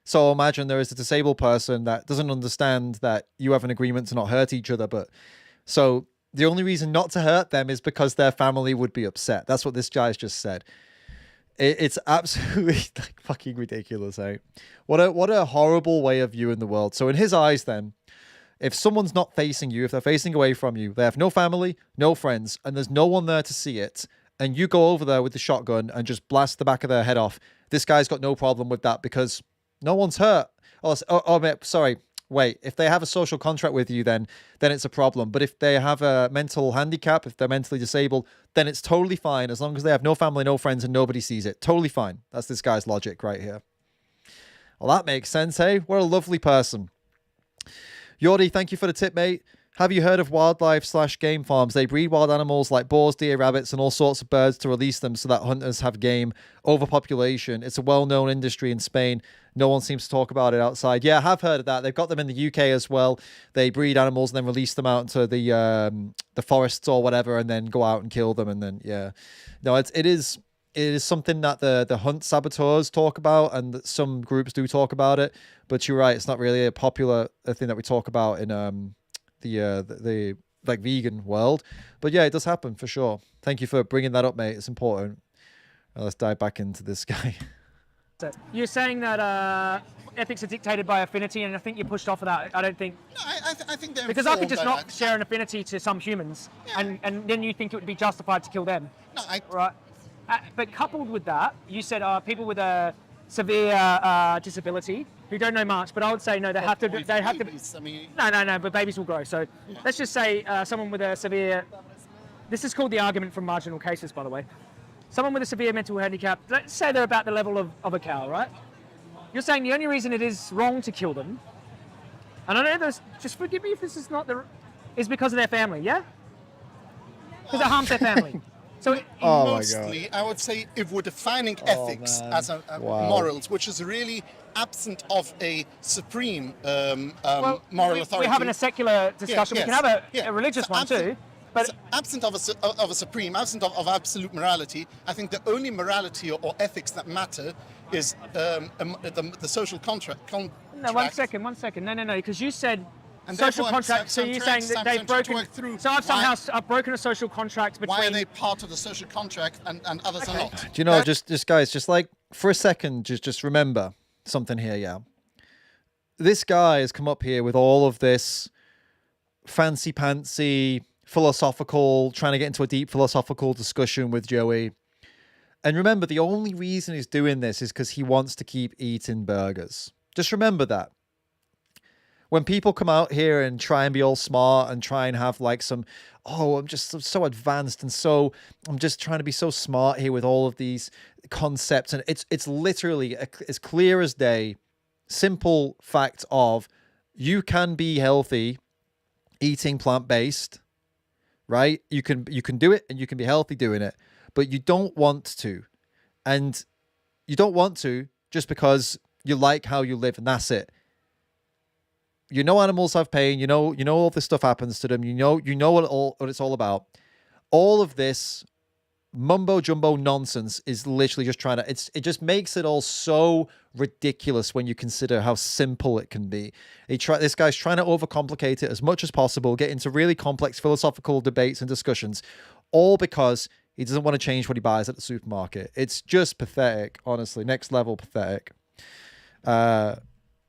So imagine there is a disabled person that doesn't understand that you have an agreement to not hurt each other. But so the only reason not to hurt them is because their family would be upset. That's what this guy's just said. It's absolutely like fucking ridiculous, eh? What a horrible way of viewing the world. So in his eyes, then, if someone's not facing you, if they're facing away from you, they have no family, no friends, and there's no one there to see it, and you go over there with the shotgun and just blast the back of their head off, this guy's got no problem with that because no one's hurt. Sorry. Wait, if they have a social contract with you, then it's a problem. But if they have a mental handicap, if they're mentally disabled, then it's totally fine as long as they have no family, no friends, and nobody sees it. Totally fine. That's this guy's logic right here. Well, that makes sense, hey? What a lovely person. Yordi, thank you for the tip, mate. Have you heard of wildlife/game farms? They breed wild animals like boars, deer, rabbits, and all sorts of birds to release them so that hunters have game. Overpopulation. It's a well-known industry in Spain. No one seems to talk about it outside. Yeah, I have heard of that. They've got them in the UK as well. They breed animals and then release them out into the forests or whatever, and then go out and kill them. And then no, it is something that the hunt saboteurs talk about, and that some groups do talk about it. But you're right, it's not really a popular thing that we talk about in the like vegan world. But yeah, it does happen for sure. Thank you for bringing that up, mate. It's important. Let's dive back into this guy. You're saying that ethics are dictated by affinity, and I think you're pushed off of that. I don't think. No, I think they're because I could just informed not by that. share an affinity to some humans, and then you think it would be justified to kill them. No, right. But coupled with that, you said people with a severe disability who don't know much, but I would say no, they have to. They have to. Babies, I mean, No, but babies will grow. So let's just say someone with a severe this is called the argument from marginal cases, by the way. Someone with a severe mental handicap, let's say they're about the level of a cow, right? You're saying the only reason it is wrong to kill them, and I know this, just forgive me if this is not is because of their family, yeah? Because it harms their family. So mostly, I would say, if we're defining ethics as morals, which is really absent of a supreme moral authority. We're having a secular discussion. We can have a religious one too. But so absent of a supreme, absent of absolute morality, I think the only morality or ethics that matter is the social contract. No, one second. No, because you said social contract. So you're saying that they've broken. So I've broken a social contract between. Why are they part of the social contract and others are not? Do you know, just guys, just like for a second, just remember something here, yeah. This guy has come up here with all of this fancy-pantsy, philosophical, trying to get into a deep philosophical discussion with Joey. And remember, the only reason he's doing this is because he wants to keep eating burgers. Just remember that. When people come out here and try and be all smart and try and have like some, I'm just so advanced and I'm just trying to be so smart here with all of these concepts. And it's literally as clear as day, simple fact of you can be healthy eating plant-based, right? You can do it and you can be healthy doing it, but you don't want to. And you don't want to just because you like how you live and that's it. You know animals have pain. You know all this stuff happens to them. You know what it's all about. All of this mumbo jumbo nonsense is literally just trying to. It just makes it all so ridiculous when you consider how simple it can be. This guy's trying to overcomplicate it as much as possible, get into really complex philosophical debates and discussions, all because he doesn't want to change what he buys at the supermarket. It's just pathetic, honestly. Next level pathetic.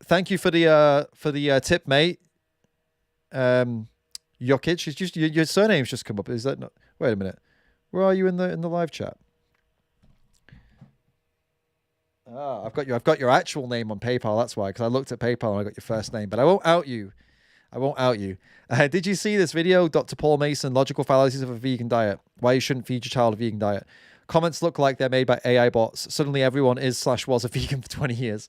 Thank you for the tip, mate. Jokic, it's just your surname's just come up. Is that not? Wait a minute. Where are you in the live chat? I've got your actual name on PayPal. That's why, because I looked at PayPal and I got your first name. But I won't out you. Did you see this video, Dr. Paul Mason, Logical Fallacies of a Vegan Diet? Why you shouldn't feed your child a vegan diet? Comments look like they're made by AI bots. Suddenly everyone is/was a vegan for 20 years.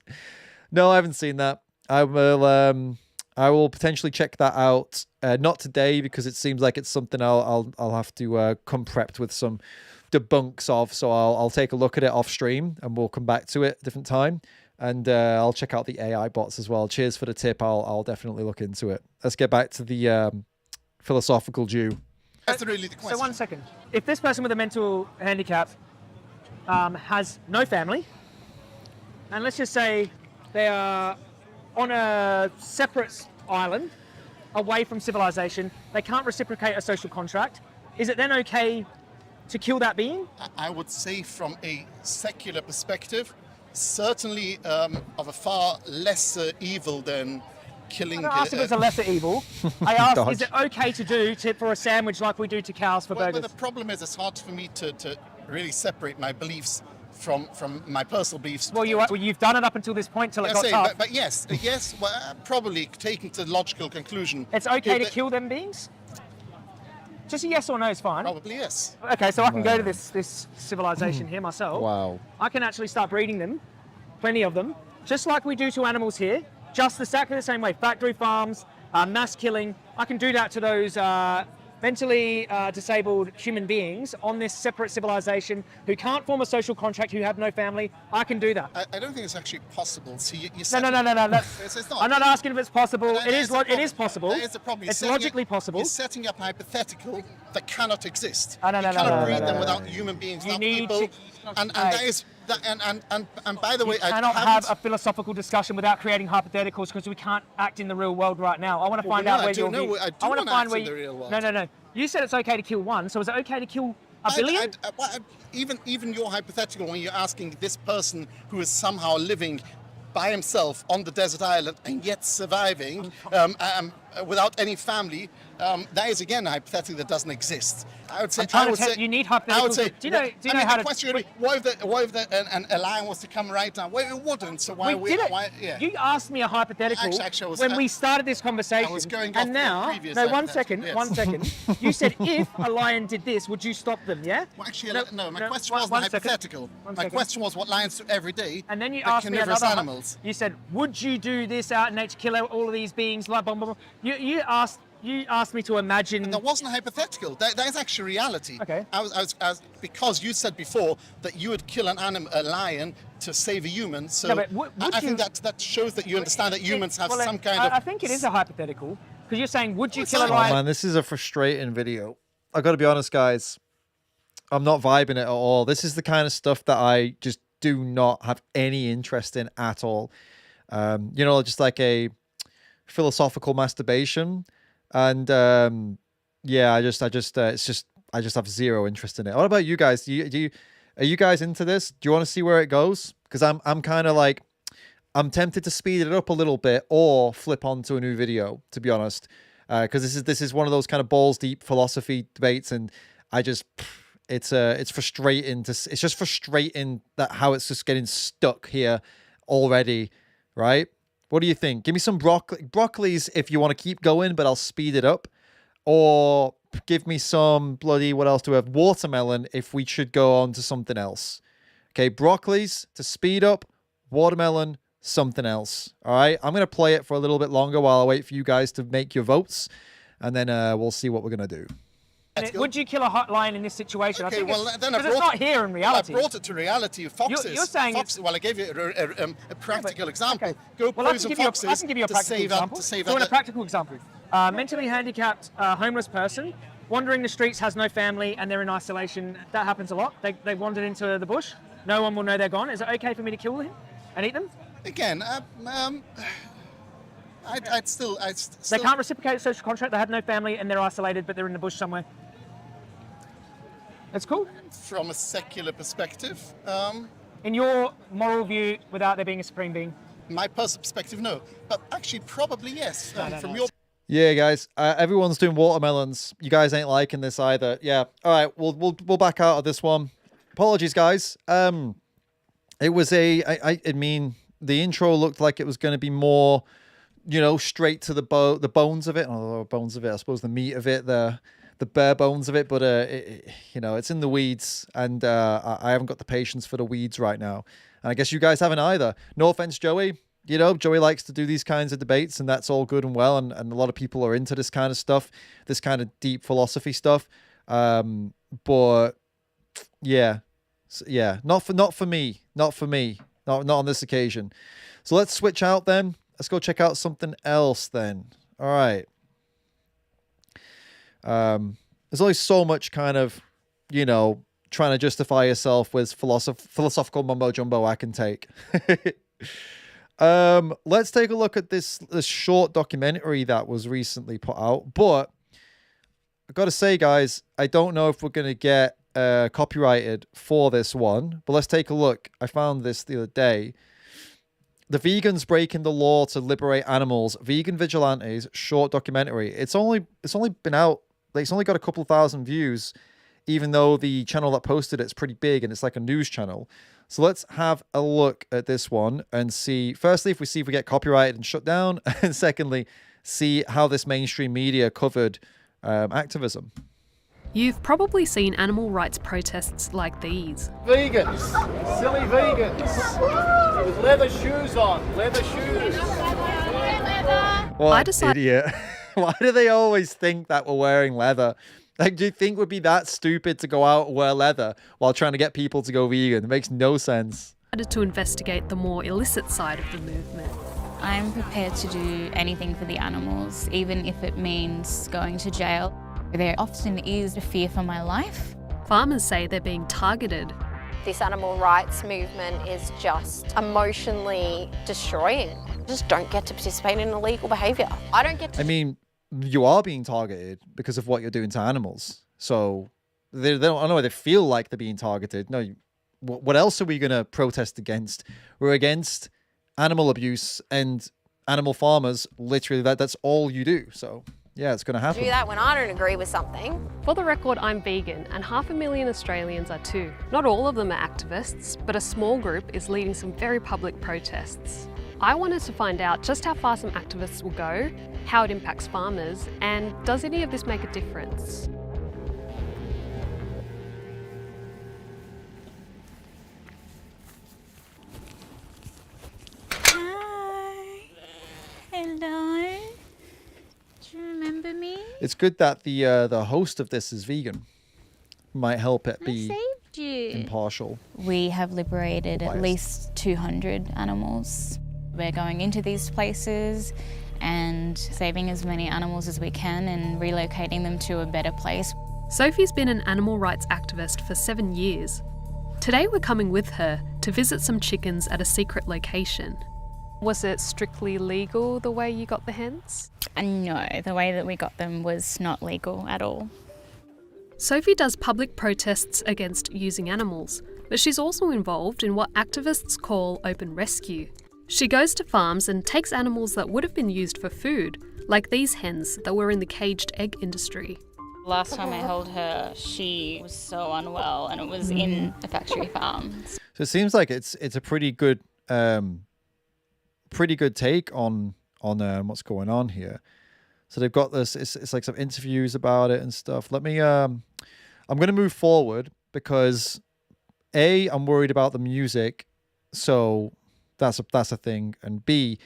No, I haven't seen that. I will potentially check that out. Not today because it seems like it's something I'll have to come prepped with some debunks of. So I'll take a look at it off stream and we'll come back to it a different time. And I'll check out the AI bots as well. Cheers for the tip. I'll definitely look into it. Let's get back to the philosophical Jew. That's really the question. So 1 second. If this person with a mental handicap has no family, and let's just say they are on a separate island, away from civilization, they can't reciprocate a social contract, is it then okay to kill that being? I would say from a secular perspective, certainly of a far lesser evil than killing... I don't ask if it's a lesser evil. I ask, is it okay to do for a sandwich like we do to cows for burgers? But the problem is it's hard for me to really separate my beliefs from my personal beliefs. Well, you've done it up until this point till it got tough. But yes, probably taking to the logical conclusion. It's okay to kill them beings? Just a yes or no is fine. Probably yes. Okay, so I can go to this civilization here myself. Wow. I can actually start breeding them, plenty of them, just like we do to animals here, just exactly the same way. Factory farms, mass killing. I can do that to those mentally disabled human beings on this separate civilization who can't form a social contract, who have no family. I can do that. I don't think it's actually possible. So No. It's not. I'm not asking if it's possible. It is possible. There is a problem. It's logically possible. You're setting up a hypothetical that cannot exist. You cannot breed them without human beings, without people. And that is... And by the way, I cannot have a philosophical discussion without creating hypotheticals because we can't act in the real world right now. I want to find out where you're. I want to find where the real world. No. You said it's okay to kill one, so is it okay to kill a billion? Even your hypothetical when you're asking this person who is somehow living by himself on the desert island and yet surviving without any family, that is again a hypothetical that doesn't exist. I would say. I'm trying to tell you need hypotheticals. I would say. Do you know how to? The question would be, what if a lion was to come right now? Well, it wouldn't. So why? Yeah. You asked me a hypothetical Actually, we started this conversation. I was going and off now, the previous no, one hypothetical, second, yes. 1 second. You said if a lion did this, would you stop them? Yeah. Well, actually, no. My question wasn't one second. hypothetical. One My second. question was what lions do every day. And then you that asked me carnivorous another. animals. You said, would you do this out in nature, kill all of these beings? Blah, blah, blah. You asked me to imagine. That wasn't a hypothetical. That is actually reality. Okay. I was because you said before that you would kill a lion to save a human. So No, but would I you- think that shows that you understand that humans have some kind I of. think it is a hypothetical because you're saying, would you kill a Oh lion? man, this is a frustrating video. I got to be honest, guys. I'm not vibing it at all. This is the kind of stuff that I just do not have any interest in at all. Just like a philosophical masturbation, and I just have zero interest in it. What about you guys? Are you guys into this? Do you want to see where it goes? Because I'm kind of like, I'm tempted to speed it up a little bit or flip on to a new video, to be honest. Because this is one of those kind of balls deep philosophy debates, and it's frustrating it's just frustrating that how it's just getting stuck here already, right? What do you think? Give me some broccolis if you want to keep going, but I'll speed it up. Or give me some bloody, what else do we have? Watermelon if we should go on to something else. Okay, broccolis to speed up, watermelon, something else. All right, I'm going to play it for a little bit longer while I wait for you guys to make your votes, and then we'll see what we're going to do. Would you kill a hot lion in this situation? Okay, I think well, then it's not here in reality. I brought it to reality. Foxes. You're saying foxes. Well, I gave you a practical example. Okay. Go Well, I poison can give you foxes I can give you a to practical save example. to save So, in a practical example, mentally handicapped, homeless person wandering the streets, has no family, and they're in isolation. That happens a lot. They wandered into the bush. No one will know they're gone. Is it okay for me to kill them and eat them? Again, I'd still. They can't reciprocate a social contract. They have no family and they're isolated, but they're in the bush somewhere. That's cool. From a secular perspective, in your moral view, without there being a supreme being. My personal perspective, no. But actually, probably yes. From your. Yeah, guys, everyone's doing watermelons. You guys ain't liking this either. Yeah. All right, we'll back out of this one. Apologies, guys. It was I mean, the intro looked like it was going to be more, straight to the bones of it. Oh, bones of it. I suppose the meat of it, the bare bones of it. But it's in the weeds, and I haven't got the patience for the weeds right now. And I guess you guys haven't either. No offense, Joey. Joey likes to do these kinds of debates, and that's all good and well. And a lot of people are into this kind of stuff, this kind of deep philosophy stuff. But yeah, not for me, not on this occasion. So let's switch out then. Let's go check out something else then. All right. There's always so much kind of, trying to justify yourself with philosophical mumbo jumbo I can take. Let's take a look at this short documentary that was recently put out. But I got to say, guys, I don't know if we're going to get copyrighted for this one. But let's take a look. I found this the other day. The Vegans Breaking the Law to Liberate Animals, Vegan Vigilantes, short documentary. It's only been out. It's only got a couple thousand views, even though the channel that posted it's pretty big and it's like a news channel. So let's have a look at this one and see, firstly, if we get copyrighted and shut down, and secondly, see how this mainstream media covered activism. You've probably seen animal rights protests like these. Vegans, silly vegans, with leather shoes on, leather shoes. What an idiot. Why do they always think that we're wearing leather? Like, do you think we'd be that stupid to go out and wear leather while trying to get people to go vegan? It makes no sense. To investigate the more illicit side of the movement. I'm prepared to do anything for the animals, even if it means going to jail. There often is a fear for my life. Farmers say they're being targeted. This animal rights movement is just emotionally destroying. I just don't get to participate in illegal behaviour. I don't get to... I mean, you are being targeted because of what you're doing to animals. So they don't, I don't know, they feel like they're being targeted. No, what else are we going to protest against? We're against animal abuse and animal farmers. Literally, that's all you do. So, Yeah, it's going to happen. Do that when I don't agree with something. For the record, I'm vegan, and 500,000 Australians are too. Not all of them are activists, but a small group is leading some very public protests. I wanted to find out just how far some activists will go, how it impacts farmers, and does any of this make a difference? Hello. Do you remember me? It's good that the host of this is vegan. Might help it be Saved you. impartial. We have liberated at Biased. least 200 animals. We're going into these places and saving as many animals as we can and relocating them to a better place. Sophie's been an animal rights activist for 7 years. Today we're coming with her to visit some chickens at a secret location. Was it strictly legal the way you got the hens? And no, the way that we got them was not legal at all. Sophie does public protests against using animals, but she's also involved in what activists call open rescue. She goes to farms and takes animals that would have been used for food, like these hens that were in the caged egg industry. Last time I held her, she was so unwell and it was in a factory farm. So it seems like it's a pretty good take on what's going on here. So they've got this. It's like some interviews about it and stuff. Let me. I'm going to move forward because I'm worried about the music, so that's a thing. And B,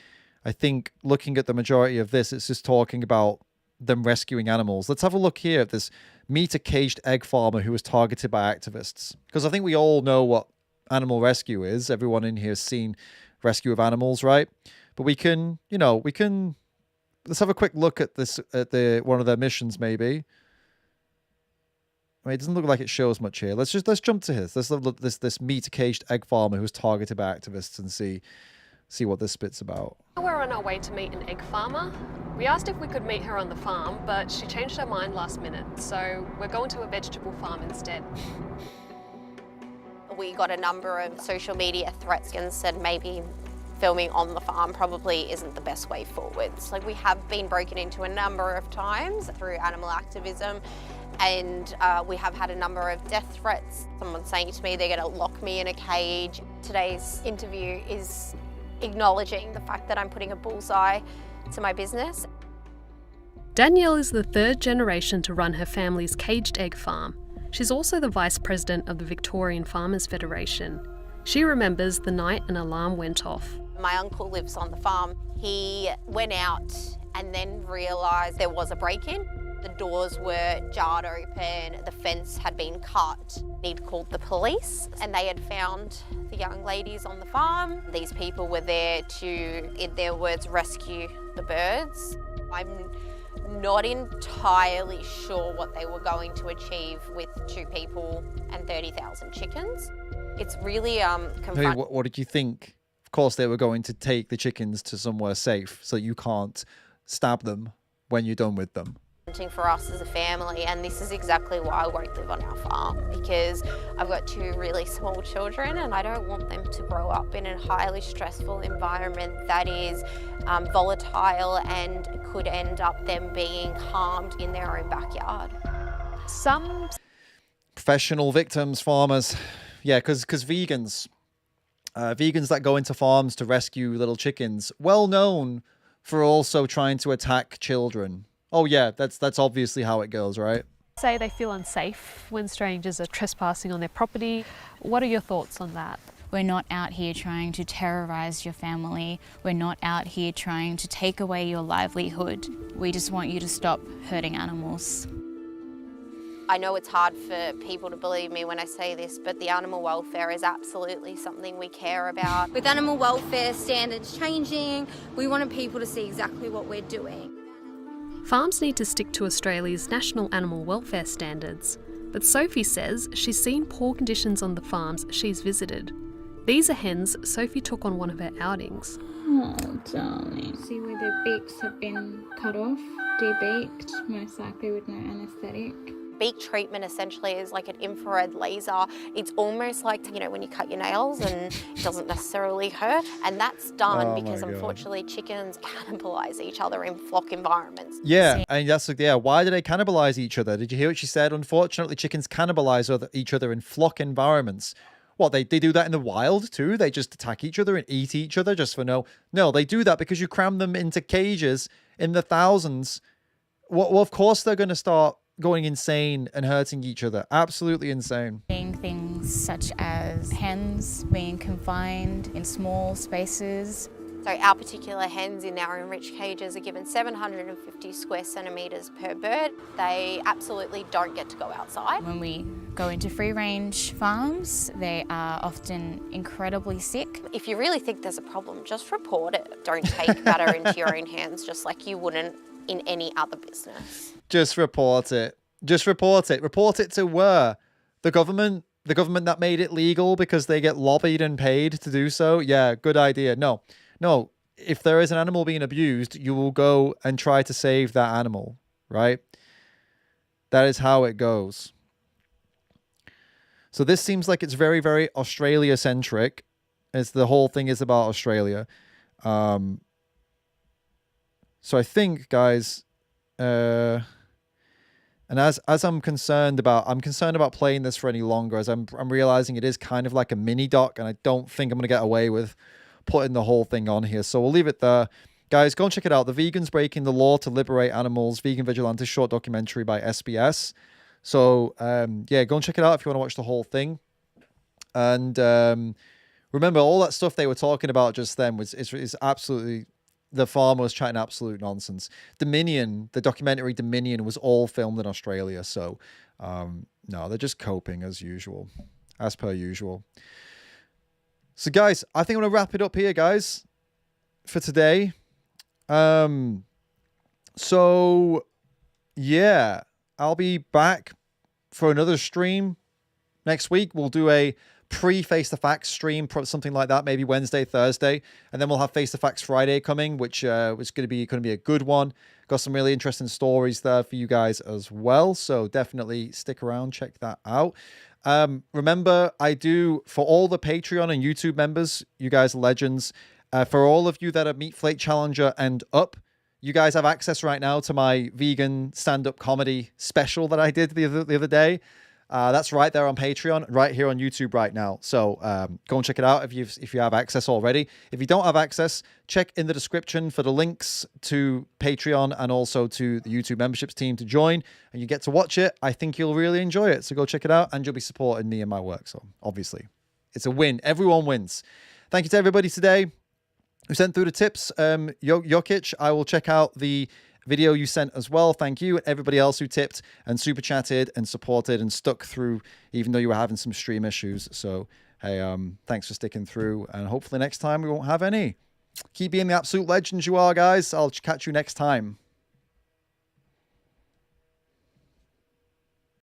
I think looking at the majority of this, it's just talking about them rescuing animals. Let's have a look here at this meet a caged egg farmer who was targeted by activists. Because I think we all know what animal rescue is. Everyone in here has seen rescue of animals, right? But we can, let's have a quick look at this, at one of their missions, maybe. I mean, it doesn't look like it shows much here. Let's jump to his. Let's look at this meet a caged egg farmer who was targeted by activists and see what this bit's about. We're on our way to meet an egg farmer. We asked if we could meet her on the farm, but she changed her mind last minute, so we're going to a vegetable farm instead. We got a number of social media threats and said maybe filming on the farm probably isn't the best way forwards. Like, we have been broken into a number of times through animal activism, and we have had a number of death threats. Someone saying to me they're going to lock me in a cage. Today's interview is acknowledging the fact that I'm putting a bullseye to my business. Danielle is the third generation to run her family's caged egg farm. She's also the vice president of the Victorian Farmers Federation. She remembers the night an alarm went off. My uncle lives on the farm. He went out and then realised there was a break-in. The doors were jarred open, the fence had been cut. He'd called the police and they had found the young ladies on the farm. These people were there to, in their words, rescue the birds. I'm not entirely sure what they were going to achieve with 2 people and 30,000 chickens. It's really confronting. Hey, what did you think? Of course, they were going to take the chickens to somewhere safe so you can't stab them when you're done with them. For us as a family, and this is exactly why I won't live on our farm, because I've got 2 really small children and I don't want them to grow up in a highly stressful environment that is volatile and could end up them being harmed in their own backyard. Some Professional victims, farmers. Yeah, because vegans that go into farms to rescue little chickens, well known for also trying to attack children. Oh yeah, that's obviously how it goes, right? say they feel unsafe when strangers are trespassing on their property. What are your thoughts on that? We're not out here trying to terrorise your family. We're not out here trying to take away your livelihood. We just want you to stop hurting animals. I know it's hard for people to believe me when I say this, but the animal welfare is absolutely something we care about. With animal welfare standards changing, we wanted people to see exactly what we're doing. Farms need to stick to Australia's national animal welfare standards, but Sophie says she's seen poor conditions on the farms she's visited. These are hens Sophie took on one of her outings. Oh, darling. See where their beaks have been cut off, debeaked, most likely with no anaesthetic. Beak treatment essentially is like an infrared laser. It's almost like, you know, when you cut your nails and it doesn't necessarily hurt. And that's done because unfortunately chickens cannibalize each other in flock environments. Yeah, and that's like, yeah, why do they cannibalize each other? Did you hear what she said? Unfortunately, chickens cannibalize each other in flock environments. What, they do that in the wild too? They just attack each other and eat each other just for no, they do that because you cram them into cages in the thousands. Well, of course they're going to start going insane and hurting each other. Absolutely insane. Things such as hens being confined in small spaces. So our particular hens in our enriched cages are given 750 square centimetres per bird. They absolutely don't get to go outside. When we go into free-range farms, they are often incredibly sick. If you really think there's a problem, just report it. Don't take matter into your own hands, just like you wouldn't in any other business. Just report it. Just report it. Report it to where? The government that made it legal because they get lobbied and paid to do so? Yeah, good idea. No, if there is an animal being abused, you will go and try to save that animal, right? That is how it goes. So this seems like it's very, very Australia-centric. The whole thing is about Australia. So I think, guys, and as I'm concerned about playing this for any longer, as I'm realizing it is kind of like a mini doc, and I don't think I'm gonna get away with putting the whole thing on here. So we'll leave it there. Guys, go and check it out. The Vegans Breaking the Law to Liberate Animals, Vegan Vigilante short documentary by SBS. So yeah, go and check it out if you want to watch the whole thing. And remember, all that stuff they were talking about just then is absolutely. The farmer was chatting absolute nonsense. Dominion, the documentary Dominion, was all filmed in Australia. So, no, they're just coping as usual, as per usual. So, guys, I think I'm going to wrap it up here, guys, for today. So, yeah, I'll be back for another stream next week. We'll do a pre-Face the Facts stream, something like that, maybe Wednesday, Thursday, and then we'll have Face the Facts Friday coming, which is going to be a good one. Got some really interesting stories there for you guys as well, so definitely stick around, check that out. Remember, I do, for all the Patreon and YouTube members, you guys are legends. For all of you that are Meat Flake Challenger and up, you guys have access right now to my vegan stand-up comedy special that I did the other day. That's right there on Patreon, right here on YouTube right now. So go and check it out if you have access already. If you don't have access, check in the description for the links to Patreon and also to the YouTube memberships team to join, and you get to watch it. I think you'll really enjoy it. So go check it out, and you'll be supporting me and my work. So obviously, it's a win. Everyone wins. Thank you to everybody today who sent through the tips. Jokic, I will check out the video you sent as well. Thank you. And everybody else who tipped and super chatted and supported and stuck through, even though you were having some stream issues. So, hey, thanks for sticking through. And hopefully next time we won't have any. Keep being the absolute legends you are, guys. I'll catch you next time.